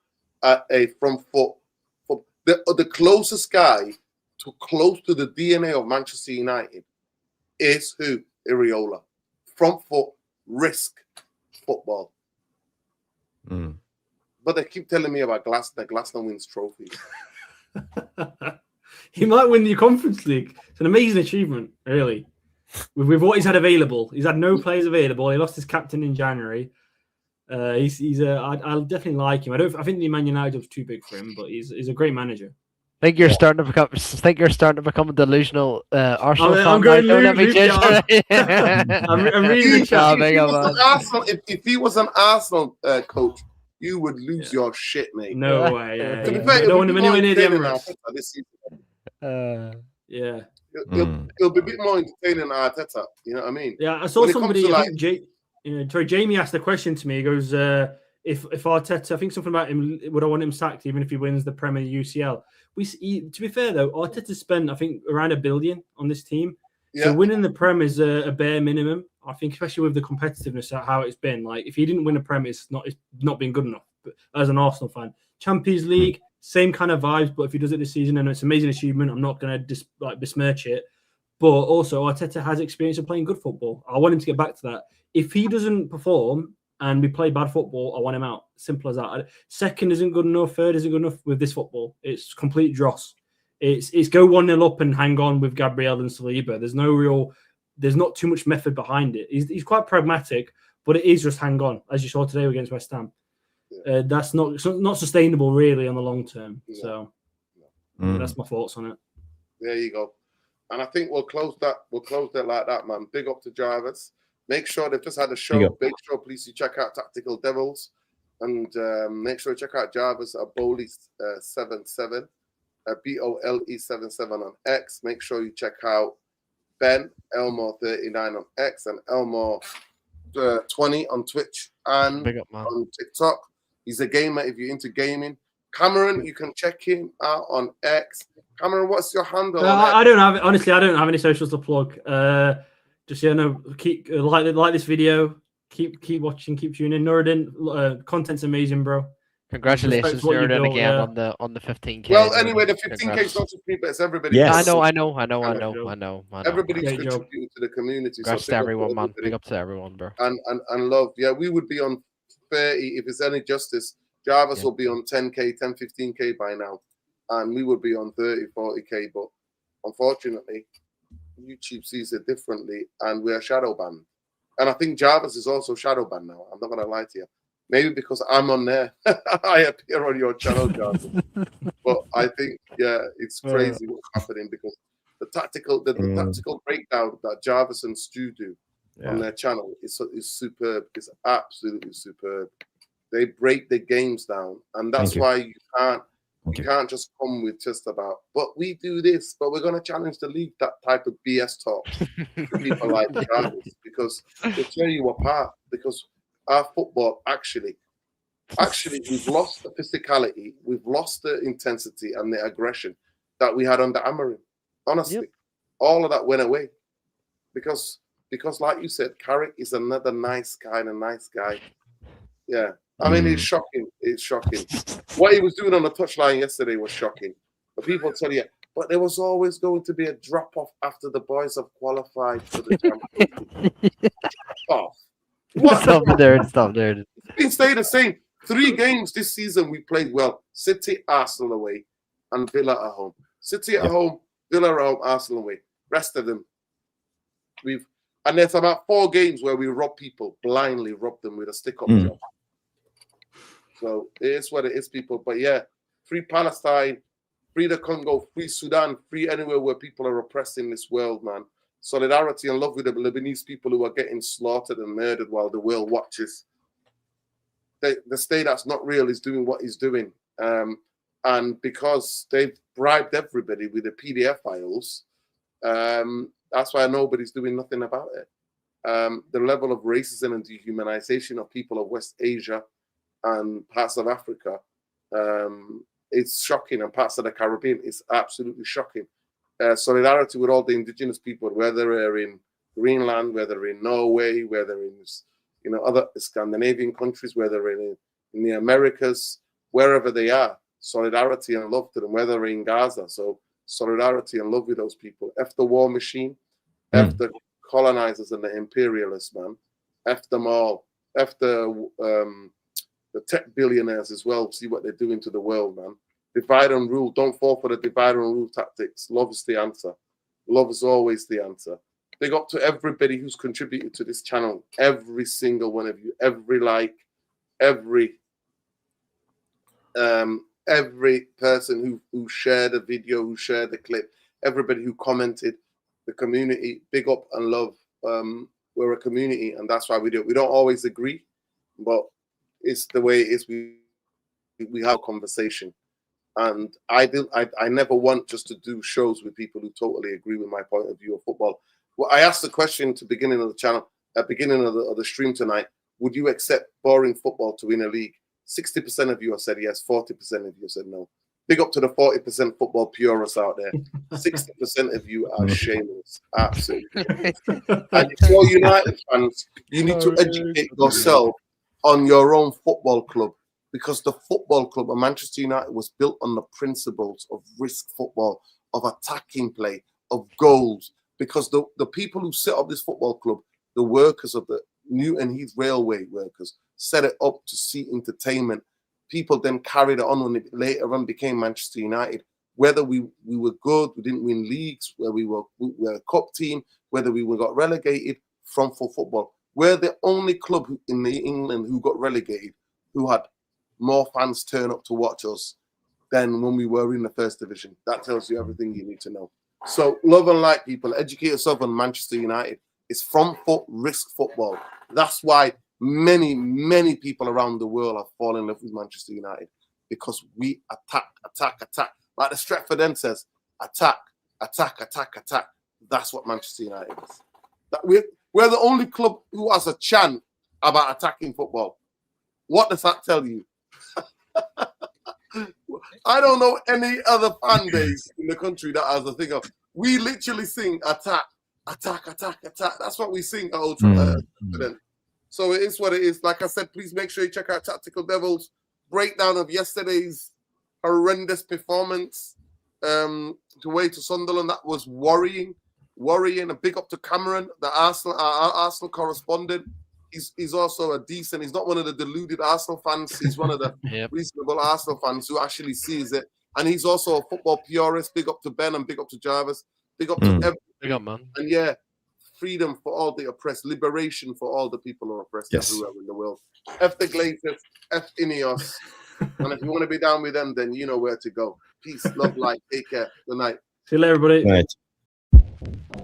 a front foot. The closest guy close to the DNA of Manchester United is who? Iriola. Front foot, risk football. Mm. But they keep telling me about Glasner. Glasner wins trophies. He might win the Conference League. It's an amazing achievement, really. With what he's had available. He's had no players available. He lost his captain in January. I'll definitely like him. I think the Man United was too big for him, but he's a great manager. I think you're starting to become a delusional Arsenal fan. I'm going I'm reading the chat. If he was an Arsenal coach, you would lose your shit, mate. No way. To be fair, no one anywhere near the Emirates. It'll be a bit more entertaining than Arteta. You know what I mean? Yeah, I saw somebody. Jamie asked a question to me. He goes, "If Arteta, I think something about him. Would I want him sacked even if he wins the Premier UCL?" To be fair though, Arteta spent I think around $1 billion on this team. Yeah. So winning the Prem is a bare minimum. I think, especially with the competitiveness of how it's been. Like, if he didn't win a Prem, it's not been good enough. But as an Arsenal fan, Champions League, same kind of vibes. But if he does it this season, and it's an amazing achievement, I'm not going to besmirch it. But also, Arteta has experience of playing good football. I want him to get back to that. If he doesn't perform and we play bad football, I want him out. Simple as that. Second isn't good enough. Third isn't good enough with this football. It's complete dross. It's go 1-0 up and hang on with Gabriel and Saliba. There's not too much method behind it. He's quite pragmatic, but it is just hang on, as you saw today against West Ham. That's not sustainable really on the long term. Yeah. So that's my thoughts on it. There you go. And I think we'll close that like that, man. Big up to Jarvis. Make sure they've just had a show. Make sure, please, you check out Tactical Devils. And make sure you check out Jarvis at Bowley77, BOLE77 on X. Make sure you check out Ben, Elmore39 on X, and Elmore20 on Twitch and on TikTok. He's a gamer if you're into gaming. Cameron, you can check him out on X. Cameron, what's your handle? I don't have any socials to plug. Just keep like this video. Keep watching. Keep tuning in. Nuruddin, content's amazing, bro. Congratulations, Nuruddin, again on the 15K. Well, anyway, the 15K is not just people; it's everybody. Yes. I know. Everybody's contributing to the community. Congrats to everyone, man. Big up to everyone, bro. And love. Yeah, we would be on 30 if it's any justice. Jarvis will be on 10K, 10, 15K by now. And we would be on 30, 40K. But unfortunately, YouTube sees it differently and we're shadow banned. And I think Jarvis is also shadow banned now. I'm not going to lie to you. Maybe because I'm on there. I appear on your channel, Jarvis. But I think, it's crazy what's happening because the tactical breakdown that Jarvis and Stu do on their channel is superb. It's absolutely superb. They break the games down, and that's why you can't just come with just about. But we do this, but we're going to challenge the league. That type of BS talk to people like Jarvis, because they tear you apart. Because our football actually, we've lost the physicality, we've lost the intensity and the aggression that we had under Amorim. Honestly, all of that went away because, like you said, Carrick is another nice guy. Yeah. I mean, it's shocking. It's shocking. What he was doing on the touchline yesterday was shocking. But people tell you, but there was always going to be a drop-off after the boys have qualified for the Champions League. Off. Stop there. It's been staying the same. 3 games this season we played well. City, Arsenal away, and Villa at home. City at home, Villa at home, Arsenal away. Rest of them, and there's about 4 games where we blindly rob them with a stick-up job. So it is what it is, people. But free Palestine, free the Congo, free Sudan, free anywhere where people are oppressed in this world, man. Solidarity and love with the Lebanese people who are getting slaughtered and murdered while the world watches. The state that's not real is doing what he's doing. And because they've bribed everybody with the PDF files, that's why nobody's doing nothing about it. The level of racism and dehumanization of people of West Asia and parts of Africa, it's shocking, and parts of the Caribbean, it's absolutely shocking. Solidarity with all the indigenous people, whether they're in Greenland, whether they're in Norway, whether in other Scandinavian countries, whether in the Americas, wherever they are, solidarity and love to them, whether they're in Gaza. So solidarity and love with those people. F the war machine, F the colonizers and the imperialists, man. F them all. F the tech billionaires as well. See what they're doing to the world, man. Divide and rule. Don't fall for the divide and rule tactics. Love is the answer. Love is always the answer. Big up to everybody who's contributed to this channel. Every single one of you. Every like. Every person who shared the video, who shared the clip. Everybody who commented. The community. Big up and love. We're a community, and that's why we do it. We don't always agree, but it's the way it is. We have a conversation. And I never want just to do shows with people who totally agree with my point of view of football. Well, I asked the question at the beginning of the channel, at the beginning of the stream tonight, would you accept boring football to win a league? 60% of you have said yes, 40% of you have said no. Big up to the 40% football purists out there. 60% of you are shameless. Absolutely. And if you're United fans, you need to educate yourself on your own football club, because the football club of Manchester United was built on the principles of risk football, of attacking play, of goals. Because the people who set up this football club, the workers of the Newton Heath Railway workers, set it up to see entertainment. People then carried it on when it later on became Manchester United. Whether we were good, we didn't win leagues, where we were a cup team, whether we got relegated from football. We're the only club in England who got relegated, who had more fans turn up to watch us than when we were in the first division. That tells you everything you need to know. So love and like, people, educate yourself on Manchester United. It's front foot risk football. That's why many people around the world have fallen in love with Manchester United, because we attack. Like the Stretford End says, attack. That's what Manchester United is. That we're the only club who has a chant about attacking football. What does that tell you? I don't know any other fan base in the country that has a thing of, we literally sing attack. That's what we sing at Old Trafford. So it is what it is. Like I said, please make sure you check out Tactical Devils breakdown of yesterday's horrendous performance away to Sunderland. That was worrying. A big up to Cameron, the Arsenal correspondent. He's also a decent. He's not one of the deluded Arsenal fans. He's one of the reasonable Arsenal fans who actually sees it. And he's also a football purist. Big up to Ben and big up to Jarvis. Big up to everyone. Big up, man. And yeah, freedom for all the oppressed, liberation for all the people who are oppressed everywhere in the world. F the Glazers, F Ineos. And if you want to be down with them, then you know where to go. Peace, love, light, take care. Good night. See you later, everybody. Good night.